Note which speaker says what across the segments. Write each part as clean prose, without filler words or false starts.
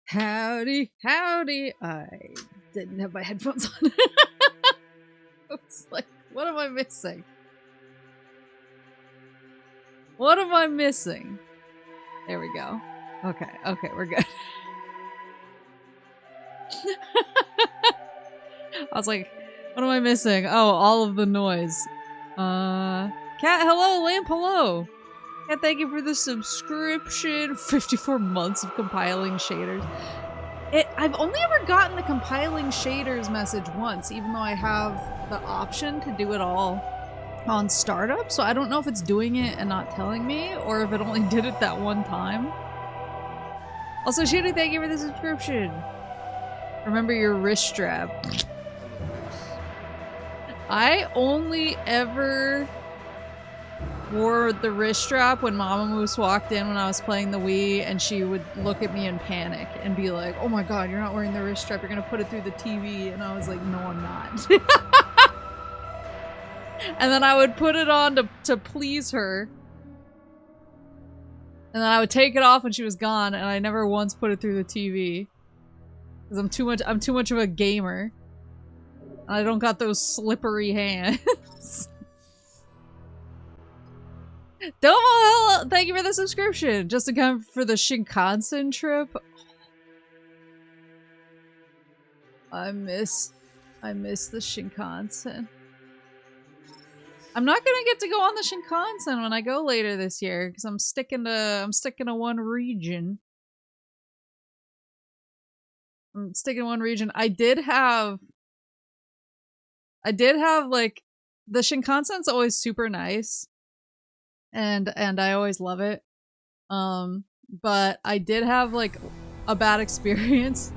Speaker 1: Howdy, howdy. I didn't have my headphones on. I was like, what am I missing? What am I missing? There we go. Okay, okay, we're good. I was like, what am I missing? Oh, all of the noise. Cat, hello, Lamp, hello. Cat, thank you for the subscription. 54 months of compiling shaders. I've only ever gotten the compiling shaders message once, even though I have the option to do it all on startup, so I don't know if it's doing it and not telling me, or if it only did it that one time. Also, Shooty, thank you for the subscription. Remember your wrist strap. I only ever wore the wrist strap when Mama Moose walked in when I was playing the Wii, and she would look at me in panic and be like, oh my god, you're not wearing the wrist strap, you're gonna put it through the TV. And I was like, no, I'm not. And then I would put it on to please her. And then I would take it off when she was gone, and I never once put it through the TV. Because I'm too much of a gamer. And I don't got those slippery hands. Domo, thank you for the subscription. Just to come for the Shinkansen trip. I miss the Shinkansen. I'm not gonna get to go on the Shinkansen when I go later this year because I'm sticking to one region. I'm sticking to one region. I did have like the Shinkansen's always super nice. And I always love it. But I did have like a bad experience.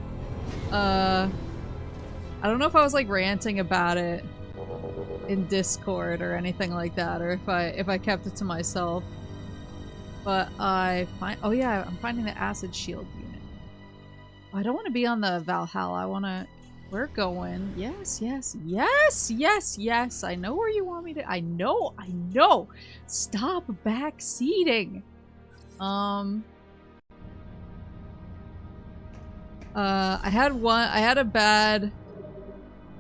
Speaker 1: I don't know if I was like ranting about it in Discord or anything like that, or if I kept it to myself. But oh yeah, I'm finding the acid shield unit. Oh, I don't want to be on the Valhalla. We're going. Yes, yes, yes, yes, yes. I know where you want me to. I know. Stop backseating. I had a bad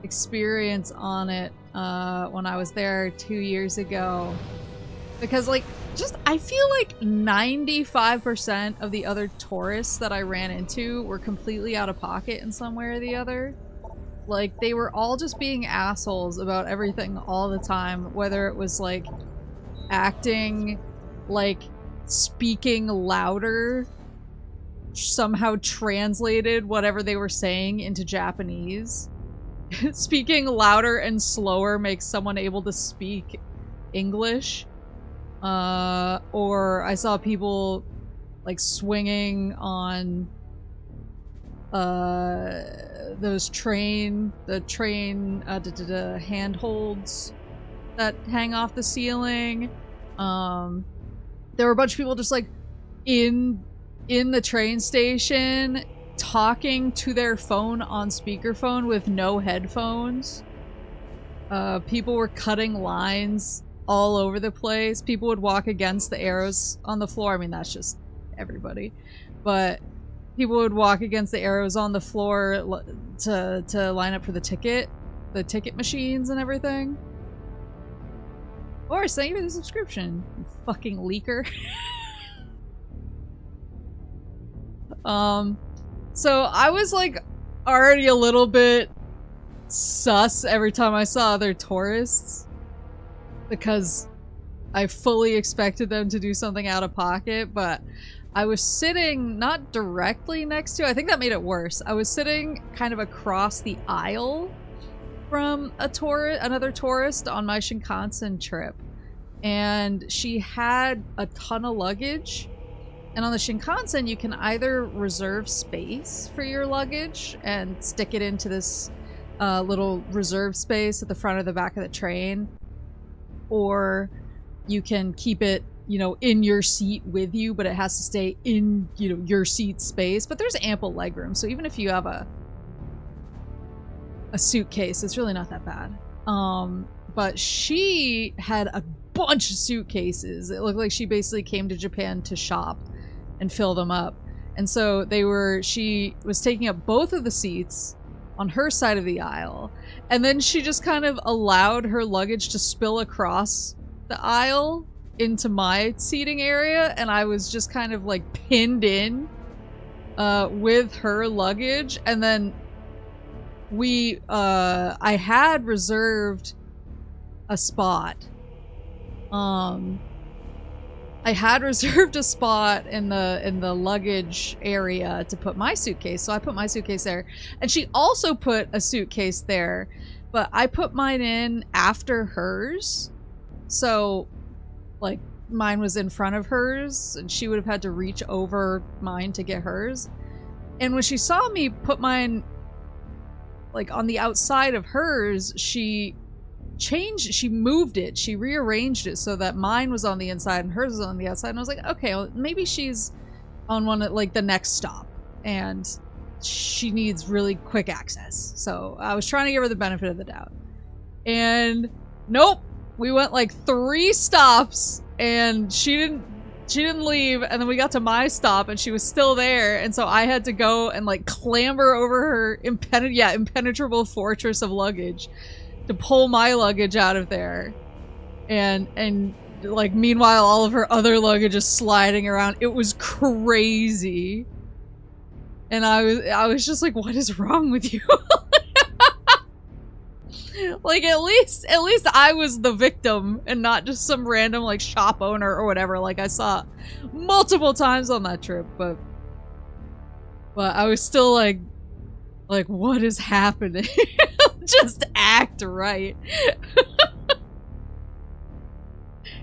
Speaker 1: experience on it when I was there 2 years ago, because like I feel like 95% of the other tourists that I ran into were completely out of pocket in some way or the other. Like, they were all just being assholes about everything all the time, whether it was like acting like speaking louder somehow translated whatever they were saying into Japanese. Speaking louder and slower makes someone able to speak English. Or I saw people like swinging on those train handholds that hang off the ceiling. There were a bunch of people just like in the train station talking to their phone on speakerphone with no headphones. People were cutting lines all over the place. People would walk against the arrows on the floor. I mean, that's just everybody. But people would walk against the arrows on the floor to line up for the ticket machines and everything. Or thank you for the subscription, you fucking leaker. So I was like already a little bit sus every time I saw other tourists, because I fully expected them to do something out of pocket, but I was sitting not directly next to, I think that made it worse. I was sitting kind of across the aisle from another tourist on my Shinkansen trip, and she had a ton of luggage. And on the Shinkansen, you can either reserve space for your luggage and stick it into this little reserve space at the front or the back of the train, or you can keep it, you know, in your seat with you, but it has to stay in, you know, your seat space. But there's ample legroom, so even if you have a suitcase, it's really not that bad. But she had a bunch of suitcases. It looked like she basically came to Japan to shop and fill them up. And so she was taking up both of the seats on her side of the aisle, and then she just kind of allowed her luggage to spill across the aisle into my seating area, and I was just kind of like pinned in with her luggage, and then I had reserved a spot. I had reserved a spot in the luggage area to put my suitcase, so I put my suitcase there. And she also put a suitcase there, but I put mine in after hers. So, like, mine was in front of hers, and she would have had to reach over mine to get hers. And when she saw me put mine, like, on the outside of hers, she moved it. She rearranged it so that mine was on the inside and hers was on the outside. And I was like, okay, well, maybe she's on one at, like, the next stop, and she needs really quick access. So I was trying to give her the benefit of the doubt. And nope, we went like 3 stops, and she didn't leave, and then we got to my stop, and she was still there, and so I had to go and, like, clamber over her impenetrable fortress of luggage to pull my luggage out of there. And like, meanwhile, all of her other luggage is sliding around. It was crazy. And I was just like, what is wrong with you? Like, at least I was the victim and not just some random, like, shop owner or whatever, like I saw multiple times on that trip. But I was still like, what is happening? Just act right.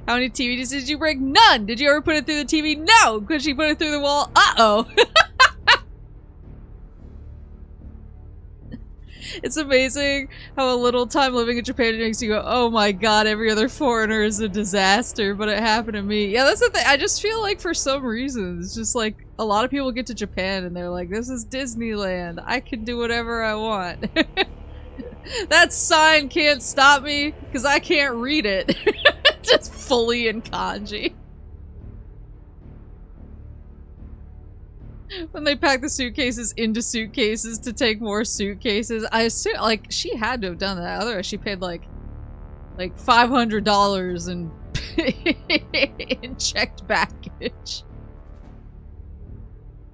Speaker 1: How many TVs did you break? None! Did you ever put it through the TV? No! Could she put it through the wall? Uh-oh! It's amazing how a little time living in Japan makes you go, oh my god, every other foreigner is a disaster, but it happened to me. Yeah, that's the thing. I just feel like for some reason, it's just like, a lot of people get to Japan and they're like, this is Disneyland. I can do whatever I want. That sign can't stop me because I can't read it. Just fully in kanji. When they pack the suitcases into suitcases to take more suitcases, I assume, like, she had to have done that. Otherwise, she paid like $500 in checked baggage.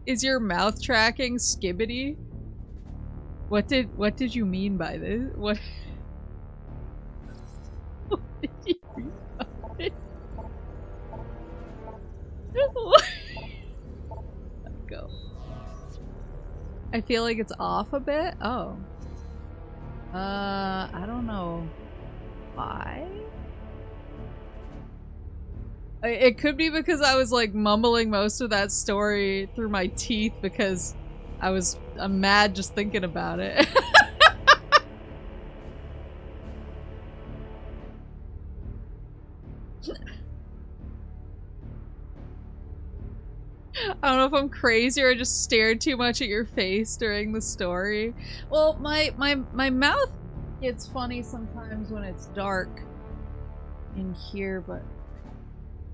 Speaker 1: Is your mouth tracking skibbity? What did you mean by this? What did you mean by it? Go. I feel like it's off a bit. Oh. I don't know why. It could be because I was like mumbling most of that story through my teeth because I'm mad just thinking about it. I don't know if I'm crazy or I just stared too much at your face during the story. Well, my mouth gets funny sometimes when it's dark in here, but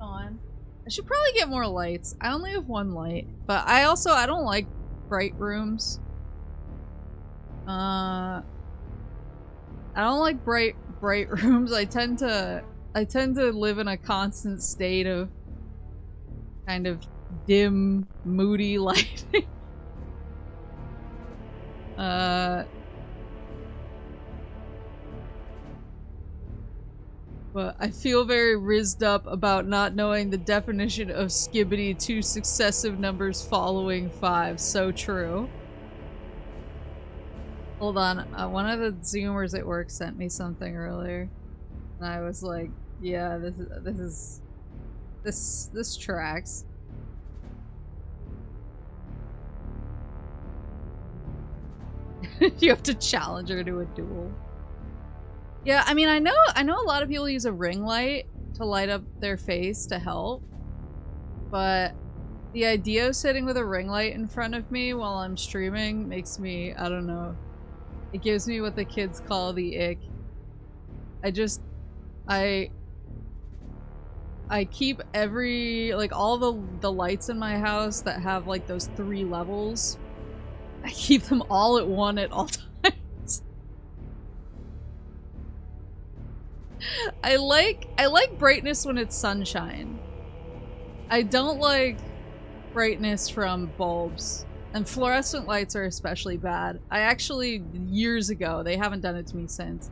Speaker 1: on. I should probably get more lights. I only have 1 light, but I don't like bright rooms. I don't like bright rooms. I tend to live in a constant state of kind of dim, moody lighting. But I feel very rizzed up about not knowing the definition of skibbity, 2 successive numbers following 5. So true. Hold on, one of the Zoomers at work sent me something earlier, and I was like, yeah, this tracks. You have to challenge her to a duel. Yeah, I mean, I know a lot of people use a ring light to light up their face to help, but the idea of sitting with a ring light in front of me while I'm streaming makes me, I don't know, it gives me what the kids call the ick. I keep all the lights in my house that have like those 3 levels, I keep them all at 1 at all times. I like brightness when it's sunshine. I don't like brightness from bulbs. And fluorescent lights are especially bad. I actually, years ago, they haven't done it to me since.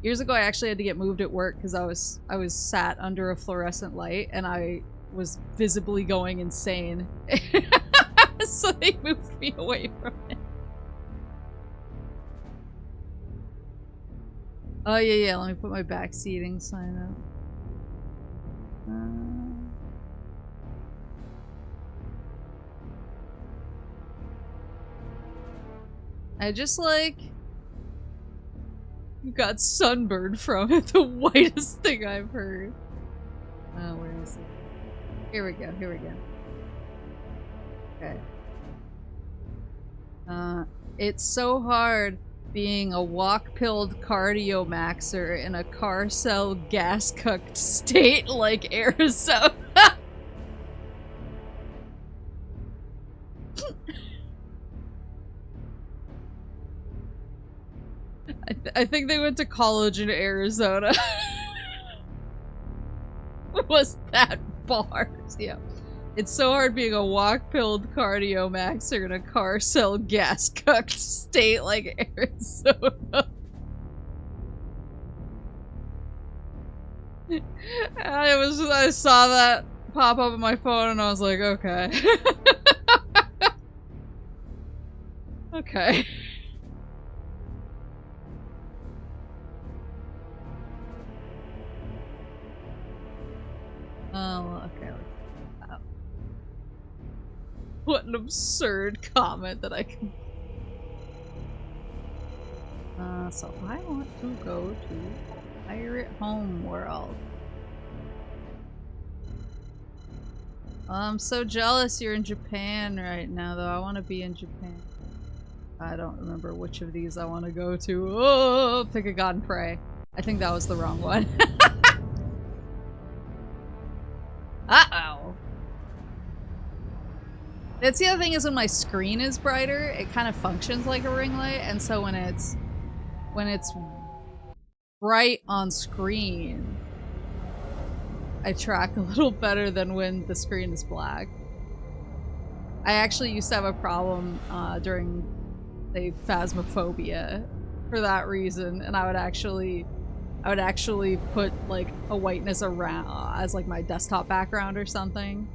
Speaker 1: Years ago, I actually had to get moved at work because I was sat under a fluorescent light and I was visibly going insane. So they moved me away from it. Oh yeah, let me put my backseating sign up. I just like... You got sunburned from it, the whitest thing I've heard. Oh, where is it? Here we go, here we go. Okay. It's so hard being a walk-pilled cardio maxer in a car cell gas-cucked state like Arizona. I think they went to college in Arizona. Was that bars? Yeah. It's so hard being a walk-pilled cardio maxer in a car cell gas-cucked state like Arizona. I saw that pop up on my phone and I was like, okay. Okay. Oh, okay. What an absurd comment that I can... so I want to go to Pirate Homeworld. I'm so jealous you're in Japan right now, though. I want to be in Japan. I don't remember which of these I want to go to. Oh, pick a god and pray. I think that was the wrong one. Uh-oh. That's the other thing is when my screen is brighter, it kind of functions like a ring light, and so when it's bright on screen, I track a little better than when the screen is black. I actually used to have a problem during the Phasmophobia for that reason, and I would actually put like a whiteness around as like my desktop background or something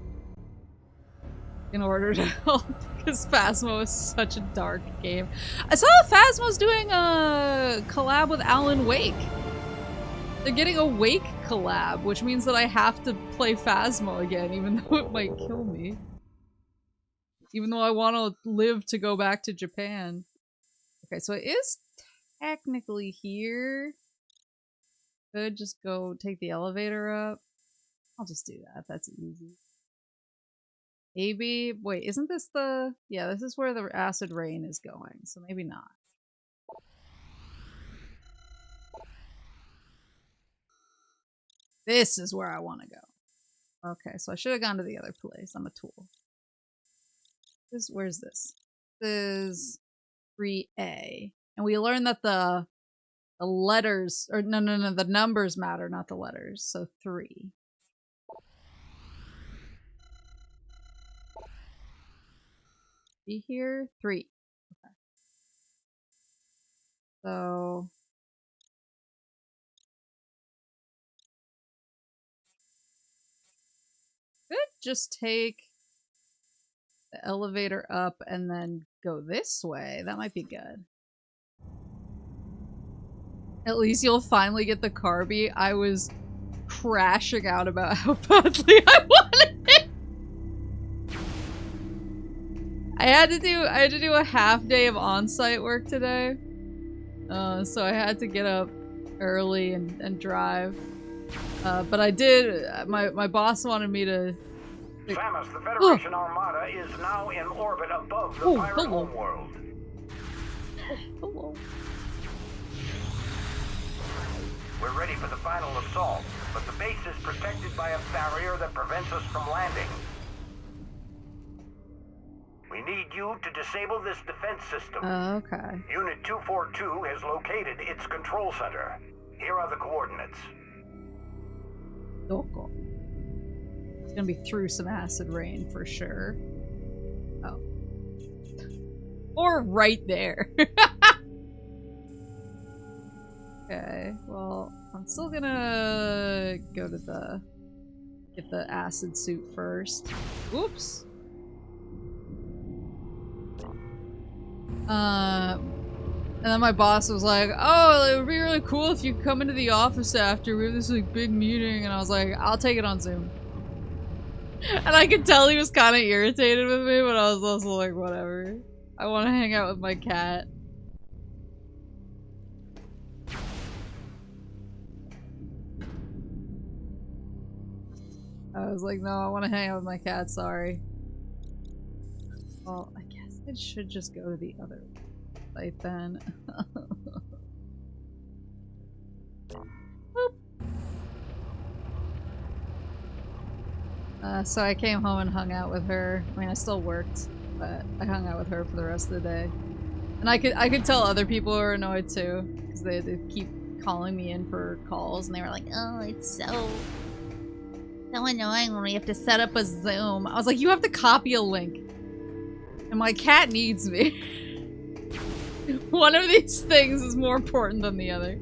Speaker 1: in order to help, because Phasmo is such a dark game. I saw Phasmo's doing a collab with Alan Wake. They're getting a Wake collab, which means that I have to play Phasmo again, even though it might kill me. Even though I want to live to go back to Japan. Okay, so it is technically here. Could just go take the elevator up. I'll just do that. That's easy. Maybe. Wait, isn't this the... Yeah, this is where the acid rain is going, so maybe not. This is where I want to go. Okay, so I should have gone to the other place. I'm a tool. Where's this? This is 3A. And we learned that the letters... Or no, the numbers matter, not the letters. So 3. Be here? 3. Okay. So... Could just take the elevator up and then go this way. That might be good. At least you'll finally get the Carby. I was crashing out about how badly I wanted it. I had to do a half day of on-site work today. So I had to get up early and drive. But I did. My boss wanted me to.
Speaker 2: Samus, the Federation Armada is now in orbit above the pirate homeworld.
Speaker 1: Hello.
Speaker 2: We're ready for the final assault, but the base is protected by a barrier that prevents us from landing. We need you to disable this defense system.
Speaker 1: Okay.
Speaker 2: Unit 242 has located its control center. Here are the coordinates.
Speaker 1: Doko. It's gonna be through some acid rain for sure. Oh. Or right there. Okay, well, I'm still gonna go to get the acid suit first. Oops. And then my boss was like, oh, it would be really cool if you come into the office after. We have this like big meeting. And I was like, I'll take it on Zoom. And I could tell he was kind of irritated with me, but I was also like, whatever. I want to hang out with my cat. I was like, no, I want to hang out with my cat, sorry. Well, I guess I should just go to the other site then. So I came home and hung out with her. I mean, I still worked, but I hung out with her for the rest of the day. And I could tell other people were annoyed too, because they keep calling me in for calls, and they were like, oh, it's so annoying when we have to set up a Zoom. I was like, you have to copy a link. And my cat needs me. One of these things is more important than the other.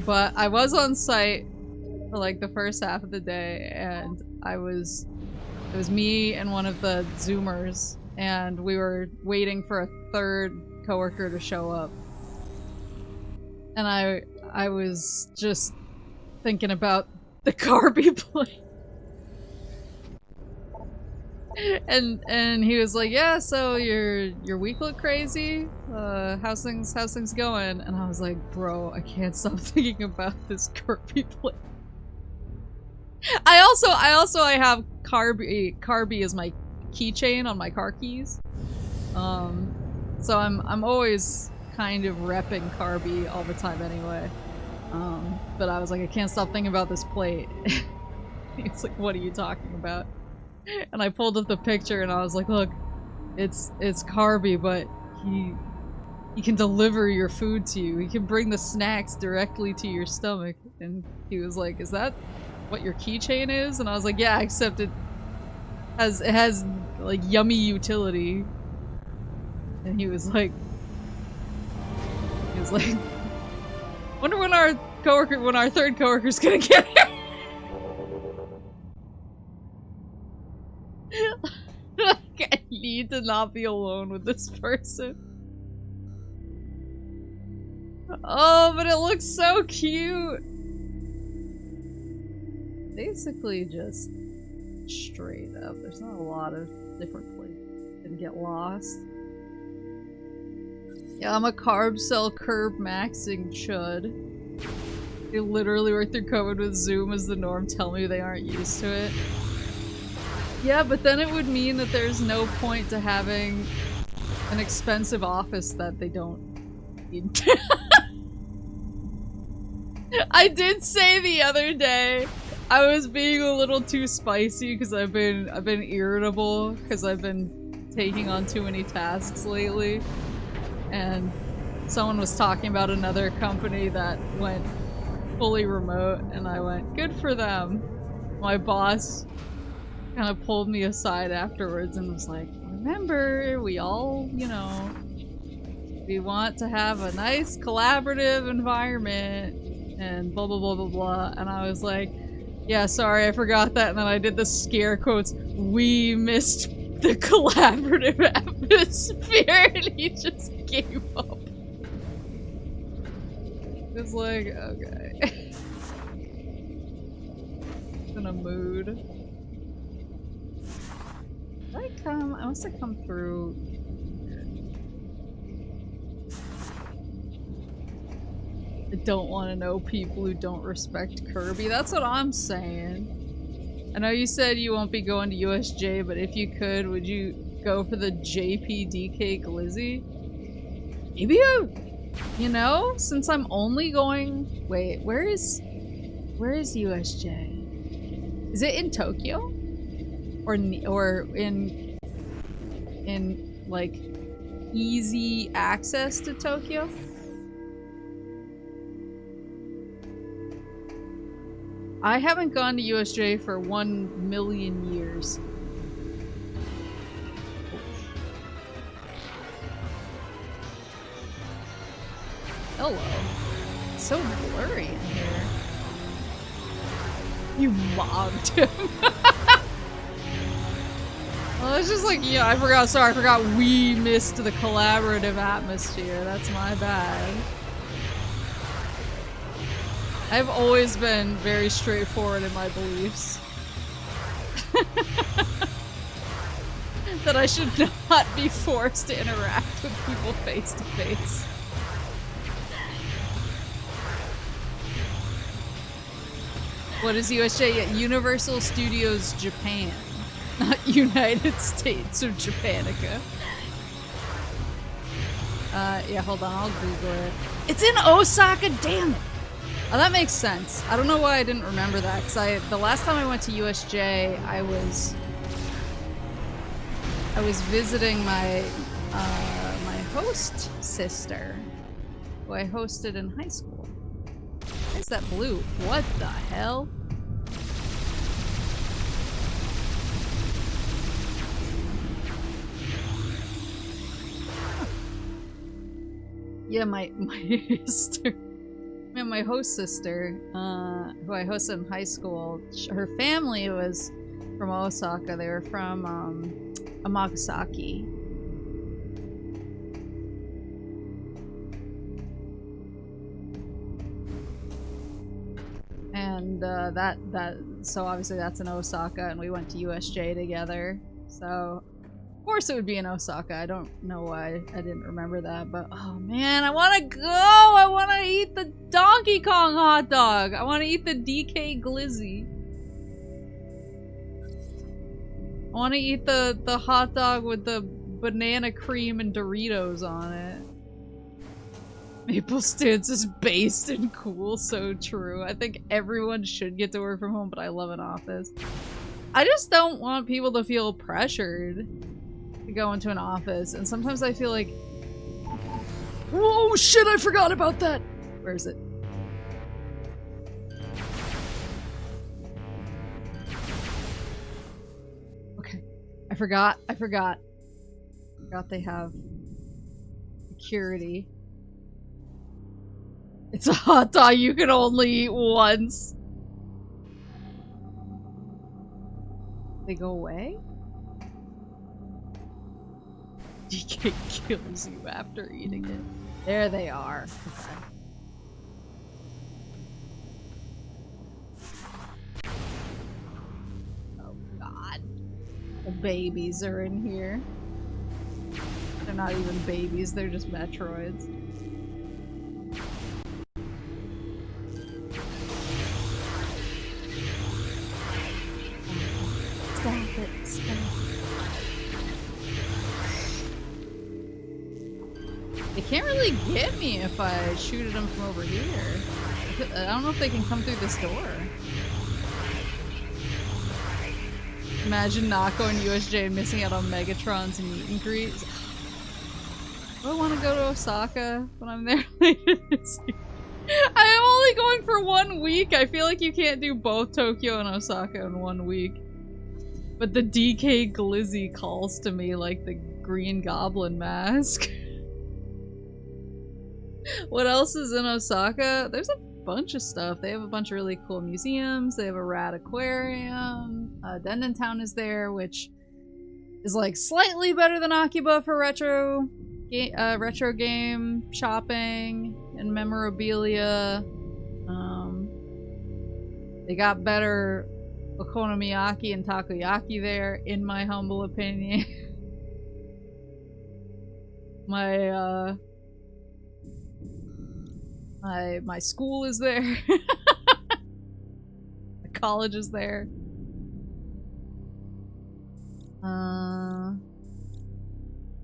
Speaker 1: But I was on site for like the first half of the day, and it was me and one of the Zoomers, and we were waiting for a third coworker to show up. And I was just thinking about the Carby play. And he was like, yeah, so your week look crazy? How's things going? And I was like, bro, I can't stop thinking about this Kirby play. I have Carby as my keychain on my car keys. So I'm always kind of repping Carby all the time anyway. But I was like, I can't stop thinking about this plate. He's like, what are you talking about? And I pulled up the picture and I was like, look, it's Carby, but he can deliver your food to you. He can bring the snacks directly to your stomach. And he was like, is that what your keychain is? And I was like, yeah, except it has like yummy utility. And he was like, wonder when our third coworker's gonna get here. Like, I need to not be alone with this person. Oh, but it looks so cute. Basically just straight up. There's not a lot of different places to get lost. Yeah, I'm a carb cell curb maxing chud. They literally work through COVID with Zoom as the norm. Tell me they aren't used to it. Yeah, but then it would mean that there's no point to having an expensive office that they don't need. I did say the other day I was being a little too spicy because I've been irritable because I've been taking on too many tasks lately. And someone was talking about another company that went fully remote, and I went, good for them. My boss kind of pulled me aside afterwards and was like, remember, we all, you know, we want to have a nice collaborative environment and blah blah blah blah blah. And I was like, yeah, sorry, I forgot that. And then I did the scare quotes, we missed the collaborative atmosphere, and he just gave up. It was like, okay. In a mood. Did I come? I must have come through. I don't want to know people who don't respect Kirby. That's what I'm saying. I know you said you won't be going to USJ, but if you could, would you go for the JPDK Glizzy? Maybe you know, since I'm only going. Wait, where is USJ? Is it in Tokyo? Or in like easy access to Tokyo? I haven't gone to USJ for 1,000,000 years. Hello. It's so blurry in here. You mobbed him. Well, it's just like, yeah, I forgot we missed the collaborative atmosphere. That's my bad. I've always been very straightforward in my beliefs. That I should not be forced to interact with people face to face. What is USJ? Universal Studios Japan. Not United States of Japanica. Yeah, hold on, I'll Google it. It's in Osaka, damn it! Oh, that makes sense. I don't know why I didn't remember that, because the last time I went to USJ, I was visiting my my host sister, who I hosted in high school. Why is that blue? What the hell? Yeah, my sister. Man, my host sister, who I hosted in high school, her family was from Osaka. They were from Amagasaki. And so obviously that's in Osaka, and we went to USJ together. So of course it would be in Osaka. I don't know why I didn't remember that, but oh man, I want to go! I want to eat the Donkey Kong hot dog! I want to eat the DK Glizzy. I want to eat the hot dog with the banana cream and Doritos on it. Maple Stance is based and cool, so true. I think everyone should get to work from home, but I love an office. I just don't want people to feel pressured to go into an office, and sometimes I feel like, whoa, shit, I forgot about that! Where is it? Okay. I forgot they have security. It's a hot dog you can only eat once. They go away? DK kills you after eating it. There they are. Okay. Oh god. The babies are in here. They're not even babies, they're just Metroids. Stop it, stop. They can't really get me if I shoot at them from over here. I don't know if they can come through this door. Imagine not going to USJ and missing out on Megatron's meet and greet. Do I want to go to Osaka when I'm there later this year? I am only going for 1 week. I feel like you can't do both Tokyo and Osaka in 1 week. But the DK Glizzy calls to me like the Green Goblin mask. What else is in Osaka? There's a bunch of stuff. They have a bunch of really cool museums. They have a rad aquarium. Denden Town is there, which is like slightly better than Akiba for retro game shopping and memorabilia. They got better okonomiyaki and takoyaki there, in my humble opinion. My school is there. The college is there.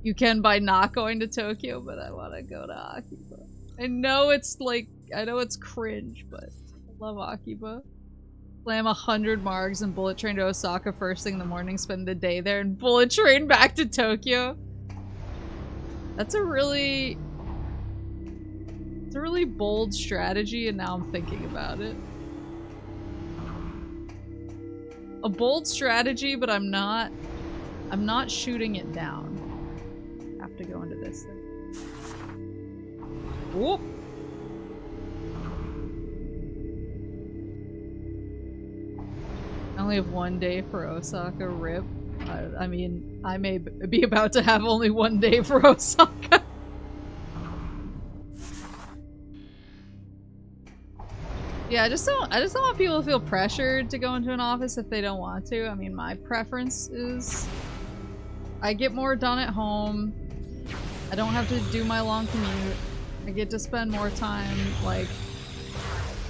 Speaker 1: You can by not going to Tokyo, but I want to go to Akiba. I know it's cringe, but I love Akiba. Slam 100 margs and bullet train to Osaka first thing in the morning, spend the day there, and bullet train back to Tokyo. That's a really bold strategy, and now I'm thinking about it. a bold strategy, but I'm not shooting it down. Have to go into this thing. Whoop. I only have 1 day for Osaka, rip. I mean, I may be about to have only 1 day for Osaka. Yeah, I just don't want people to feel pressured to go into an office if they don't want to. I mean, my preference is I get more done at home. I don't have to do my long commute. I get to spend more time, like,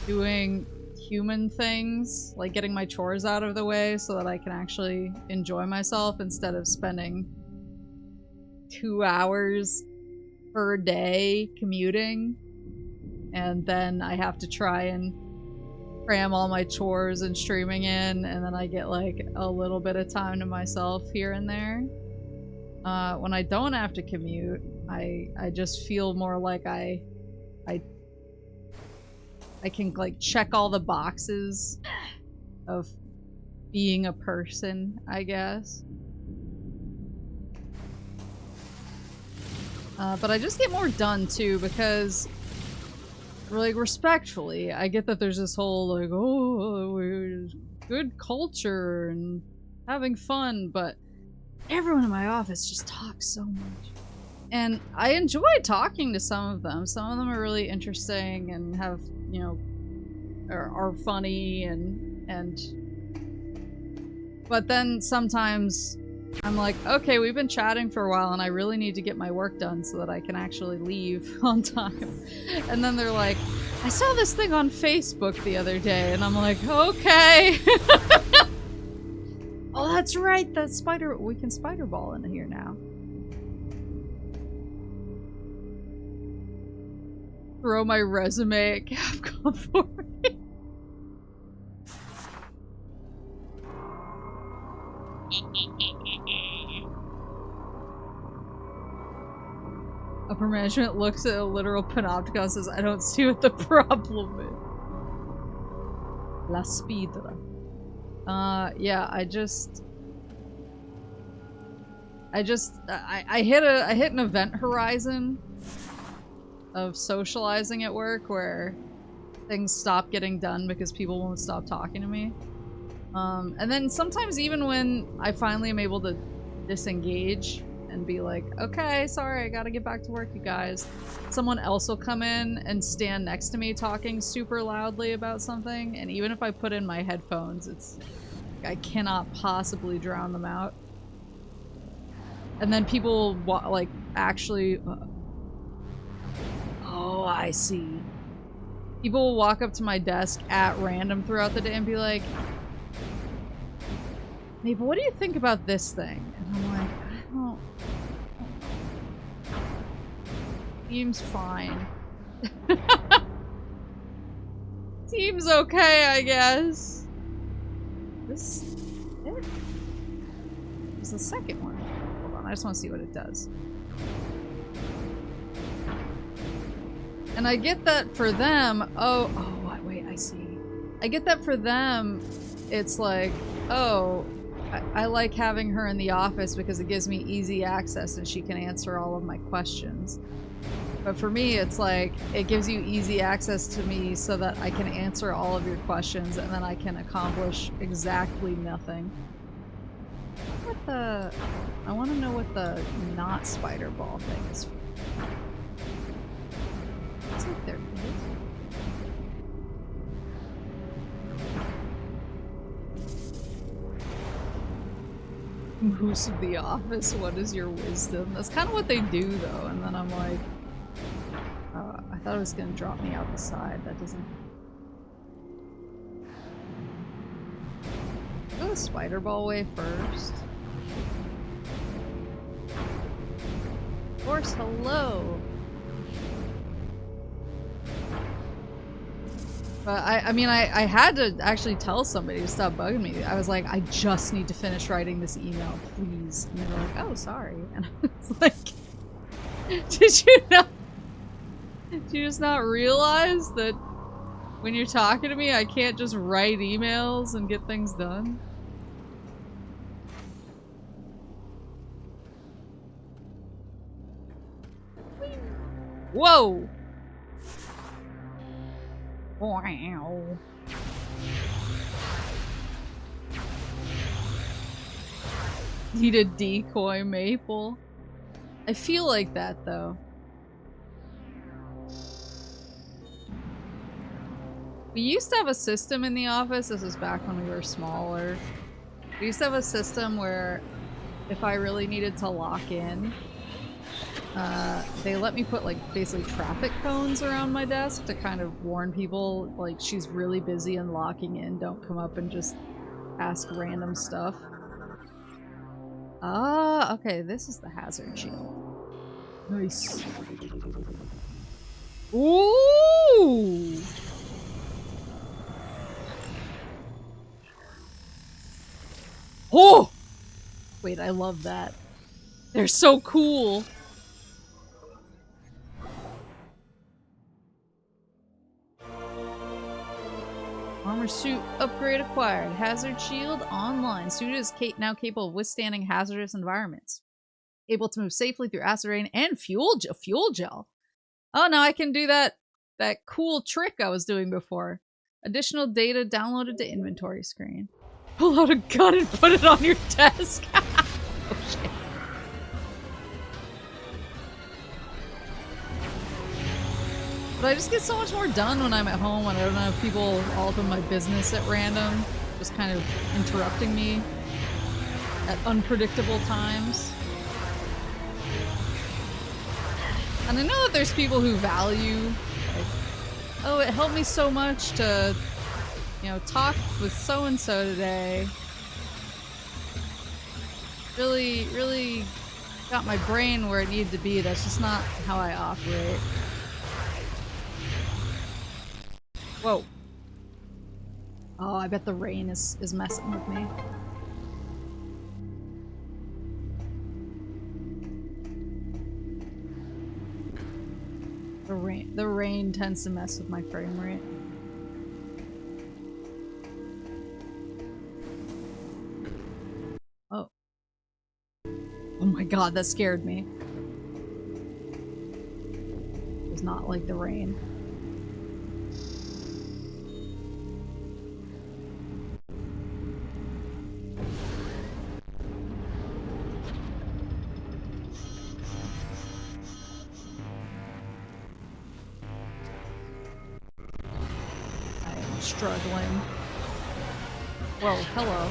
Speaker 1: doing human things, like getting my chores out of the way so that I can actually enjoy myself instead of spending 2 hours per day commuting. And then I have to try and cram all my chores and streaming in, and then I get like a little bit of time to myself here and there. When I don't have to commute, I just feel more like I can like check all the boxes of being a person, I guess. But I just get more done too because, like, respectfully, I get that there's this whole like, oh, good culture and having fun, but everyone in my office just talks so much. And I enjoy talking to some of them. Some of them are really interesting and have, you know, are funny and but then sometimes I'm like, okay, we've been chatting for a while and I really need to get my work done so that I can actually leave on time. And then they're like, I saw this thing on Facebook the other day, and I'm like, okay. Oh, that's right, that spider, we can spider ball in here now. Throw my resume at Capcom for me. Upper management looks at a literal panopticon and says, I don't see what the problem is. La Spidra. Yeah, I hit an event horizon of socializing at work where things stop getting done because people won't stop talking to me. And then sometimes even when I finally am able to disengage and be like, okay, sorry, I gotta get back to work, you guys. Someone else will come in and stand next to me talking super loudly about something, and even if I put in my headphones, it's I cannot possibly drown them out. And then people will, like, actually... oh, I see. People will walk up to my desk at random throughout the day and be like, Maple, what do you think about this thing? And I'm like, I don't... Seems fine. Seems okay, I guess. This... it? There's the second one. Hold on, I just want to see what it does. And I get that for them, oh, wait, I see. I get that for them, it's like, oh, I like having her in the office because it gives me easy access and she can answer all of my questions. But for me, it's like, it gives you easy access to me so that I can answer all of your questions and then I can accomplish exactly nothing. What the... I want to know what the not spider ball thing is for. It's like they're good. Moose of the office, what is your wisdom? That's kind of what they do though, and then I'm like, I thought it was gonna drop me out the side. That doesn't... Go the spider ball way first. Of course, hello! But I mean, I had to actually tell somebody to stop bugging me. I was like, I just need to finish writing this email, please. And they were like, oh, sorry. And I was like, did you just not realize that when you're talking to me, I can't just write emails and get things done? Whoa! Wow. Need a decoy, Maple. I feel like that, though. We used to have a system in the office, this was back when we were smaller. We used to have a system where if I really needed to lock in, they let me put like basically traffic cones around my desk to kind of warn people like she's really busy and locking in, don't come up and just ask random stuff. Ah, okay, this is the hazard shield. Nice. Ooh! Oh! Wait, I love that. They're so cool! Armor suit upgrade acquired. Hazard shield online. Suit is now capable of withstanding hazardous environments. Able to move safely through acid rain and fuel gel. Oh, now I can do that cool trick I was doing before. Additional data downloaded to inventory screen. Pull out a gun and put it on your desk. Oh shit. But I just get so much more done when I'm at home, when I don't have people all up in my business at random, just kind of interrupting me at unpredictable times. And I know that there's people who value, like, oh, it helped me so much to, you know, talk with so-and-so today. Really, really got my brain where it needed to be. That's just not how I operate. Whoa. Oh, I bet the rain is messing with me. The rain tends to mess with my frame rate. Oh. Oh my god, that scared me. It was not like the rain. Struggling. Whoa, hello.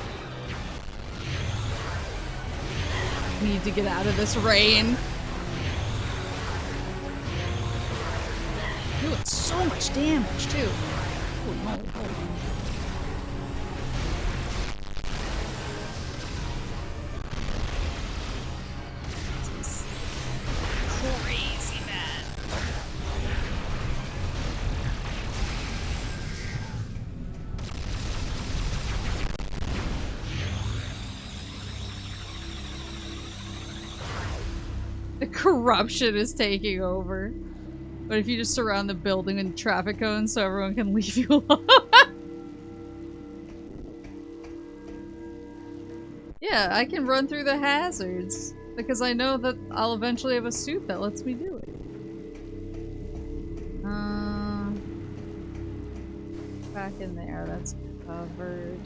Speaker 1: Need to get out of this rain. Doing so much damage, too. Oh no, hold on. This is crazy, man. The corruption is taking over. But if you just surround the building with traffic cones so everyone can leave you alone. Yeah, I can run through the hazards. Because I know that I'll eventually have a suit that lets me do it. Back in there, that's covered.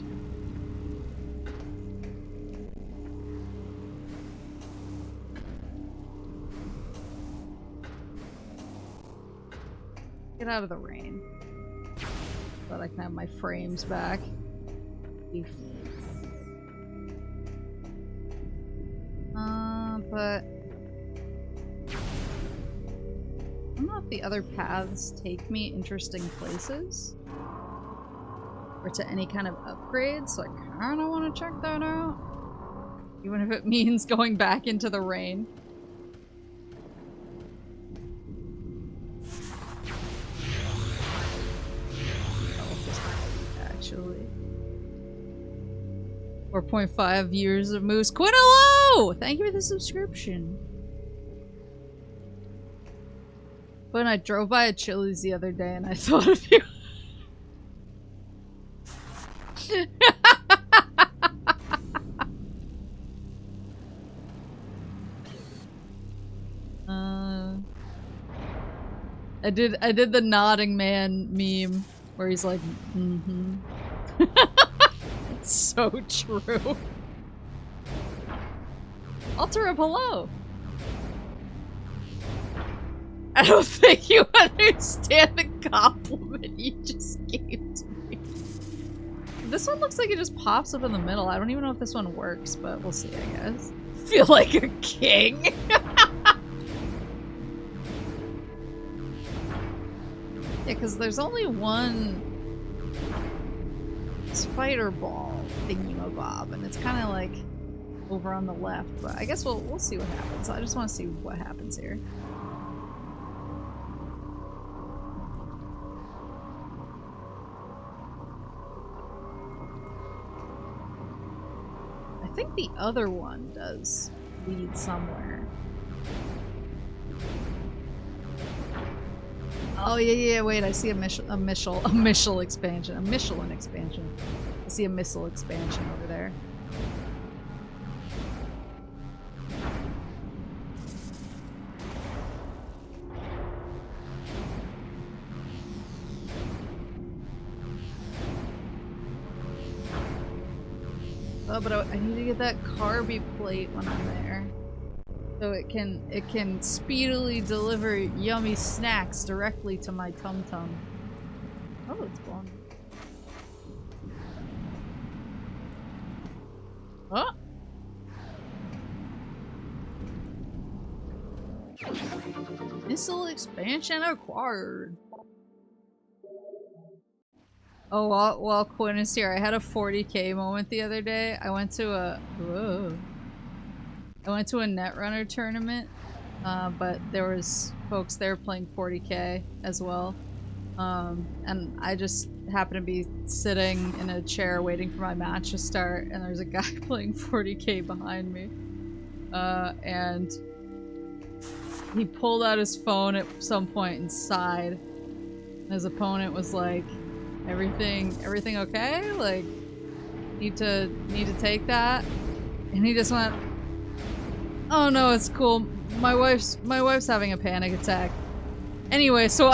Speaker 1: Get out of the rain. So that I can have my frames back. But I don't know if the other paths take me interesting places. Or to any kind of upgrade, so I kinda wanna check that out. Even if it means going back into the rain. Actually. 4.5 years of Moose. Quinalo! Thank you for the subscription. When I drove by a Chili's the other day and I thought of you. I did the nodding man meme where he's like, mm-hmm. It's so true. Alter up hello. I don't think you understand the compliment you just gave to me. This one looks like it just pops up in the middle. I don't even know if this one works, but we'll see, I guess. Feel like a king. Yeah, because there's only one spider ball thingy-mabob, and it's kind of like over on the left, but I guess we'll see what happens. I just want to see what happens here. I think the other one does lead somewhere. Oh yeah, wait, I see a Michelin expansion. I see a missile expansion over there. Oh, but I need to get that carby plate when I'm there. So it can speedily deliver yummy snacks directly to my tum-tum. Oh, it's gone. Huh? Missile expansion acquired. Oh, while Quinn is here, I had a 40k moment the other day. I went to a Netrunner tournament, but there was folks there playing 40k as well. And I just happened to be sitting in a chair waiting for my match to start, and there's a guy playing 40k behind me. And he pulled out his phone at some point and sighed. And his opponent was like, everything okay? Like, need to take that? And he just went, oh no, it's cool. My wife's having a panic attack. Anyway, so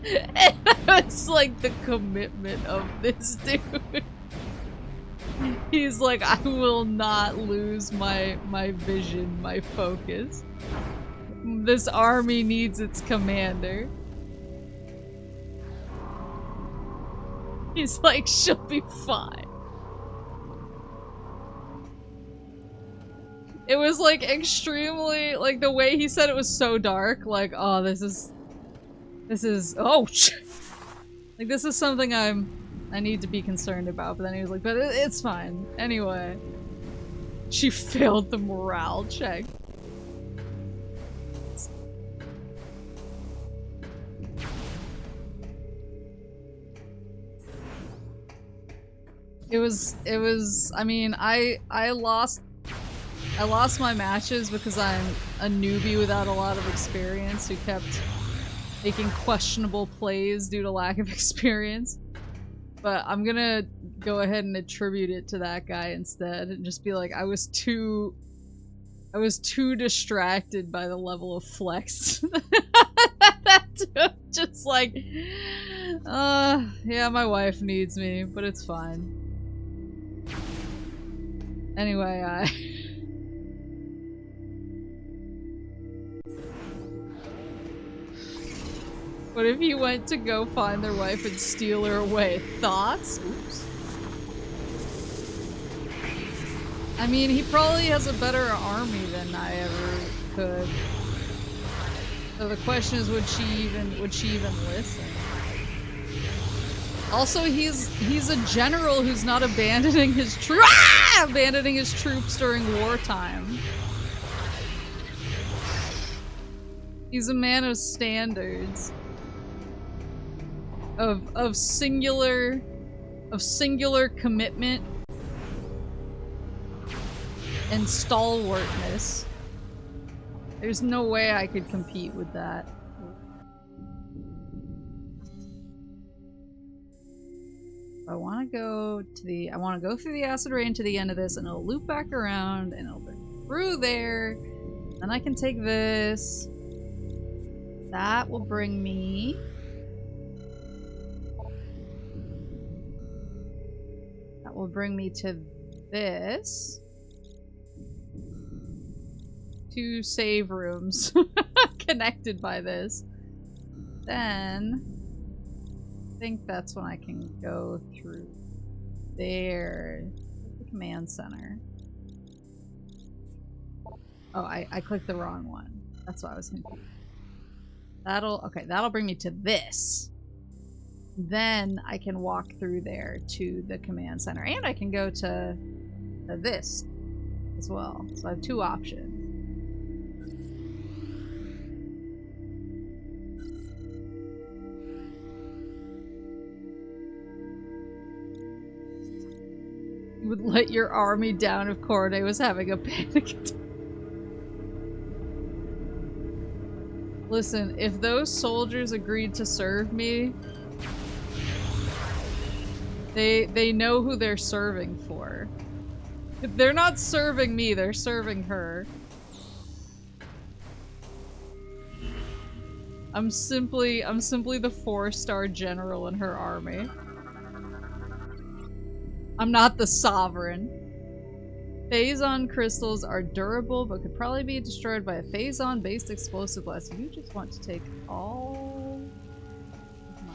Speaker 1: and it's like the commitment of this dude. He's like, I will not lose my vision, my focus. This army needs its commander. He's like, she'll be fine. It was like extremely, like the way he said it was so dark, like, oh, this is, oh, like this is something I need to be concerned about, but then he was like, but it's fine. Anyway, she failed the morale check. It was, I mean, I lost my matches because I'm a newbie without a lot of experience who kept making questionable plays due to lack of experience. But I'm gonna go ahead and attribute it to that guy instead and just be like, I was too distracted by the level of flex. Just like, yeah, my wife needs me, but it's fine. Anyway, what if he went to go find their wife and steal her away? Thoughts? Oops. I mean, he probably has a better army than I ever could. So the question is, would she even listen? Also, he's a general who's not abandoning his troops during wartime. He's a man of standards. Of singular commitment and stalwartness. There's no way I could compete with that. I want to go through the acid rain to the end of this, and it'll loop back around, and it'll bring through there. Then I can take this. That will bring me... That will bring me to this. 2 save rooms connected by this. Then... I think that's when I can go through there. The command center. Oh, I clicked the wrong one. That's why I was confused. That'll bring me to this. Then I can walk through there to the command center. And I can go to this as well. So I have 2 options. You would let your army down if Corday was having a panic attack. Listen, if those soldiers agreed to serve me, they know who they're serving for. If they're not serving me, they're serving her. I'm simply the 4-star general in her army. I'm not the sovereign. Phazon crystals are durable, but could probably be destroyed by a Phazon-based explosive blast. You just want to take all of my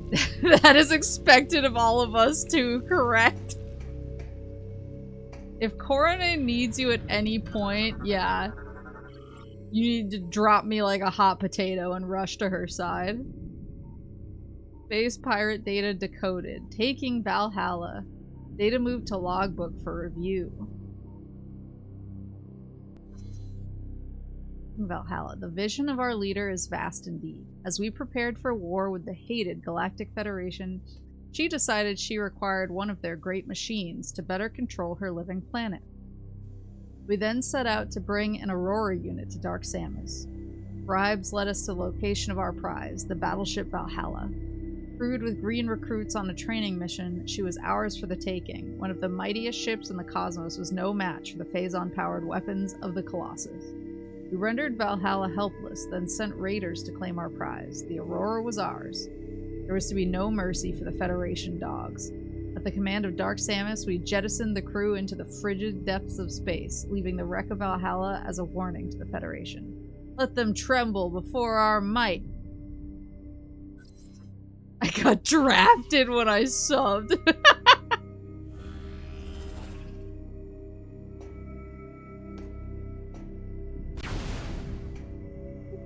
Speaker 1: everything. That is expected of all of us too, correct? If Coronet needs you at any point, yeah. You need to drop me like a hot potato and rush to her side. Space pirate data decoded. Taking Valhalla. Data moved to logbook for review. Valhalla. The vision of our leader is vast indeed. As we prepared for war with the hated Galactic Federation, she decided she required one of their great machines to better control her living planet. We then set out to bring an Aurora unit to Dark Samus. Bribes led us to the location of our prize, the battleship Valhalla. Crewed with green recruits on a training mission, she was ours for the taking. One of the mightiest ships in the cosmos was no match for the Phazon-powered weapons of the Colossus. We rendered Valhalla helpless, then sent raiders to claim our prize. The Aurora was ours. There was to be no mercy for the Federation dogs. At the command of Dark Samus, we jettisoned the crew into the frigid depths of space, leaving the wreck of Valhalla as a warning to the Federation. Let them tremble before our might. I got drafted when I subbed.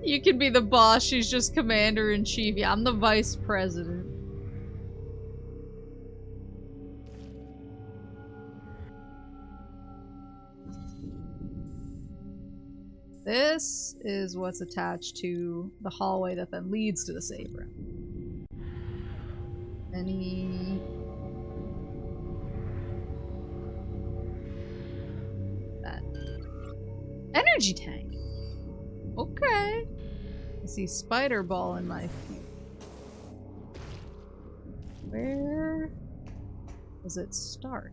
Speaker 1: You can be the boss, she's just commander-in-chief. Yeah, I'm the vice president. This is what's attached to the hallway that then leads to the safe room. That energy tank. Okay. I see spider ball in my feet. Where does it start?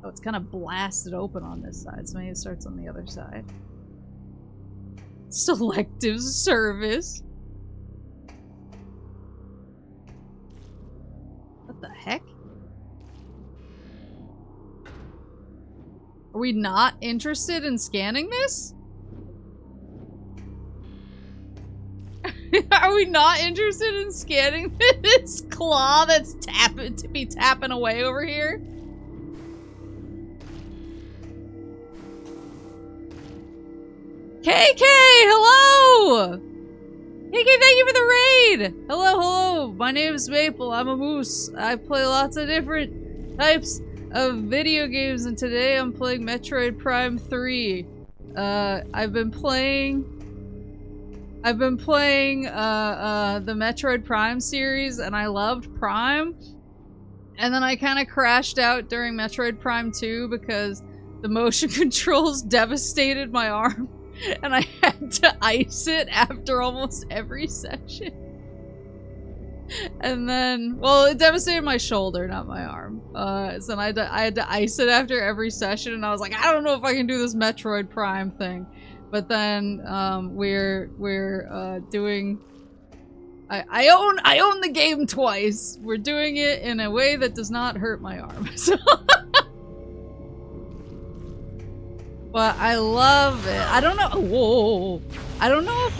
Speaker 1: Oh, it's kind of blasted open on this side, so maybe it starts on the other side. Selective service. What the heck? Are we not interested in scanning this? Are we not interested in scanning this claw that's tapping away over here? KK, hello! KK, thank you for the raid! Hello, hello, my name is Maple, I'm a moose. I play lots of different types of video games, and today I'm playing Metroid Prime 3. I've been playing the Metroid Prime series, and I loved Prime. And then I kind of crashed out during Metroid Prime 2 because the motion controls devastated my arm. And I had to ice it after almost every session. And then, well, it devastated my shoulder, not my arm. So then I had to ice it after every session, and I was like, I don't know if I can do this Metroid Prime thing. But then we're doing. I own the game twice. We're doing it in a way that does not hurt my arm. So. But I love it. I don't know. Whoa. I don't know if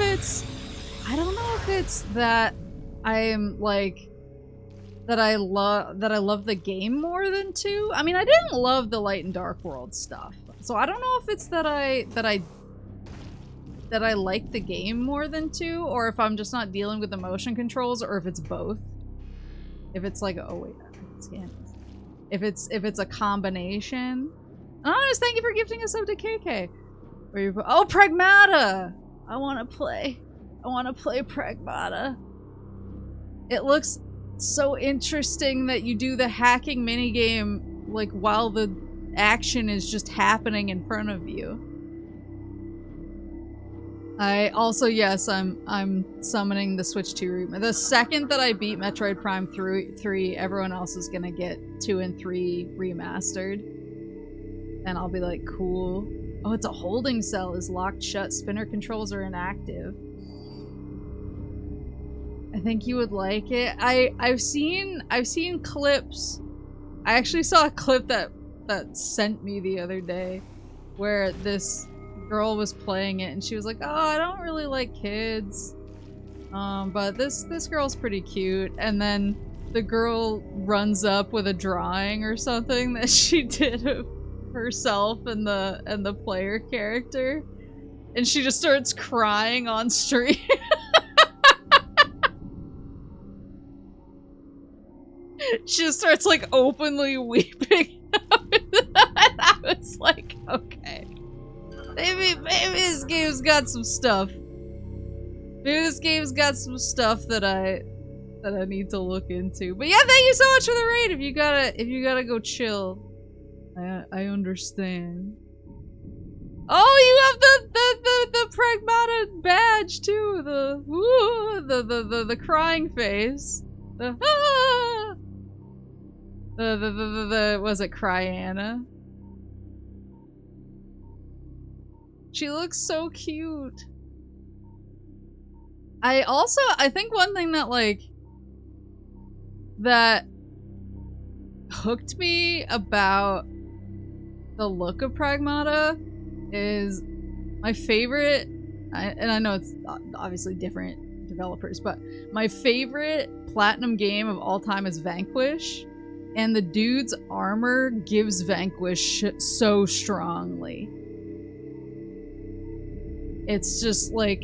Speaker 1: it's that I'm like that I love the game more than 2. I mean, I didn't love the Light and Dark World stuff. So I don't know if it's that I like the game more than 2, or if I'm just not dealing with the motion controls, or if it's both. If it's like, oh wait, if it's a combination. Anonymous, thank you for gifting us up to KK. Oh, Pragmata! I want to play Pragmata. It looks so interesting that you do the hacking minigame like while the action is just happening in front of you. I also, yes, I'm summoning the Switch 2 remake. The second that I beat Metroid Prime 3, everyone else is gonna get 2 and 3 remastered. And I'll be like, cool. Oh, it's a holding cell is locked shut. Spinner controls are inactive. I think you would like it. I've seen clips. I actually saw a clip that sent me the other day where this girl was playing it and she was like, oh, I don't really like kids. But this girl's pretty cute. And then the girl runs up with a drawing or something that she did of herself and the player character, and she just starts crying on stream. She just starts like openly weeping. I was like, okay, maybe this game's got some stuff. Maybe this game's got some stuff that I need to look into. But yeah, thank you so much for the raid. If you gotta go chill, I understand. Oh, you have the Pragmata badge too. The crying face. The was it Cryana? She looks so cute. I think one thing that hooked me about the look of Pragmata is my favorite, and I know it's obviously different developers, but my favorite platinum game of all time is Vanquish, and the dude's armor gives Vanquish so strongly. It's just like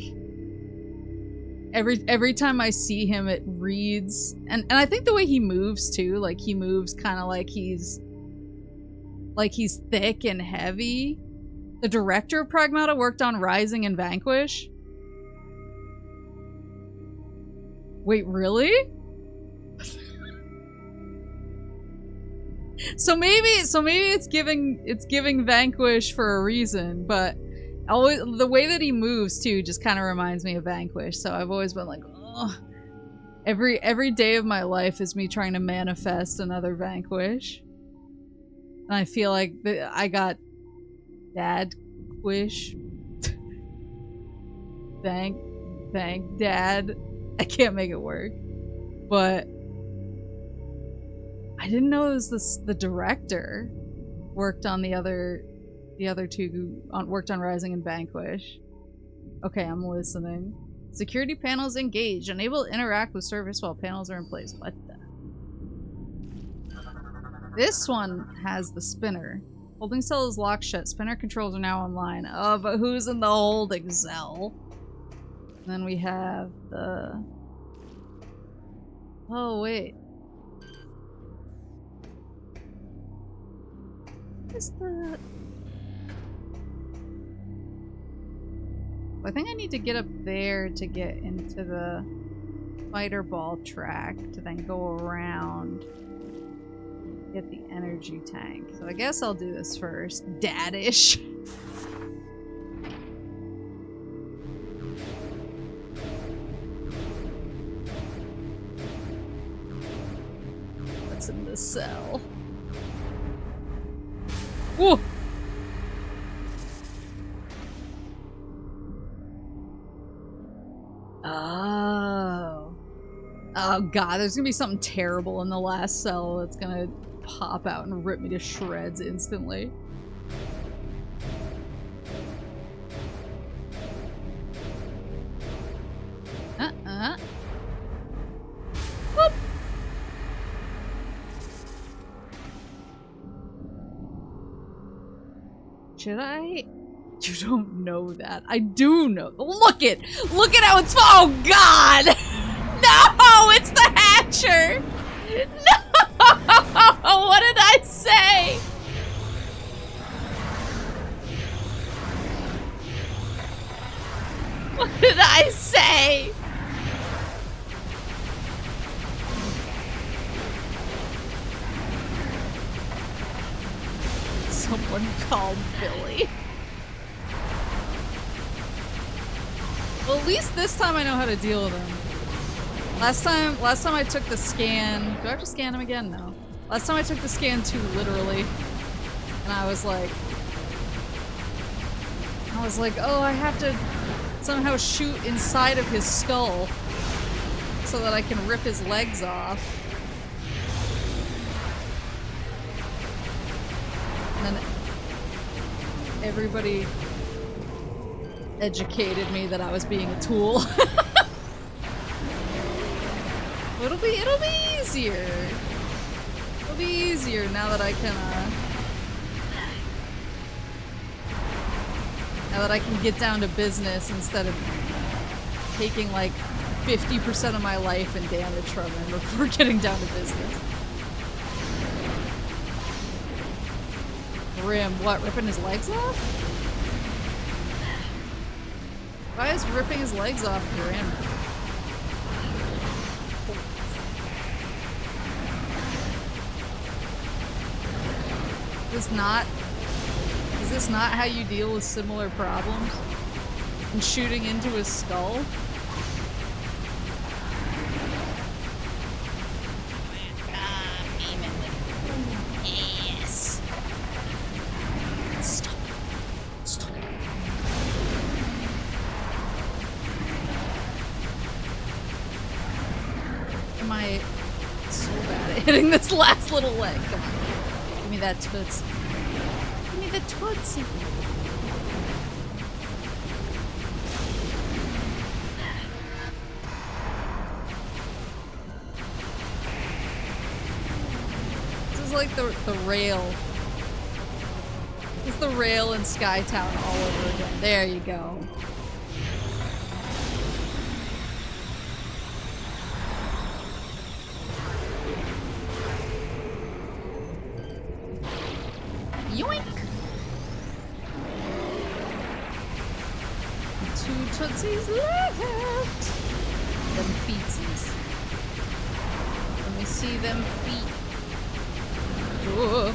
Speaker 1: every time I see him, it reads, and I think the way he moves too, like he moves kind of like he's thick and heavy. The director of Pragmata worked on Rising and Vanquish. Wait, really? So maybe it's giving Vanquish for a reason, but always the way that he moves too just kind of reminds me of Vanquish. So I've always been like, oh, every day of my life is me trying to manifest another Vanquish. And I feel like I got Dad-quish. Thank Dad. I can't make it work. But I didn't know it was the director worked on the other two worked on Rising and Vanquish. Okay, I'm listening. Security panels engaged. Unable to interact with service while panels are in place. What the? This one has the spinner. Holding cell is locked shut. Spinner controls are now online. Oh, but who's in the holding cell? And then we have the... Oh, wait. What is the... I think I need to get up there to get into the fighter ball track to then go around, get the energy tank. So I guess I'll do this first. Dadish. what's in this cell. Whoa! Oh. Oh god, there's gonna be something terrible in the last cell that's gonna pop out and rip me to shreds instantly. Whoop. Should I? You don't know that. I do know. Look how it's. Oh god! No! It's the Hatcher! No! What did I say? What did I say? Someone call Billy. Well, at least this time I know how to deal with him. Last time I took the scan. Do I have to scan him again? No. Last time I took the scan too literally, and I was like, oh, I have to somehow shoot inside of his skull so that I can rip his legs off. And then everybody educated me that I was being a tool. It'll be easier. It'll be easier now that I can get down to business instead of taking like 50% of my life in damage from him before getting down to business. Grim, what, ripping his legs off? Why is ripping his legs off grim? Is this not how you deal with similar problems? And shooting into his skull? Yes. Stop. Stop. Am I so bad at hitting this last little leg? Come on. Give me that toots. Give me the tootsie. This is like the rail. It's the rail in Skytown all over again. There you go. Yoink! Two tootsies left! Them feetsies. Let me see them feet. Ooh.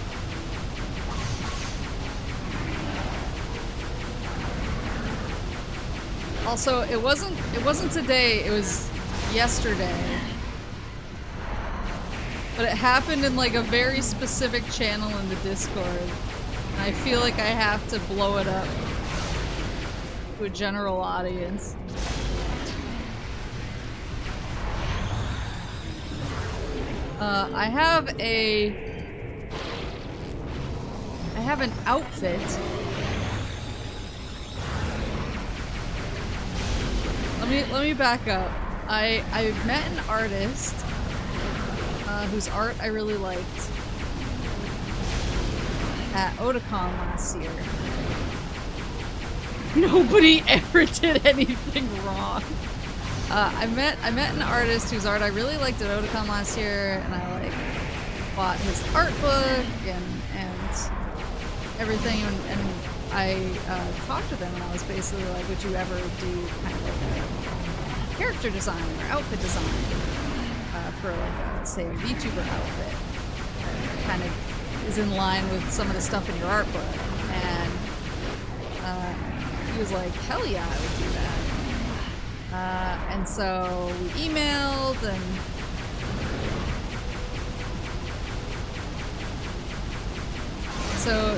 Speaker 1: Also, it wasn't today, it was yesterday. But it happened in like a very specific channel in the Discord. And I feel like I have to blow it up to a general audience. I have an outfit. Let me back up. I met an artist whose art I really liked at Otakon last year. Nobody ever did anything wrong. I met an artist whose art I really liked at Otakon last year, and I like bought his art book and everything, and I talked to them, and I was basically like, would you ever do kind of like a character design or outfit design for like a, say, a VTuber outfit that kind of is in line with some of the stuff in your art book? And he was like, hell yeah, I would do that. And so we emailed, and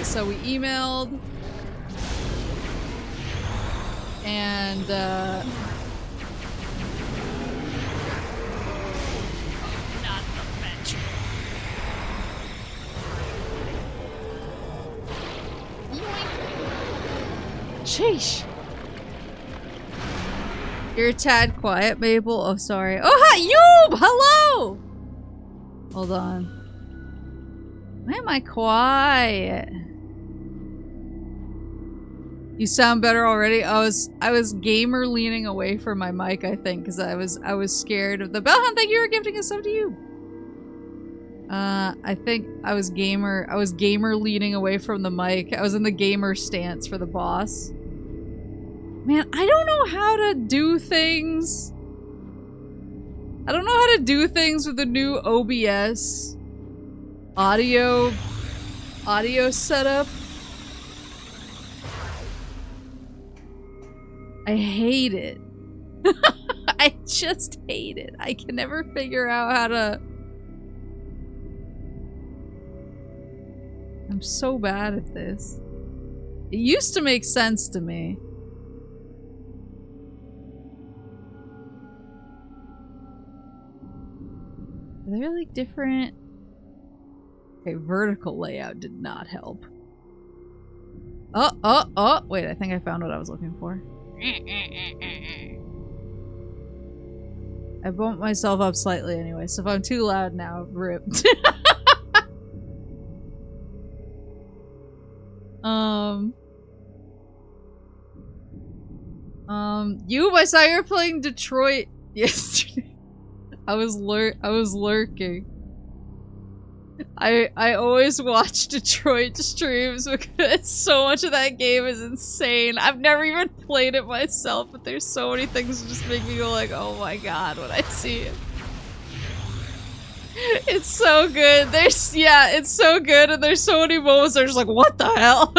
Speaker 1: so we emailed, and not the bench. Sheesh. You're a tad quiet, Maple. Oh, sorry. Oh, hi, Yoob! Hello! Hold on. Why am I quiet? You sound better already. I was gamer leaning away from my mic, I think, because I was scared of the Bellhound. Thank you for gifting a sub to you. I think I was gamer leaning away from the mic. I was in the gamer stance for the boss. Man, I don't know how to do things. I don't know how to do things with the new OBS audio setup. I hate it. I just hate it. I can never figure out how to... I'm so bad at this. It used to make sense to me. Are they like different? Okay, vertical layout did not help. Oh! Wait, I think I found what I was looking for. I bumped myself up slightly anyway, so if I'm too loud now, rip. You, I saw you were playing Detroit yesterday. I was lurking. I always watch Detroit streams because so much of that game is insane. I've never even played it myself, but there's so many things that just make me go like, oh my god, when I see it. It's so good. It's so good, and there's so many moments that are just like, what the hell?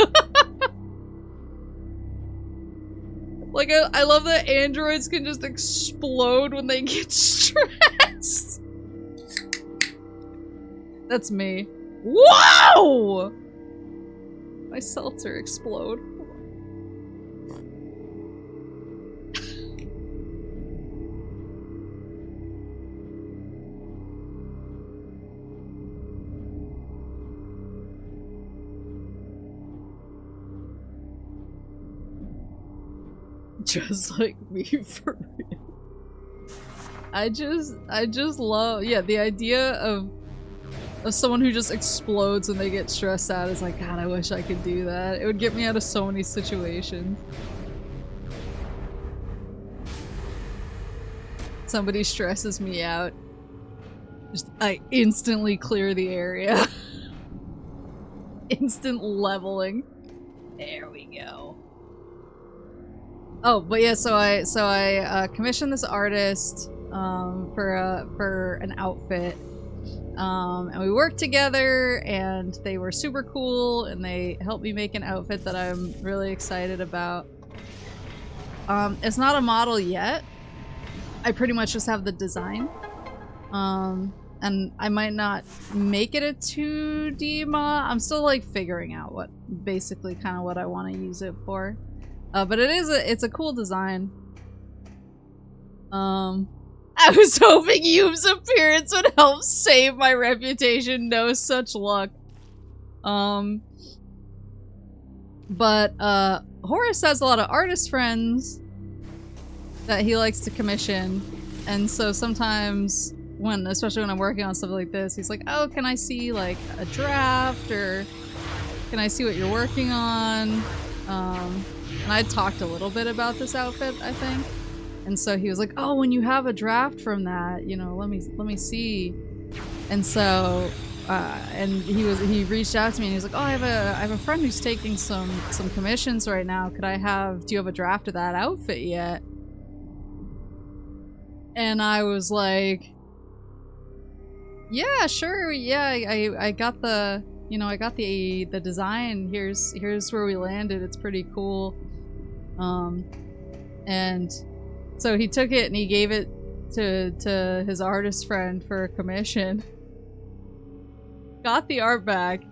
Speaker 1: Like, I love that androids can just explode when they get stressed. That's me. Whoa! My seltzer explode. Just like me, for real. I just love, yeah, the idea of someone who just explodes when they get stressed out is like, god, I wish I could do that. It would get me out of so many situations. Somebody stresses me out, I instantly clear the area. Instant leveling. There we go. Oh, but yeah, so I commissioned this artist for an outfit, and we worked together, and they were super cool, and they helped me make an outfit that I'm really excited about. It's not a model yet. I pretty much just have the design, and I might not make it a 2D mod. I'm still like figuring out what basically kind of what I want to use it for. But it's a cool design. I was hoping Yoob's appearance would help save my reputation. No such luck. But Horace has a lot of artist friends that he likes to commission, and so sometimes especially when I'm working on stuff like this, he's like, oh, can I see like a draft, or can I see what you're working on? And I talked a little bit about this outfit, I think. And so he was like, oh, when you have a draft from that, you know, let me see. And so, and he reached out to me and he was like, oh, I have a friend who's taking some commissions right now. Do you have a draft of that outfit yet? And I was like, yeah, sure. Yeah, I got the, you know, I got the design. Here's where we landed. It's pretty cool. And so he took it and he gave it to his artist friend for a commission. Got the art back.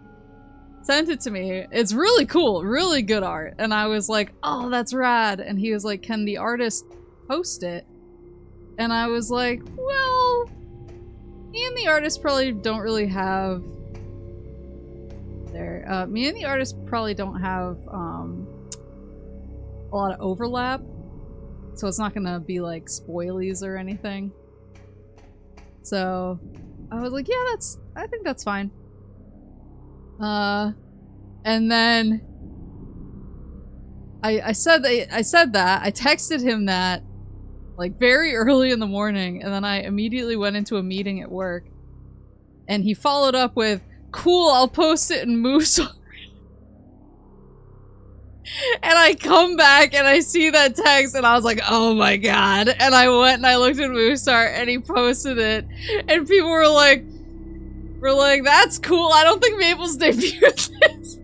Speaker 1: sent it to me. It's really cool, really good art. And I was like, oh, that's rad. And he was like, can the artist post it? And I was like, well, me and the artist probably don't really have me and the artist probably don't have a lot of overlap. So it's not gonna be like spoilies or anything. So I was like, yeah, I think that's fine. And then I said that. I texted him that like very early in the morning, and then I immediately went into a meeting at work. And he followed up with, cool, I'll post it in Moose. And I come back and I see that text and I was like, oh my god. And I went and I looked at Moosart and he posted it. And people were like, that's cool. I don't think Maple's debuted this.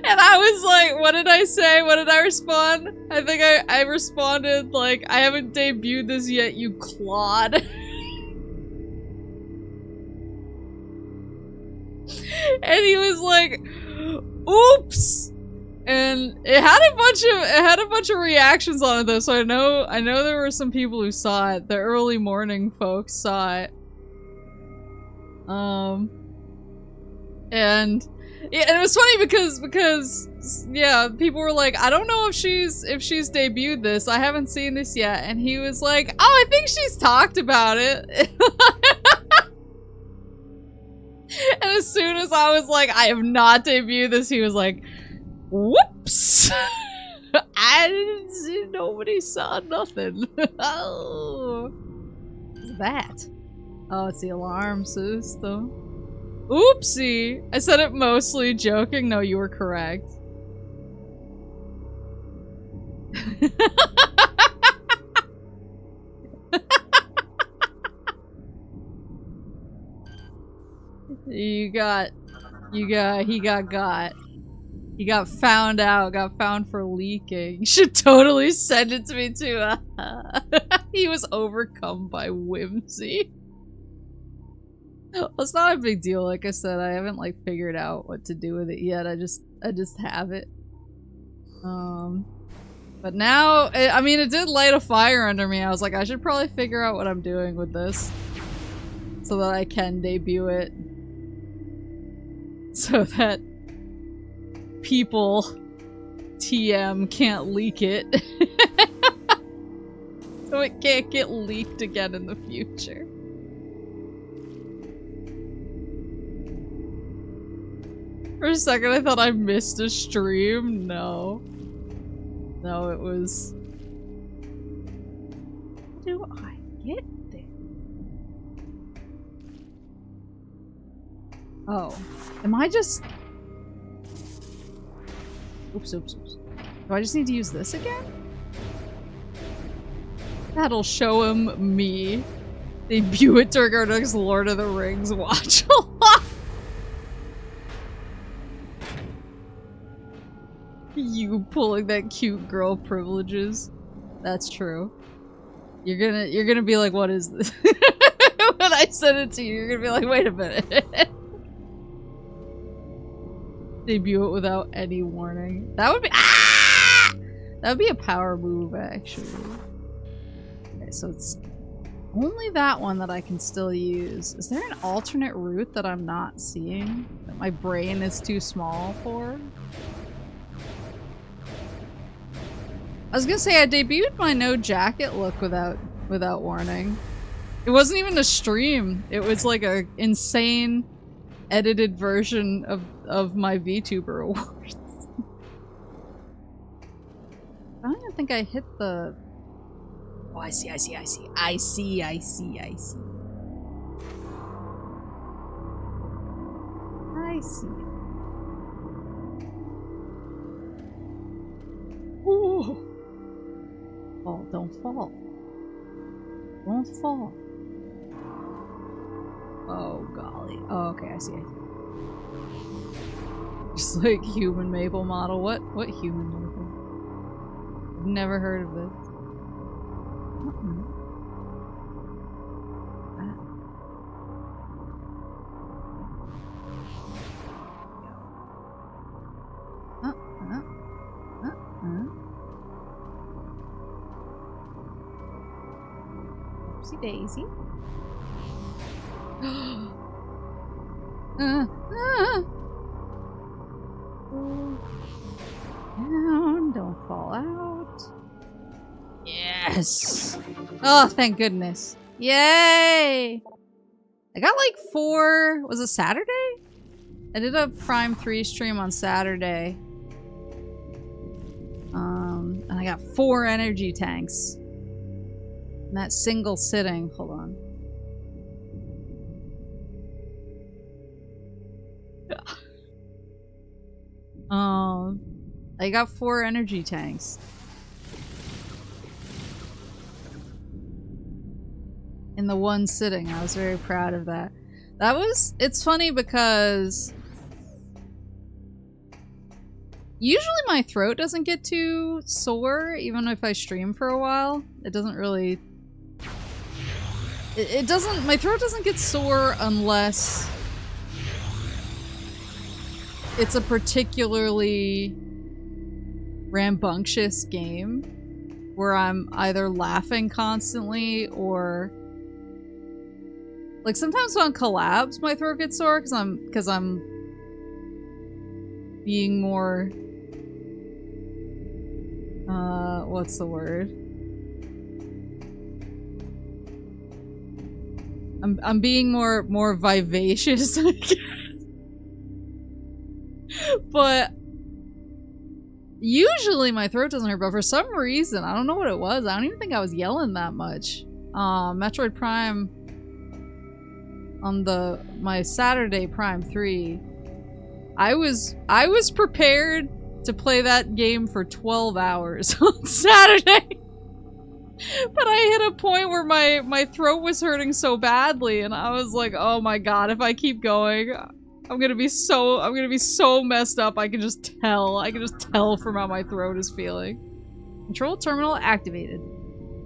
Speaker 1: And I was like, what did I say? What did I respond? I think I responded like, I haven't debuted this yet, you clod. And he was like, oops. And it had a bunch of reactions on it though, so I know there were some people who saw it. The early morning folks saw it. And yeah, and it was funny because yeah, people were like, I don't know if she's debuted this. I haven't seen this yet. And he was like, oh, I think she's talked about it. And as soon as I was like, I have not debuted this, he was like, whoops. I didn't see, nobody saw nothing. Oh, what's that? Oh, it's the alarm system. Oopsie! I said it mostly joking. No, you were correct. He got found out, got found for leaking. Should totally send it to me too. He was overcome by whimsy. It's not a big deal, like I said, I haven't like figured out what to do with it yet. I just have it. But now, I mean, it did light a fire under me. I was like, I should probably figure out what I'm doing with this so that I can debut it. So that people TM can't leak it. So it can't get leaked again in the future. For a second I thought I missed a stream. No. No, it was... How do I get there? Oh. Am I just... Oops, oops, oops. Do I just need to use this again? That'll show him me. Debut it during our next Lord of the Rings watch along. You pulling that cute girl privileges. That's true. You're gonna be like, what is this? When I send it to you, you're gonna be like, wait a minute. Debut it without any warning. That would be— ah! That would be a power move, actually. Okay, so it's only that one that I can still use. Is there an alternate route that I'm not seeing? That my brain is too small for? I was gonna say I debuted my no jacket look without warning. It wasn't even a stream. It was like a insane edited version of my VTuber awards. I don't even think I hit the... Oh, I see. Ooh. Oh, don't fall. Don't fall. Oh, golly. Oh, okay, I see. Just like human maple model. What human maple? I've never heard of it. Daisy. Down, don't fall out. Yes! Oh, thank goodness. Yay! I got like 4... Was it Saturday? I did a Prime 3 stream on Saturday. And I got 4 energy tanks. In that single sitting. Hold on. I got 4 energy tanks. In the one sitting. I was very proud of that. It's funny because usually my throat doesn't get too sore even if I stream for a while. It doesn't really... It doesn't... My throat doesn't get sore unless it's a particularly rambunctious game where I'm either laughing constantly or... Like, sometimes on collabs my throat gets sore because I'm being more... what's the word? I'm being more vivacious, I guess. But usually my throat doesn't hurt, but for some reason, I don't know what it was. I don't even think I was yelling that much. Metroid Prime on my Saturday Prime 3, I was prepared to play that game for 12 hours on Saturday. But I hit a point where my throat was hurting so badly and I was like, oh my god, if I keep going, I'm gonna be so messed up. I can just tell from how my throat is feeling. Control terminal activated.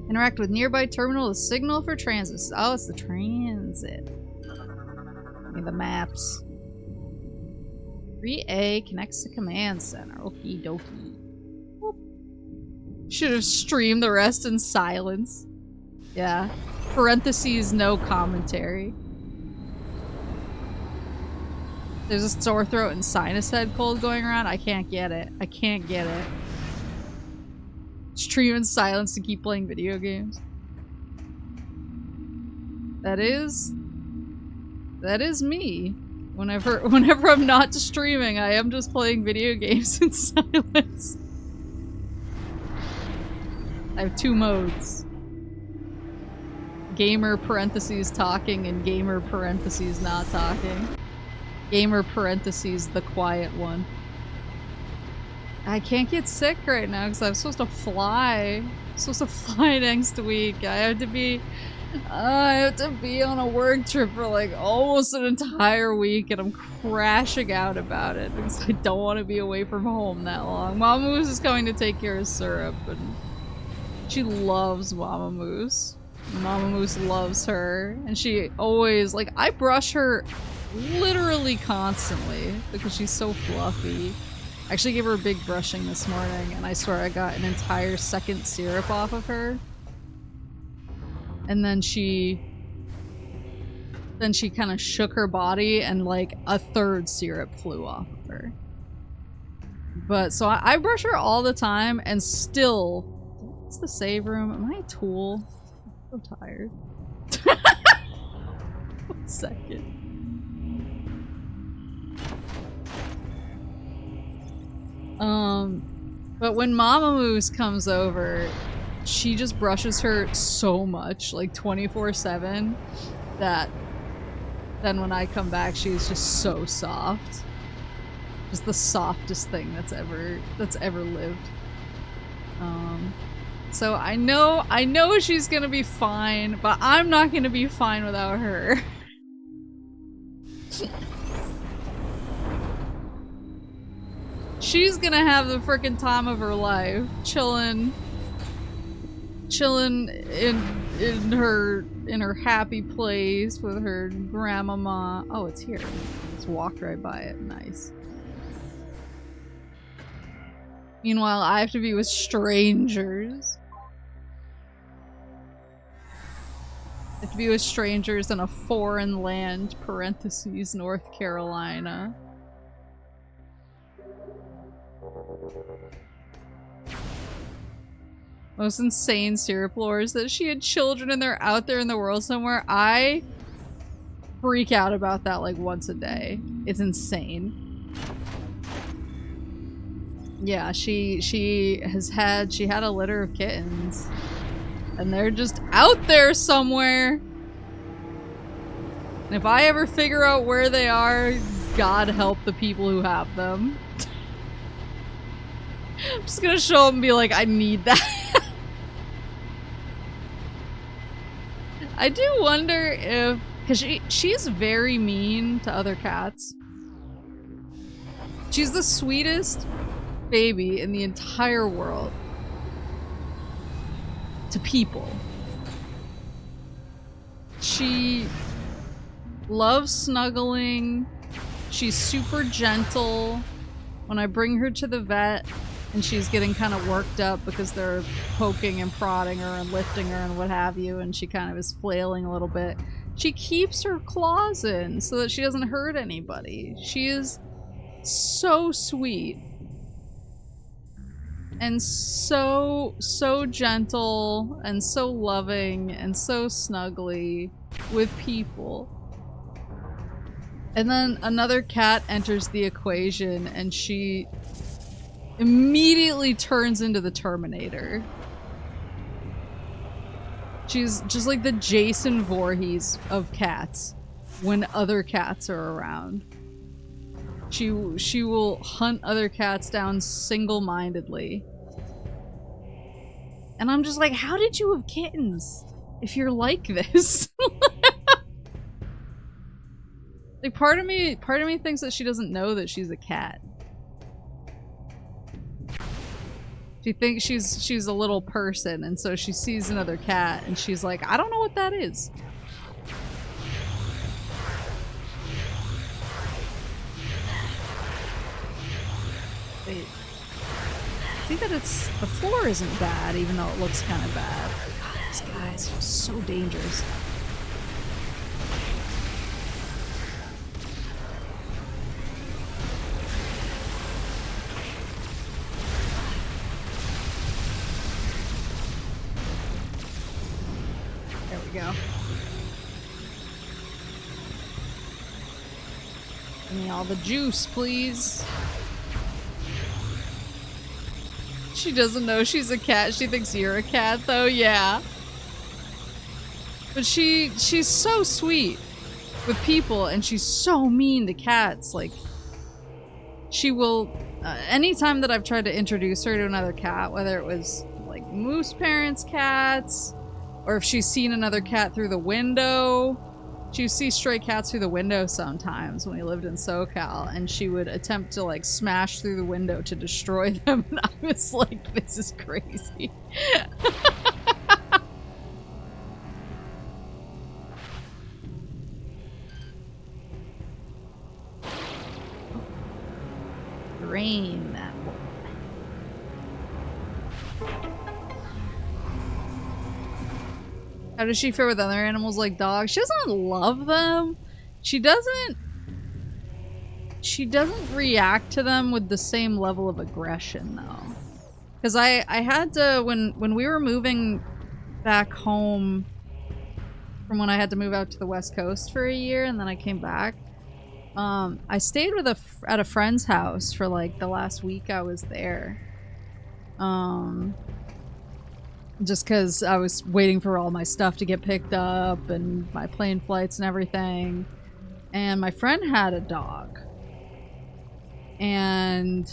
Speaker 1: Interact with nearby terminal to signal for transit. Oh, it's the transit. Give me the maps. 3A connects to command center. Okie dokie. Should have streamed the rest in silence. Yeah. Parentheses, no commentary. There's a sore throat and sinus head cold going around. I can't get it. I can't get it. Stream in silence to keep playing video games. That is me. Whenever I'm not streaming, I am just playing video games in silence. I have 2 modes. Gamer parentheses talking and gamer parentheses not talking. Gamer parentheses the quiet one. I can't get sick right now because I'm supposed to fly. I'm supposed to fly next week. I have to be on a work trip for like almost an entire week and I'm crashing out about it because I don't want to be away from home that long. Mama Moose is coming to take care of Syrup and she loves Mama Moose. Mama Moose loves her and she always, like, I brush her literally constantly because she's so fluffy. I actually gave her a big brushing this morning and I swear I got an entire second syrup off of her. And then she kind of shook her body and like a third syrup flew off of her. But so I brush her all the time and still... What's the save room? Am I a tool? I'm so tired. 1 second. But when Mama Moose comes over, she just brushes her so much, like 24/7, that then when I come back, she's just so soft. Just the softest thing that's ever lived. So I know she's gonna be fine, but I'm not gonna be fine without her. She's gonna have the frickin' time of her life, chilling in her happy place with her grandmama. Oh, it's here. Just walked right by it. Nice. Meanwhile, I have to be with strangers. have to be with strangers in a foreign land, parentheses, North Carolina. Most insane syrup lore is that she had children and they're out there in the world somewhere. I freak out about that like once a day. It's insane. Yeah, she had a litter of kittens. And they're just out there somewhere. And if I ever figure out where they are, God help the people who have them. I'm just gonna show up and be like, I need that. I do wonder if, because she's very mean to other cats. She's the sweetest baby in the entire world. To people. She loves snuggling. She's super gentle. When I bring her to the vet and she's getting kind of worked up because they're poking and prodding her and lifting her and what have you, and she kind of is flailing a little bit, she keeps her claws in so that she doesn't hurt anybody. She is so sweet. And so gentle and so loving and so snuggly with people. And then another cat enters the equation and she immediately turns into the Terminator. She's just like the Jason Voorhees of cats when other cats are around. She will hunt other cats down single-mindedly. And I'm just like, how did you have kittens if you're like this? Like part of me thinks that she doesn't know that she's a cat. She thinks she's a little person, and so she sees another cat and she's like, I don't know what that is. Wait. I think that the floor isn't bad, even though it looks kind of bad. God, these guys are so dangerous. There we go. Give me all the juice, please. She doesn't know she's a cat. She thinks you're a cat, though. Yeah. But she's so sweet with people, and she's so mean to cats. Like, she will... anytime that I've tried to introduce her to another cat, whether it was, like, Moose parents' cats, or if she's seen another cat through the window... She would see stray cats through the window sometimes when we lived in SoCal, and she would attempt to like smash through the window to destroy them, and I was like, this is crazy. Drain that boy. How does she fare with other animals like dogs? She doesn't love them. She doesn't react to them with the same level of aggression, though. Because I had to, when we were moving back home from when I had to move out to the West Coast for a year and then I came back, I stayed with at a friend's house for like the last week I was there. Just because I was waiting for all my stuff to get picked up and my plane flights and everything. And my friend had a dog. And,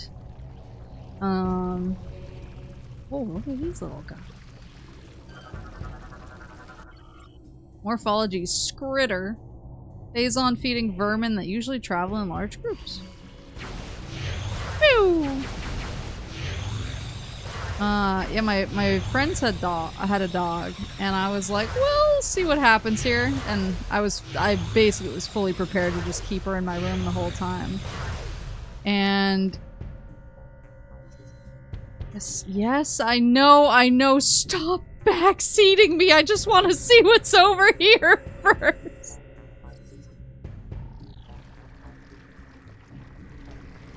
Speaker 1: oh, look at these little guys. Morphology, Skritter. Stays on feeding vermin that usually travel in large groups. Pew! Yeah, my friends had a dog, and I was like, we'll see what happens here. And I basically was fully prepared to just keep her in my room the whole time. And yes, I know, stop backseating me. I just want to see what's over here first.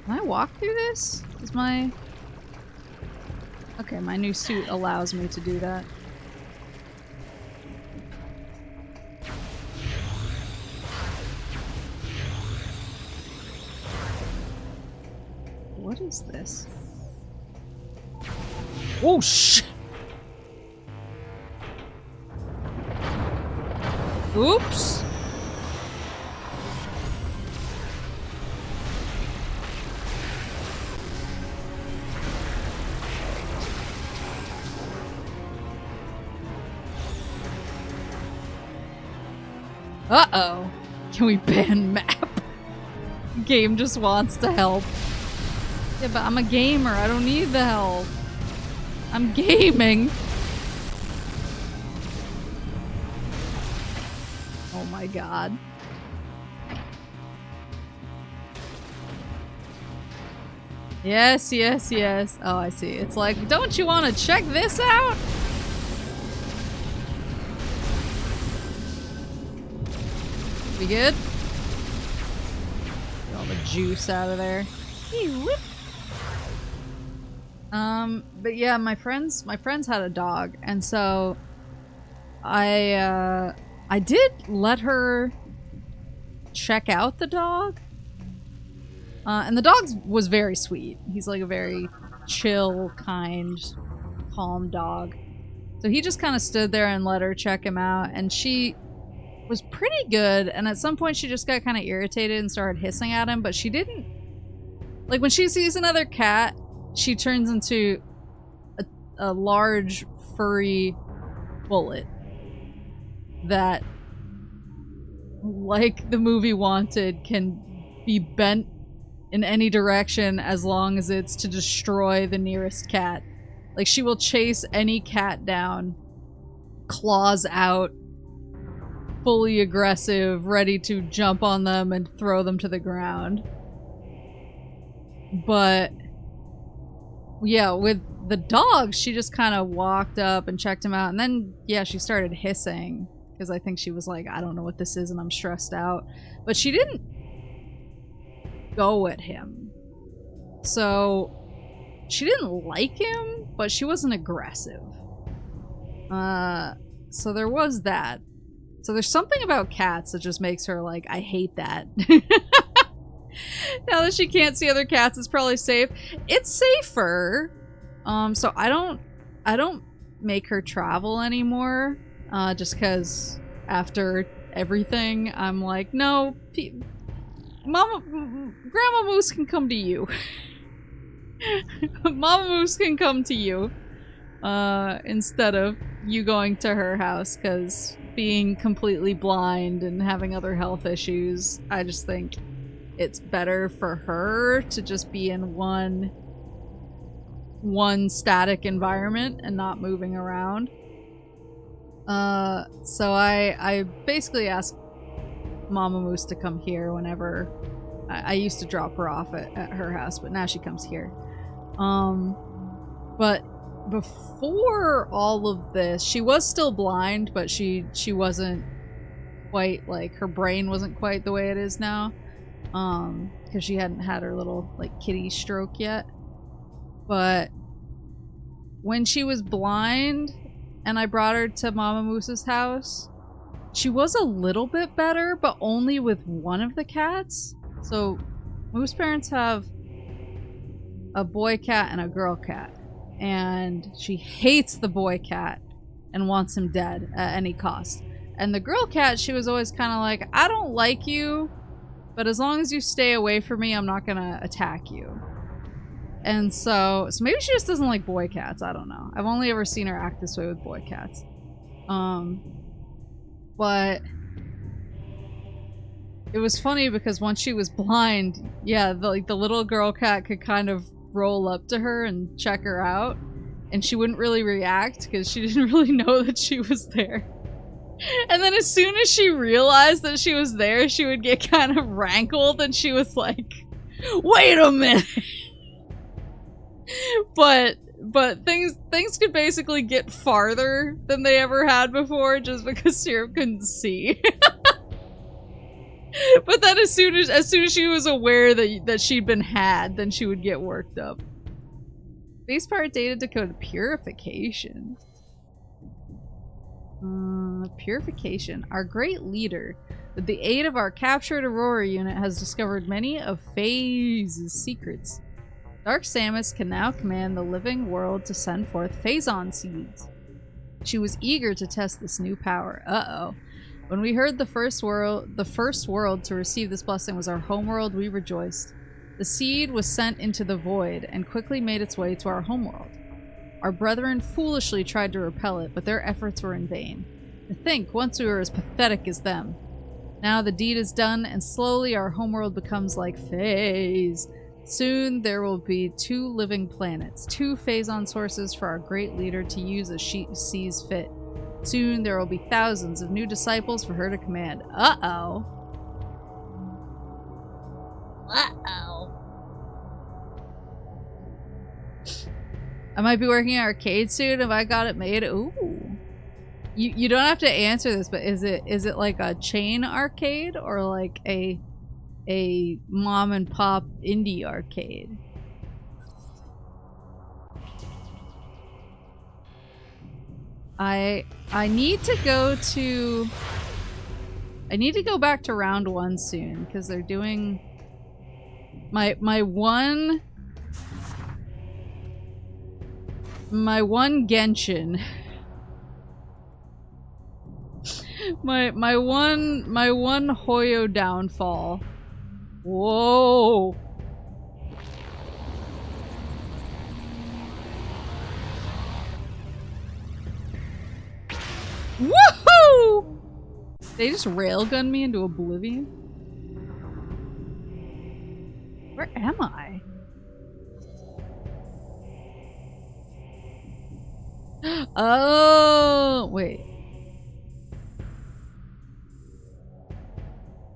Speaker 1: Can I walk through this? Is my... Okay, my new suit allows me to do that. What is this? Oh, shit! Oops! Uh-oh. Can we ban map? Game just wants to help. Yeah, but I'm a gamer. I don't need the help. I'm gaming. Oh my god. Yes, yes, yes. Oh, I see. It's like, don't you want to check this out? We good? Get all the juice out of there. But yeah, my friends had a dog, and so I did let her check out the dog. And the dog was very sweet. He's like a very chill, kind, calm dog. So he just kind of stood there and let her check him out, and she was pretty good, and at some point she just got kind of irritated and started hissing at him, but she didn't... Like, when she sees another cat, she turns into a large, furry bullet that, like the movie Wanted, can be bent in any direction as long as it's to destroy the nearest cat. Like, she will chase any cat down, claws out, fully aggressive, ready to jump on them and throw them to the ground. But yeah, with the dog, she just kind of walked up and checked him out, and then yeah, she started hissing because I think she was like, I don't know what this is and I'm stressed out. But she didn't go at him. So she didn't like him, but she wasn't aggressive. So there was that. So there's something about cats that just makes her like, I hate that. Now that she can't see other cats, it's probably safe. It's safer. So I don't make her travel anymore. Just because after everything, I'm like, no, Grandma Moose can come to you. Mama Moose can come to you. Instead of you going to her house, because being completely blind and having other health issues, I just think it's better for her to just be in one static environment and not moving around. So I basically asked Mama Moose to come here whenever I used to drop her off at her house, but now she comes here. But before all of this, she was still blind, but she wasn't quite, like, her brain wasn't quite the way it is now. Because she hadn't had her little, like, kitty stroke yet. But when she was blind and I brought her to Mama Moose's house, she was a little bit better, but only with one of the cats. So Moose parents have a boy cat and a girl cat. And she hates the boy cat and wants him dead at any cost. And the girl cat, she was always kind of like, I don't like you, but as long as you stay away from me, I'm not gonna attack you. And so maybe she just doesn't like boy cats. I don't know. I've only ever seen her act this way with boy cats. But it was funny because once she was blind, yeah, the little girl cat could kind of roll up to her and check her out, and she wouldn't really react because she didn't really know that she was there. And then as soon as she realized that she was there, she would get kind of rankled, and she was like, wait a minute. But But things could basically get farther than they ever had before just because Syrup couldn't see. But then as soon as she was aware that she'd been had, then she would get worked up. Base part data decode purification. Purification. Our great leader, with the aid of our captured Aurora unit, has discovered many of Phase' secrets. Dark Samus can now command the living world to send forth Phazon seeds. She was eager to test this new power. Uh-oh. When we heard the first world to receive this blessing was our homeworld, we rejoiced. The seed was sent into the void and quickly made its way to our homeworld. Our brethren foolishly tried to repel it, but their efforts were in vain. To think, once we were as pathetic as them. Now the deed is done, and slowly our homeworld becomes like Phase. Soon there will be 2 living planets, 2 Phazon sources for our great leader to use as she sees fit. Soon there will be thousands of new disciples for her to command. Uh-oh. Uh-oh. I might be working at arcade soon if I got it made. Ooh. You don't have to answer this, but is it like a chain arcade or like a mom and pop indie arcade? I need to go back to round 1 soon because they're doing my one Genshin. my one Hoyo downfall. Whoa. Woohoo! They just railgun me into oblivion? Where am I? Oh, wait.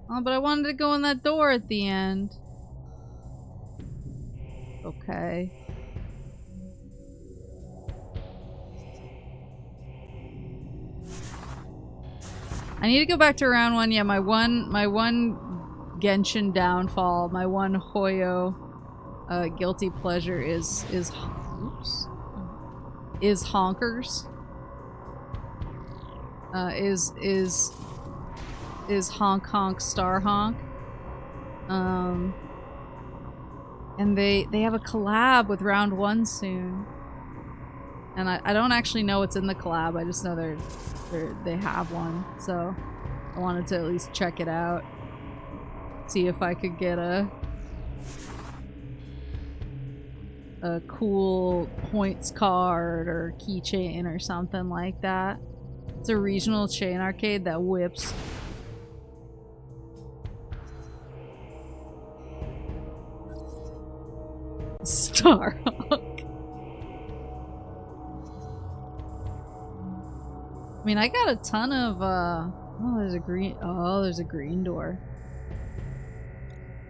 Speaker 1: Oh, but I wanted to go in that door at the end. Okay. I need to go back to round 1. Yeah, my one Genshin downfall, my one Hoyo guilty pleasure is honkers. Is honk honk star honk. And they have a collab with round 1 soon. And I don't actually know what's in the collab. I just know they have one. So I wanted to at least check it out. See if I could get a cool points card or keychain or something like that. It's a regional chain arcade that whips. Starhawk. I mean, I got a ton of oh, there's a green door.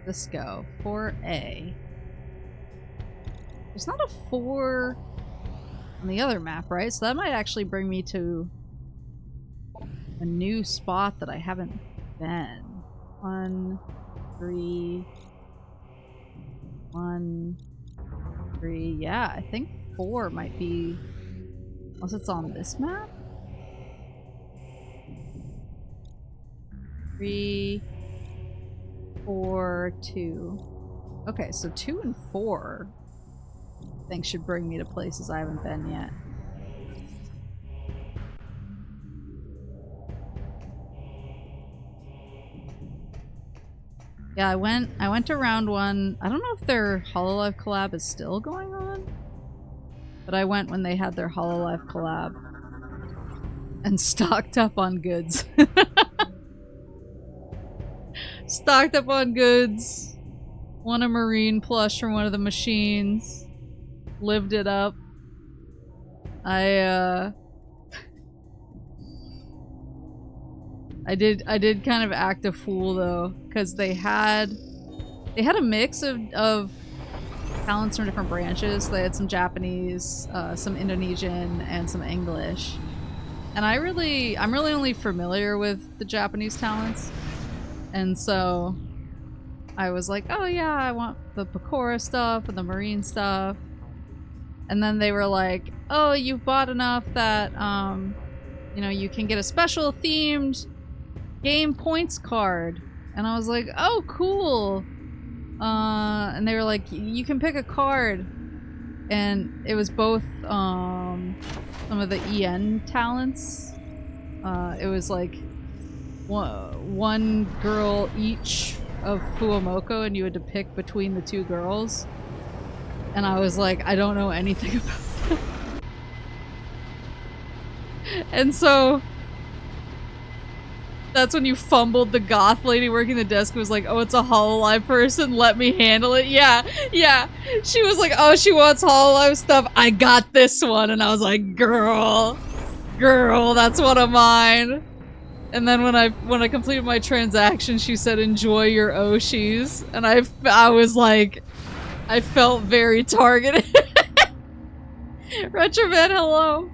Speaker 1: Let's go. 4A. There's not a 4 on the other map, right? So that might actually bring me to a new spot that I haven't been. 1, 3. 1, 3. Yeah, I think 4 might be. Unless it's on this map? 3, 4, 2. Okay, so 2 and 4 I think should bring me to places I haven't been yet. Yeah, I went to round 1. I don't know if their HoloLive collab is still going on, but I went when they had their HoloLive collab and stocked up on goods. Stocked up on goods. Won a marine plush from one of the machines. Lived it up. I did kind of act a fool though, because they had a mix of talents from different branches. They had some Japanese, some Indonesian, and some English. And I'm really only familiar with the Japanese talents. And so I was like, oh yeah, I want the Pecora stuff and the marine stuff. And then they were like, oh, you've bought enough that, you know, you can get a special themed game points card. And I was like, oh, cool. And they were like, you can pick a card. And it was both, some of the EN talents. It was like one girl each of Fuamoko, and you had to pick between the two girls. And I was like, I don't know anything about that. And so that's when you fumbled the goth lady working the desk who was like, oh, it's a Hololive person, let me handle it. Yeah. She was like, oh, she wants Hololive stuff. I got this one. And I was like, girl, that's one of mine. And then when I completed my transaction, she said, enjoy your Oshis. And I was like, I felt very targeted. Retrovan, hello.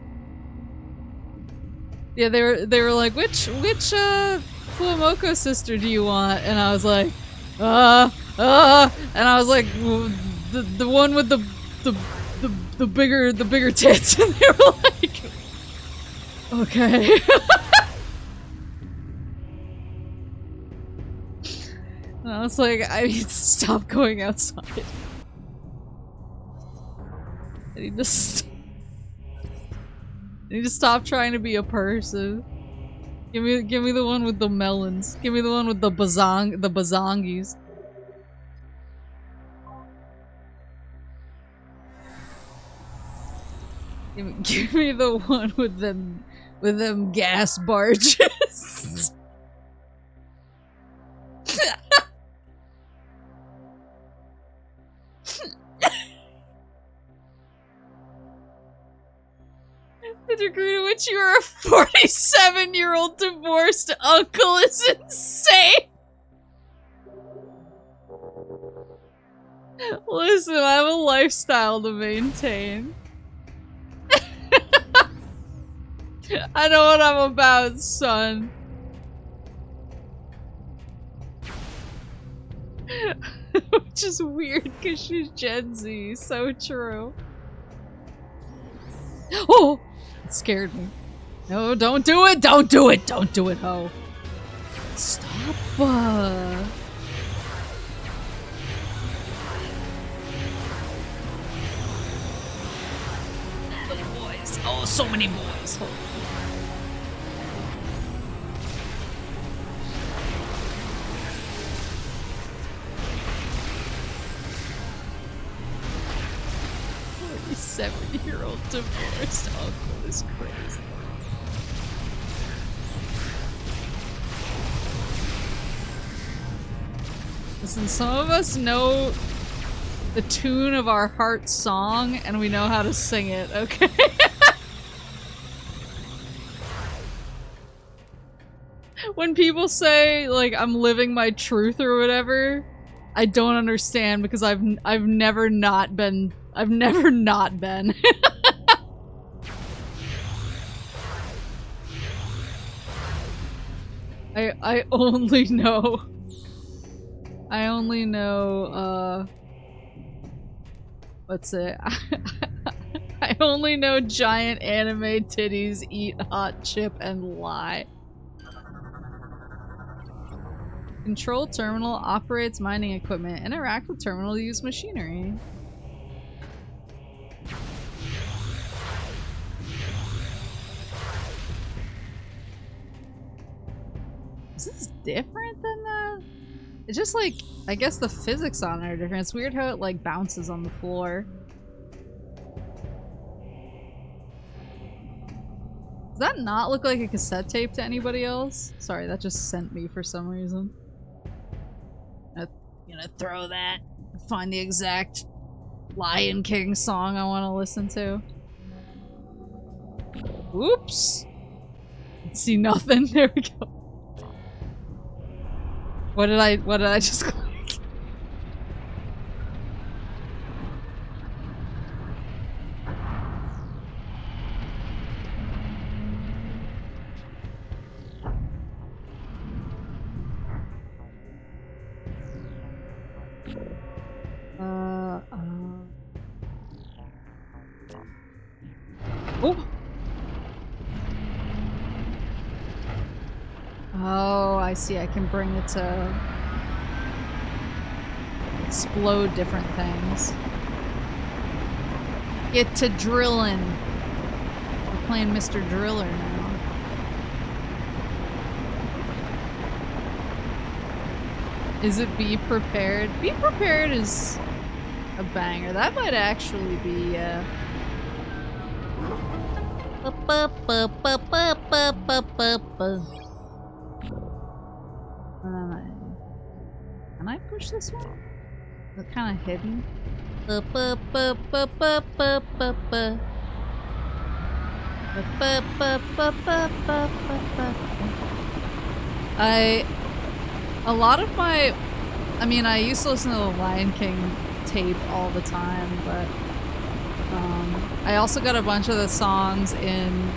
Speaker 1: Yeah, they were like, which Fuamoko sister do you want? And I was like, and I was like, the one with the bigger tits. And they were like, okay. And I was like, I need to stop going outside. I need to stop trying to be a person. Give me the one with the melons. Give me the one with the bazongis. Give me the one with them gas barges. The degree to which you are a 47-year-old divorced uncle is insane! Listen, I have a lifestyle to maintain. I know what I'm about, son. Which is weird, because she's Gen Z. So true. Oh! It scared me. No, don't do it! Don't do it! Don't do it, ho! Stop! Little boys. Oh, so many boys. Oh. A 70-year-old divorced uncle is crazy. Listen, some of us know the tune of our heart song and we know how to sing it, okay? When people say, like, I'm living my truth or whatever, I don't understand because I've never not been. I've never not been. I only know. I only know, what's it? I only know giant anime titties, eat hot chip, and lie. Control terminal operates mining equipment. Interact with terminal to use machinery. Is this different than the... It's just like, I guess the physics on it are different. It's weird how it like bounces on the floor. Does that not look like a cassette tape to anybody else? Sorry, that just sent me for some reason. I'm gonna throw that. Find the exact Lion King song I want to listen to. Oops! See nothing. There we go. What did I just click? I see I can bring it to explode different things. Get to drilling. We're playing Mr. Driller now. Is it Be Prepared? Be Prepared is a banger. That might actually be, Can I push this one? Is it kind of hidden? A lot of my, I mean, I used to listen to the Lion King tape all the time, but I also got a bunch of the songs in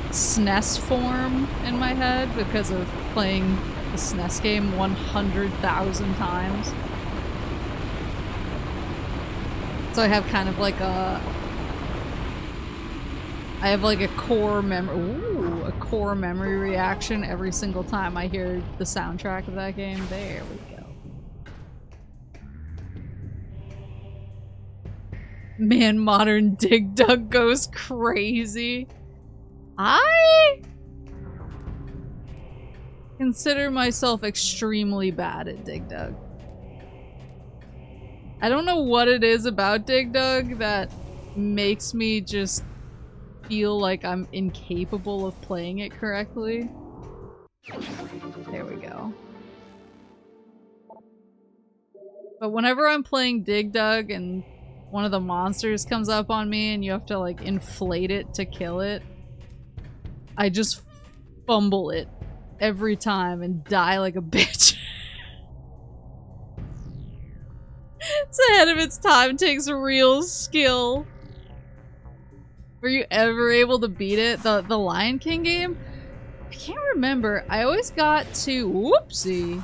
Speaker 1: SNES form in my head because of playing the SNES game 100,000 times. So I have kind of like a, I have like a core memory reaction every single time I hear the soundtrack of that game. There we go. Man, modern Dig Dug goes crazy. I consider myself extremely bad at Dig Dug. I don't know what it is about Dig Dug that makes me just feel like I'm incapable of playing it correctly. There we go. But whenever I'm playing Dig Dug and one of the monsters comes up on me and you have to like inflate it to kill it, I just fumble it every time and die like a bitch. It's ahead of its time, takes real skill. Were you ever able to beat it? The Lion King game? I can't remember. I always got to... Whoopsie!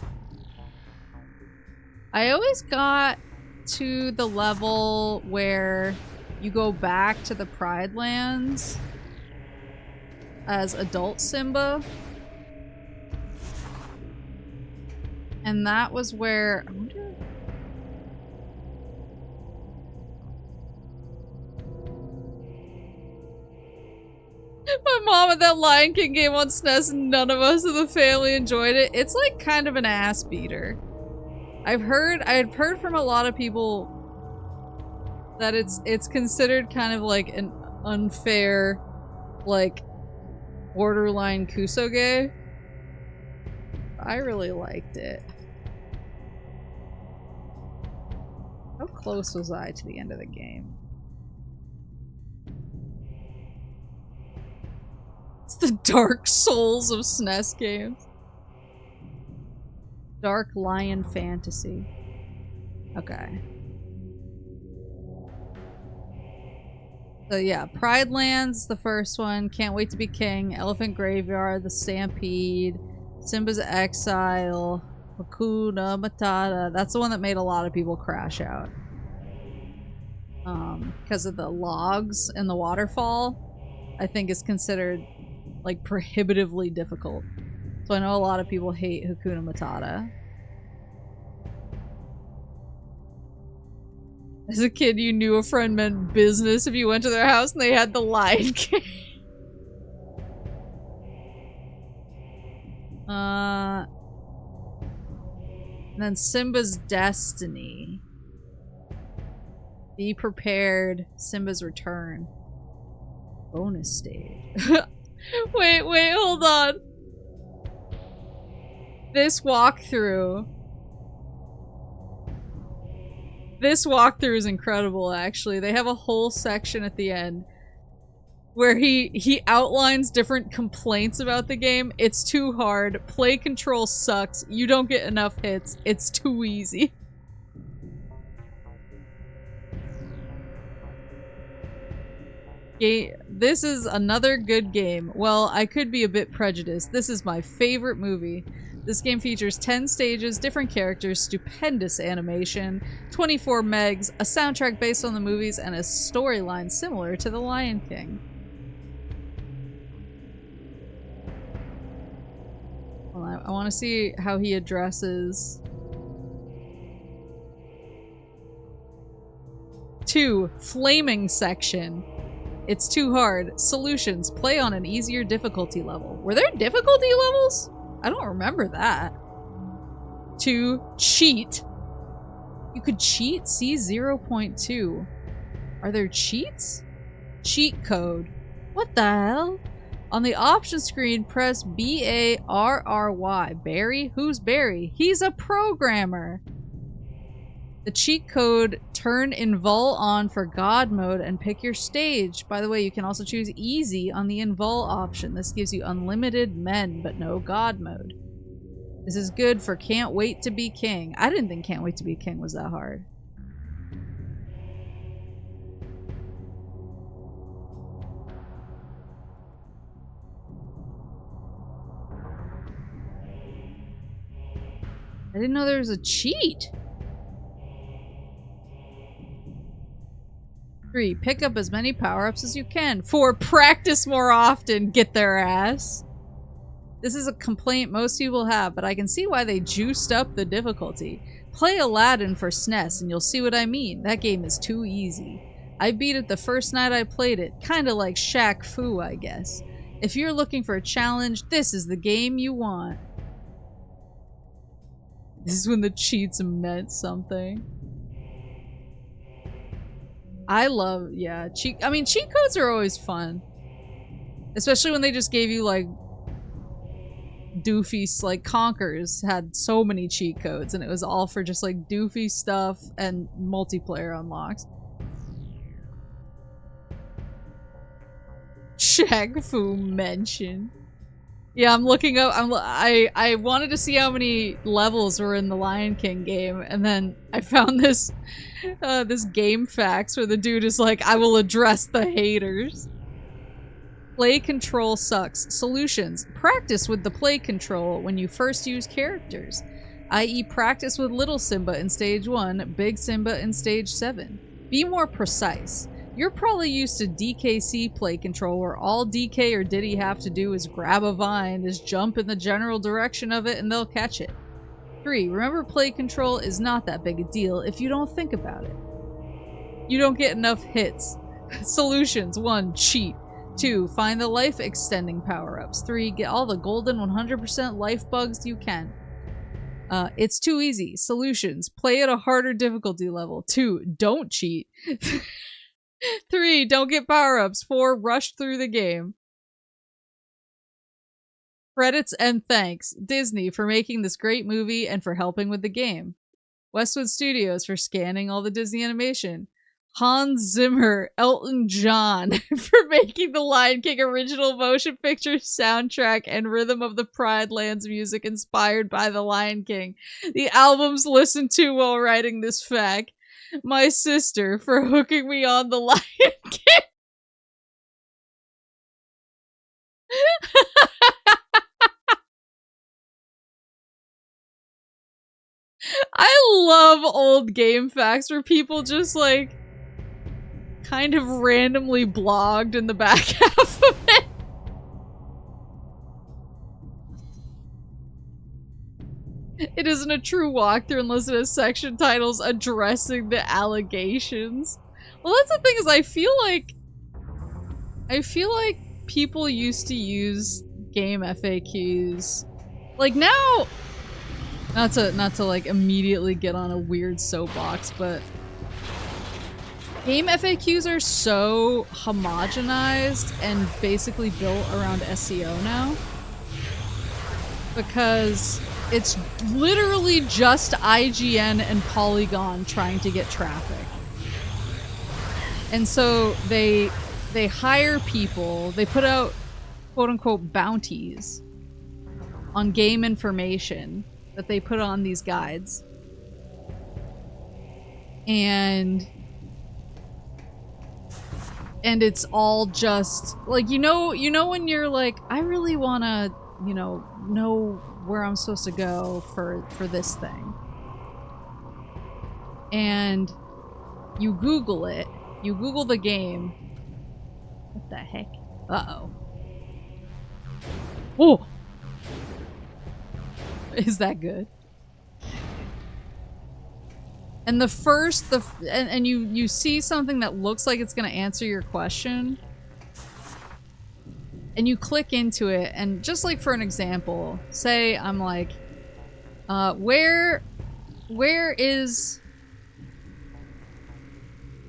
Speaker 1: I always got to the level where you go back to the Pride Lands as adult Simba. And that was where... I wonder... My mom had that Lion King game on SNES and none of us in the family enjoyed it. It's like kind of an ass beater. I had heard from a lot of people that it's considered kind of like an unfair, like, borderline kusoge. I really liked it. How close was I to the end of the game? It's the Dark Souls of SNES games. Dark Lion Fantasy. Okay. So yeah, Pride Lands, the first one. Can't Wait to Be King. Elephant Graveyard, The Stampede. Simba's Exile. Hakuna Matata. That's the one that made a lot of people crash out. Because of the logs in the waterfall, I think is considered like prohibitively difficult. So I know a lot of people hate Hakuna Matata. As a kid, you knew a friend meant business if you went to their house and they had the Lion King. And then Simba's Destiny. Be Prepared. Simba's Return. Bonus stage. Wait, hold on. This walkthrough is incredible, actually. They have a whole section at the end where he outlines different complaints about the game. It's too hard. Play control sucks. You don't get enough hits. It's too easy. This is another good game. Well, I could be a bit prejudiced. This is my favorite movie. This game features 10 stages, different characters, stupendous animation, 24 megs, a soundtrack based on the movies, and a storyline similar to The Lion King. Well, I want to see how he addresses 2. Flaming section. It's too hard. Solutions. Play on an easier difficulty level. Were there difficulty levels? I don't remember that. 2. Cheat. You could cheat? See 0.2. Are there cheats? Cheat code. What the hell? On the option screen, press B-A-R-R-Y. Barry? Who's Barry? He's a programmer. The cheat code, turn invul on for God mode and pick your stage. By the way, you can also choose easy on the invul option. This gives you unlimited men, but no God mode. This is good for can't wait to be king. I didn't think can't wait to be king was that hard. I didn't know there was a cheat. 3. Pick up as many power-ups as you can. 4. Practice more often. Get their ass. This is a complaint most people have, but I can see why they juiced up the difficulty. Play Aladdin for SNES and you'll see what I mean. That game is too easy. I beat it the first night I played it. Kinda like Shaq Fu, I guess. If you're looking for a challenge, this is the game you want. This is when the cheats meant something. I love, yeah, cheat codes are always fun. Especially when they just gave you, like, doofy, like, Conkers had so many cheat codes, and it was all for just, like, doofy stuff and multiplayer unlocks. Shaq Fu mention. Yeah, I'm looking up, I wanted to see how many levels were in the Lion King game, and then I found this, this game facts where the dude is like, I will address the haters. Play control sucks. Solutions. Practice with the play control when you first use characters. I.e. practice with little Simba in stage 1, big Simba in stage 7. Be more precise. You're probably used to DKC play control where all DK or Diddy have to do is grab a vine, is jump in the general direction of it, and they'll catch it. 3. Remember, play control is not that big a deal if you don't think about it. You don't get enough hits. Solutions. 1. Cheat. 2. Find the life extending power-ups. 3. Get all the golden 100% life bugs you can. It's too easy. Solutions. Play at a harder difficulty level. 2. Don't cheat. 3. Don't get power-ups. 4. Rush through the game. Credits and thanks. Disney for making this great movie and for helping with the game. Westwood Studios for scanning all the Disney animation. Hans Zimmer, Elton John for making the Lion King original motion picture soundtrack and Rhythm of the Pride Lands music inspired by the Lion King. The albums listened to while writing this fact. My sister for hooking me on the Lion King. I love old game facts where people just like kind of randomly blogged in the back half of it. It isn't a true walkthrough unless it has section titles addressing the allegations. Well, that's the thing is I feel like people used to use game FAQs. Like now, not to like immediately get on a weird soapbox, but game FAQs are so homogenized and basically built around SEO now. Because it's literally just IGN and Polygon trying to get traffic. And so they hire people, they put out quote-unquote bounties on game information that they put on these guides. And it's all just like, you know when you're like, I really wanna, know where I'm supposed to go for this thing. And you Google it. You Google the game. What the heck? Uh-oh. Oh! is that good. And the first, and you see something that looks like it's gonna answer your question, and you click into it, and just like for an example, say I'm like, where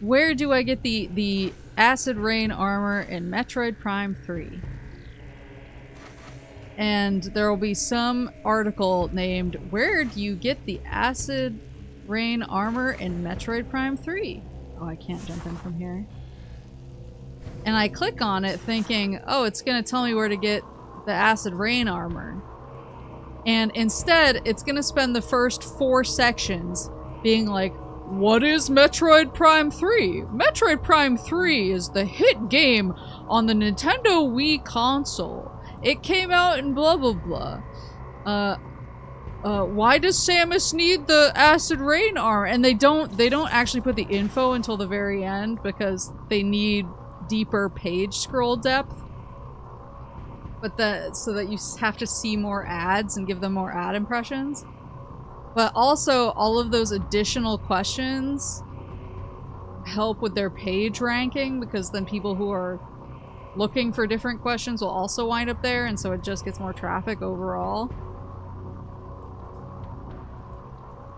Speaker 1: do I get the acid rain armor in Metroid Prime 3? And there will be some article named, where do you get the acid rain armor in Metroid Prime 3? Oh, I can't jump in from here. And I click on it thinking, oh, it's gonna tell me where to get the acid rain armor. And instead, it's gonna spend the first 4 sections being like, what is Metroid Prime 3? Metroid Prime 3 is the hit game on the Nintendo Wii console. It came out in blah blah blah. Why does Samus need the acid rain armor? And they don't actually put the info until the very end because they need deeper page scroll depth. But so that you have to see more ads and give them more ad impressions. But also, all of those additional questions help with their page ranking, because then people who are looking for different questions will also wind up there, and so it just gets more traffic overall.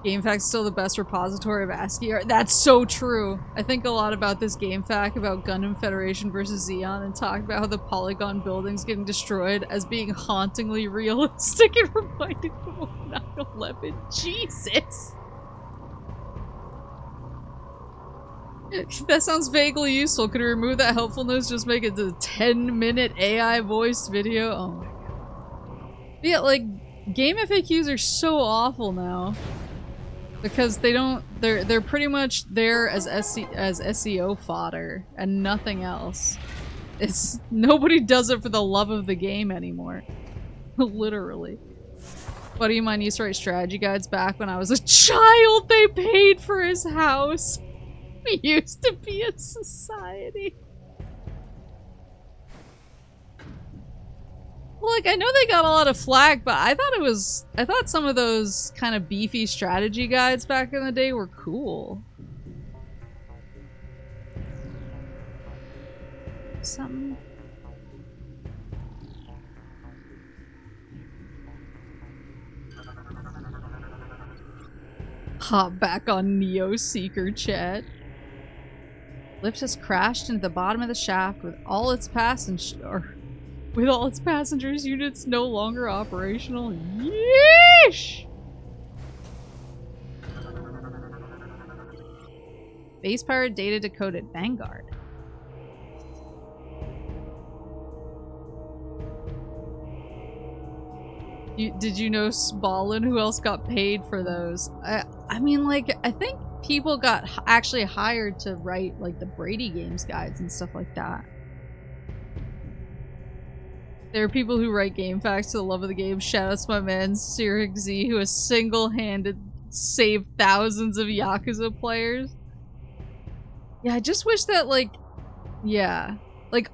Speaker 1: GameFAQ's still the best repository of ASCII art. That's so true. I think a lot about this GameFAQ about Gundam Federation versus Xeon, and talk about how the polygon buildings getting destroyed as being hauntingly realistic and reminding them of 9/11. Jesus! That sounds vaguely useful. Could we remove that helpfulness? Just make it a 10-minute AI voiced video? Oh my god. Yeah, like, game FAQs are so awful now. Because they don't, they're pretty much there as SEO fodder and nothing else. Nobody does it for the love of the game anymore. Literally. Buddy of mine used to write strategy guides back when I was a child. They paid for his house. We used to be a society. Like, I know they got a lot of flack, but I thought some of those kind of beefy strategy guides back in the day were cool. Something. Hop back on Neo Seeker chat. Lift has crashed into the bottom of the shaft with all its passengers units no longer operational. Yeesh! Base pirate data decoded. Vanguard. Did you know Spallin? Who else got paid for those? I mean, like, I think people got actually hired to write, like, the Brady Games guides and stuff like that. There are people who write GameFAQs to the love of the game. Shoutouts to my man Sirik Z, who has single-handed saved thousands of Yakuza players. Yeah, I just wish that, like, yeah, like,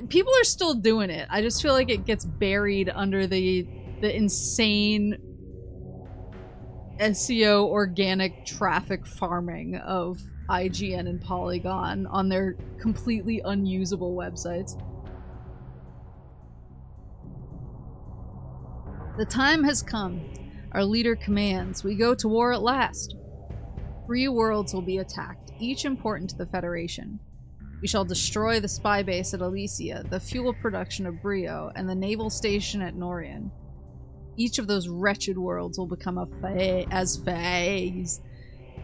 Speaker 1: people are still doing it. I just feel like it gets buried under the insane SEO organic traffic farming of IGN and Polygon on their completely unusable websites. The time has come. Our leader commands. We go to war at last. 3 worlds will be attacked, each important to the Federation. We shall destroy the spy base at Alcesia, the fuel production of Brio, and the naval station at Norian. Each of those wretched worlds will become a phase,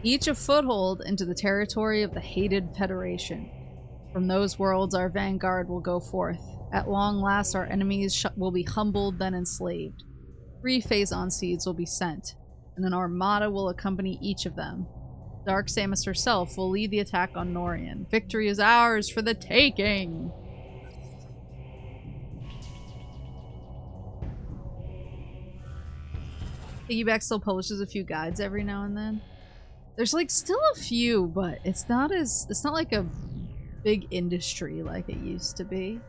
Speaker 1: each a foothold into the territory of the hated Federation. From those worlds, our vanguard will go forth. At long last, our enemies will be humbled, then enslaved. 3 Phazon seeds will be sent, and an armada will accompany each of them. Dark Samus herself will lead the attack on Norian. Victory is ours for the taking! Piggyback still publishes a few guides every now and then. There's like still a few, but it's not like a big industry like it used to be.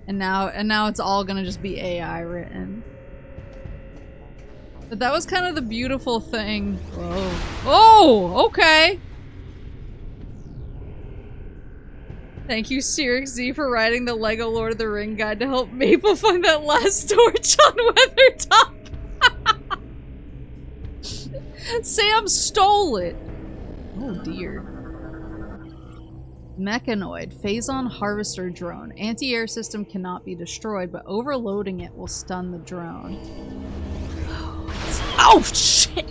Speaker 1: And now it's all gonna just be AI written. But that was kind of the beautiful thing. Whoa. Oh, okay. Thank you, Sirix Z, for writing the LEGO Lord of the Ring guide to help Maple find that last torch on Weathertop. Sam stole it. Oh dear. Mechanoid, Phazon Harvester Drone. Anti-air system cannot be destroyed, but overloading it will stun the drone. Oh shit!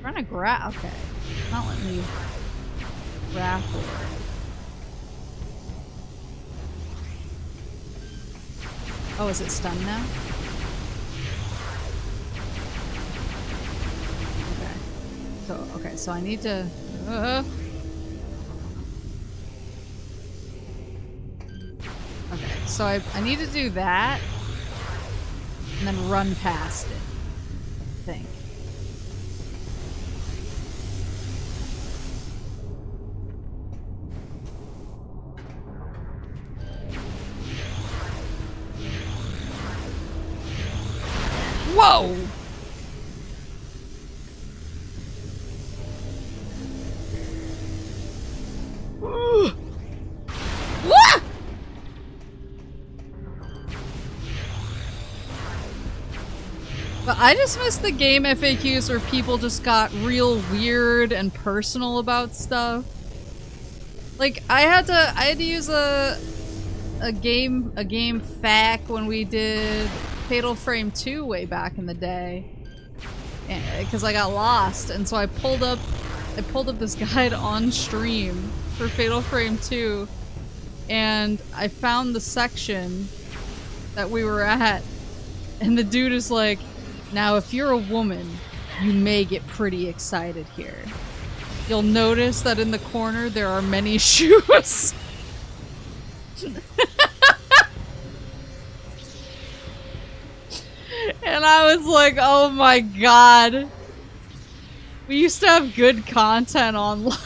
Speaker 1: Trying to grab. Okay. Not letting me grapple. Oh, is it stunned now? Okay, so I need to... Okay, so I need to do that, and then run past it, I think. Whoa! What? But I just missed the game FAQs where people just got real weird and personal about stuff. Like I had to use a game FAQ when we did Fatal Frame 2 way back in the day, because I got lost, and so I pulled up this guide on stream for Fatal Frame 2, and I found the section that we were at, and the dude is like, now if you're a woman, you may get pretty excited here. You'll notice that in the corner there are many shoes. And I was like, oh my god. We used to have good content online.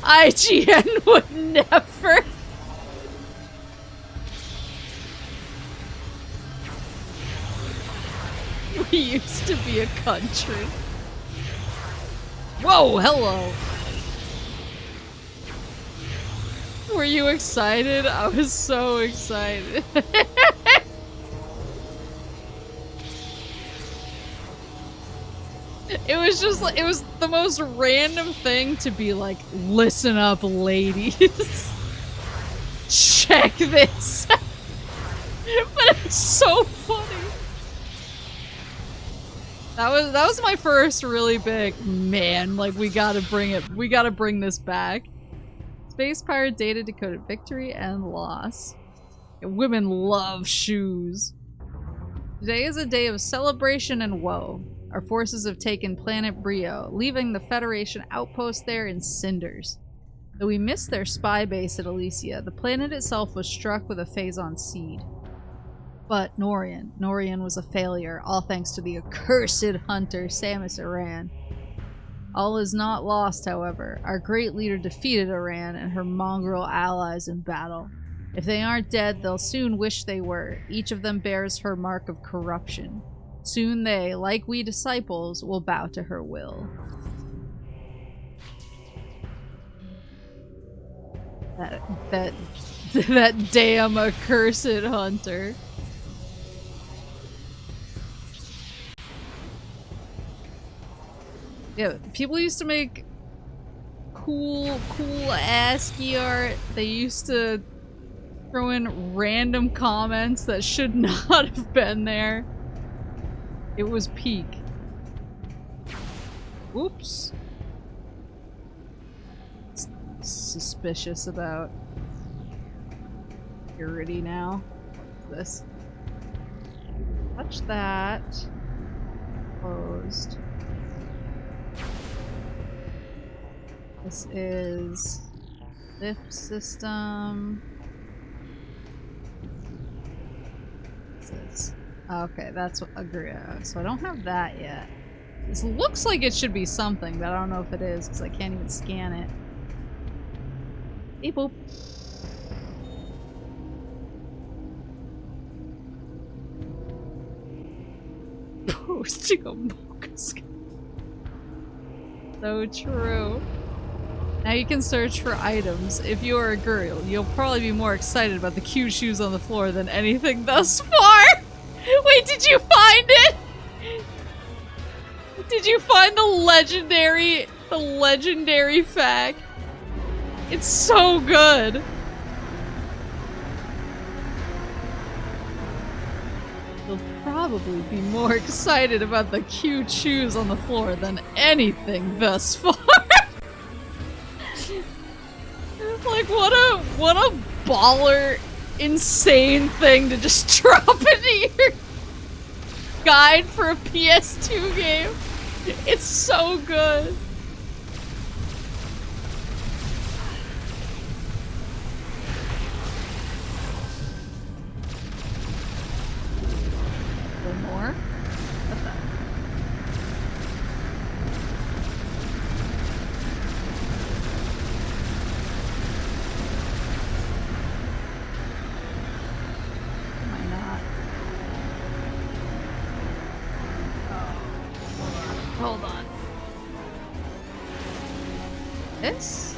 Speaker 1: IGN would never. We used to be a country. Whoa, hello. Were you excited? I was so excited. It was just like, it was the most random thing to be like, listen up, ladies. Check this. But it's so funny. That was my first really big, man, like we gotta bring this back. Space pirate data decoded victory and loss. Women love shoes. Today is a day of celebration and woe. Our forces have taken planet Brio, leaving the Federation outpost there in cinders. Though we missed their spy base at Alcesia, the planet itself was struck with a Phazon seed. But Norian was a failure, all thanks to the accursed hunter Samus Aran. All is not lost, however. Our great leader defeated Aran and her mongrel allies in battle. If they aren't dead, they'll soon wish they were. Each of them bears her mark of corruption. Soon they, like we disciples, will bow to her will. That damn accursed hunter. Yeah, people used to make cool ASCII art. They used to throw in random comments that should not have been there. It was peak. Oops. Suspicious about purity now. What's this? Touch that. Closed. This is lift system. pieces. Okay, that's what agree. So I don't have that yet. This looks like it should be something, but I don't know if it is because I can't even scan it. Beep boop. Posting a bogus. So true. Now you can search for items. If you are a girl, you'll probably be more excited about the cute shoes on the floor than anything thus far. Wait, did you find it? Did you find the legendary fact? It's so good. You'll probably be more excited about the cute shoes on the floor than anything thus far. Like, what a baller, insane thing to just drop into your guide for a PS2 game. It's so good. A little more. What's that? Am I not? Oh. Hold on. This?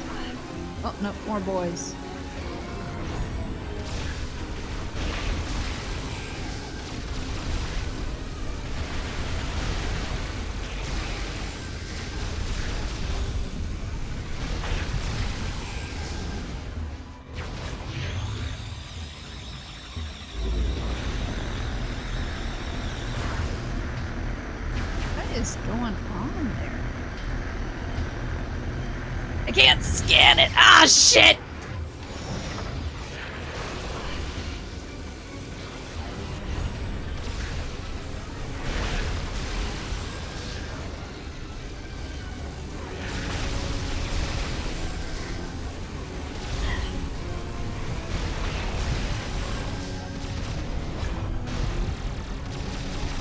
Speaker 1: Oh, no, more boys. What is going on there? I can't scan it! Ah, shit!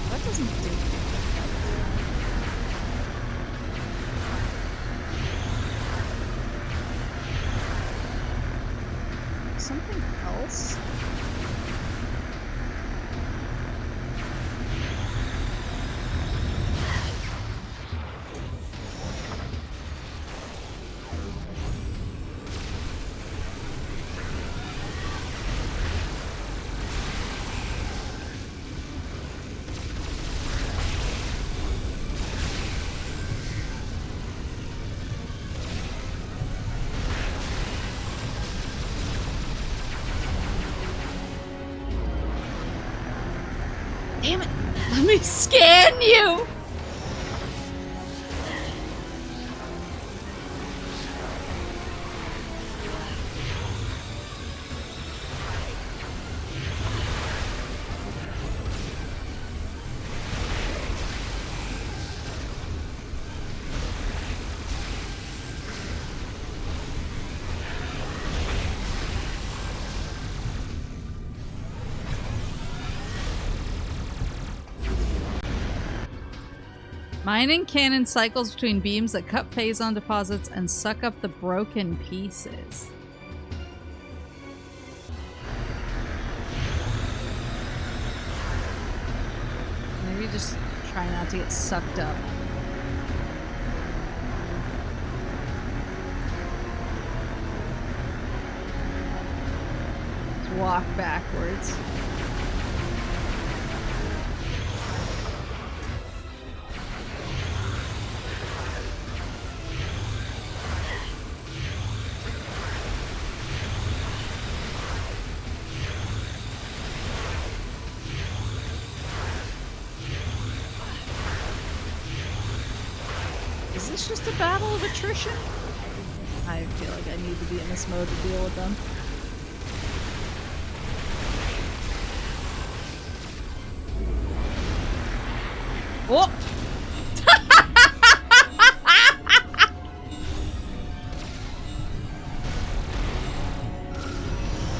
Speaker 1: That doesn't do it. Something else? Damn it! Let me scan you! Mining cannon cycles between beams that cut phazon deposits and suck up the broken pieces. Maybe just try not to get sucked up. Let's walk backwards. Is this just a battle of attrition? I feel like I need to be in this mode to deal with them. Oh!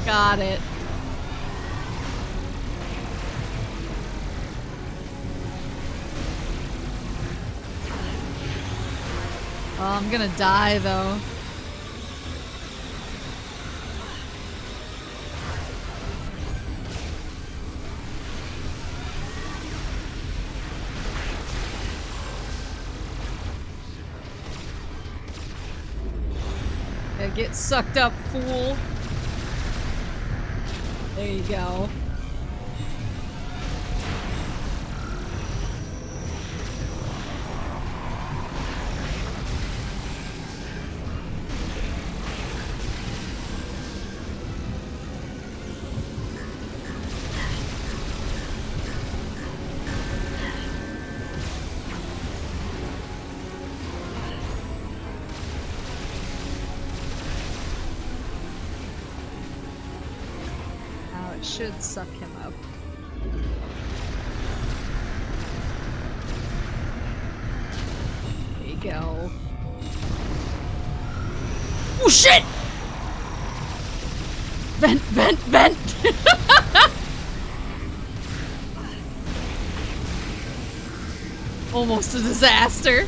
Speaker 1: Got it. Oh, I'm gonna die though. Yeah, get sucked up, fool. There you go. Should suck him up. There you go. Oh shit! Vent, vent, vent! Almost a disaster.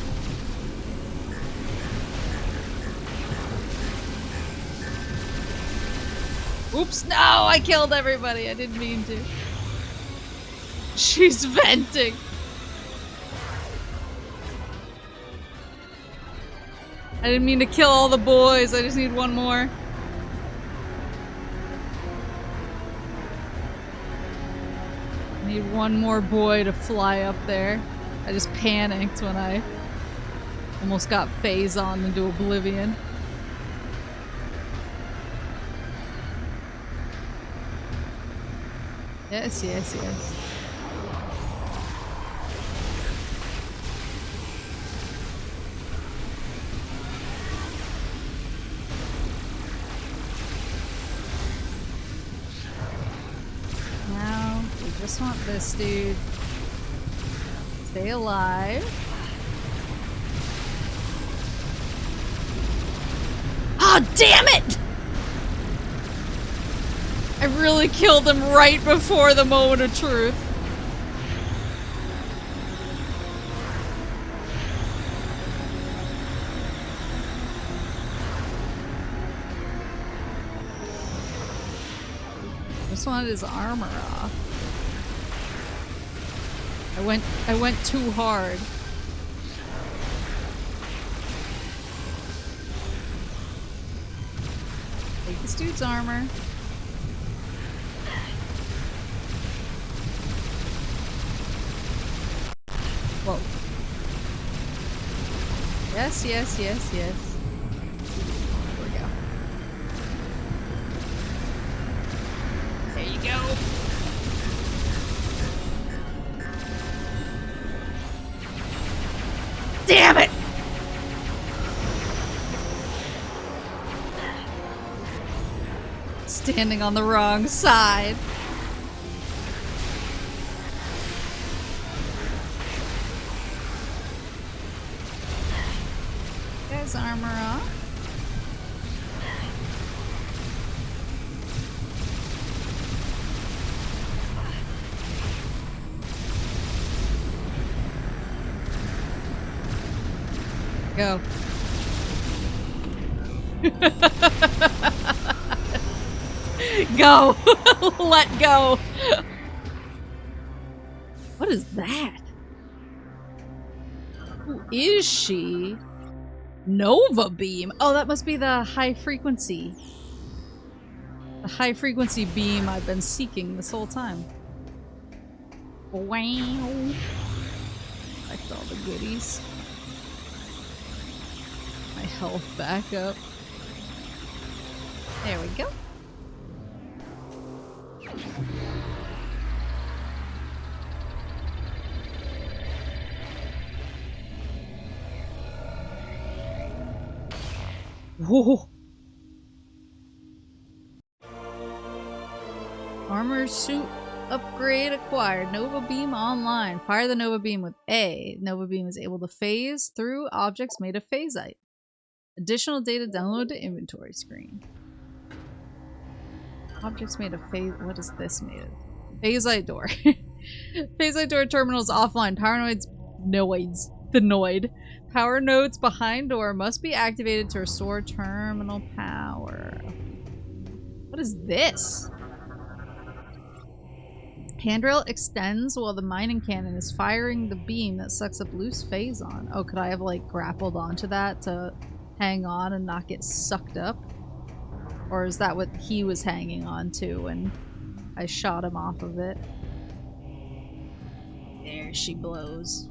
Speaker 1: Oops, no, I killed everybody. I didn't mean to. She's venting. I didn't mean to kill all the boys. I just need one more. I need one more boy to fly up there. I just panicked when I almost got phase on into oblivion. Yes, yes, yes. Now, we just want this dude. Stay alive. Ah, oh, damn it! I really killed him right before the moment of truth. Just wanted his armor off. I went too hard. Take this dude's armor. Whoa. Yes, yes, yes, yes. There we go. There you go. Damn it! Standing on the wrong side. His armor off. Go. Go. Let go. What is that? Who is she? Nova beam. Oh, that must be the high frequency. The high frequency beam I've been seeking this whole time. Wow. Collect all the goodies. My health back up. There we go. Whoa. Armor suit upgrade acquired. Nova beam online. Fire the Nova beam with A. Nova beam is able to phase through objects made of phasite. Additional data download to inventory screen. Objects made of phase. What is this made of? Phasite door. Phasite door terminals offline. Paranoids. Noids. The Noid. Power nodes behind door must be activated to restore terminal power. What is this? Handrail extends while the mining cannon is firing the beam that sucks up loose phazon. Oh, could I have like grappled onto that to hang on and not get sucked up? Or is that what he was hanging on to when I shot him off of it? There she blows.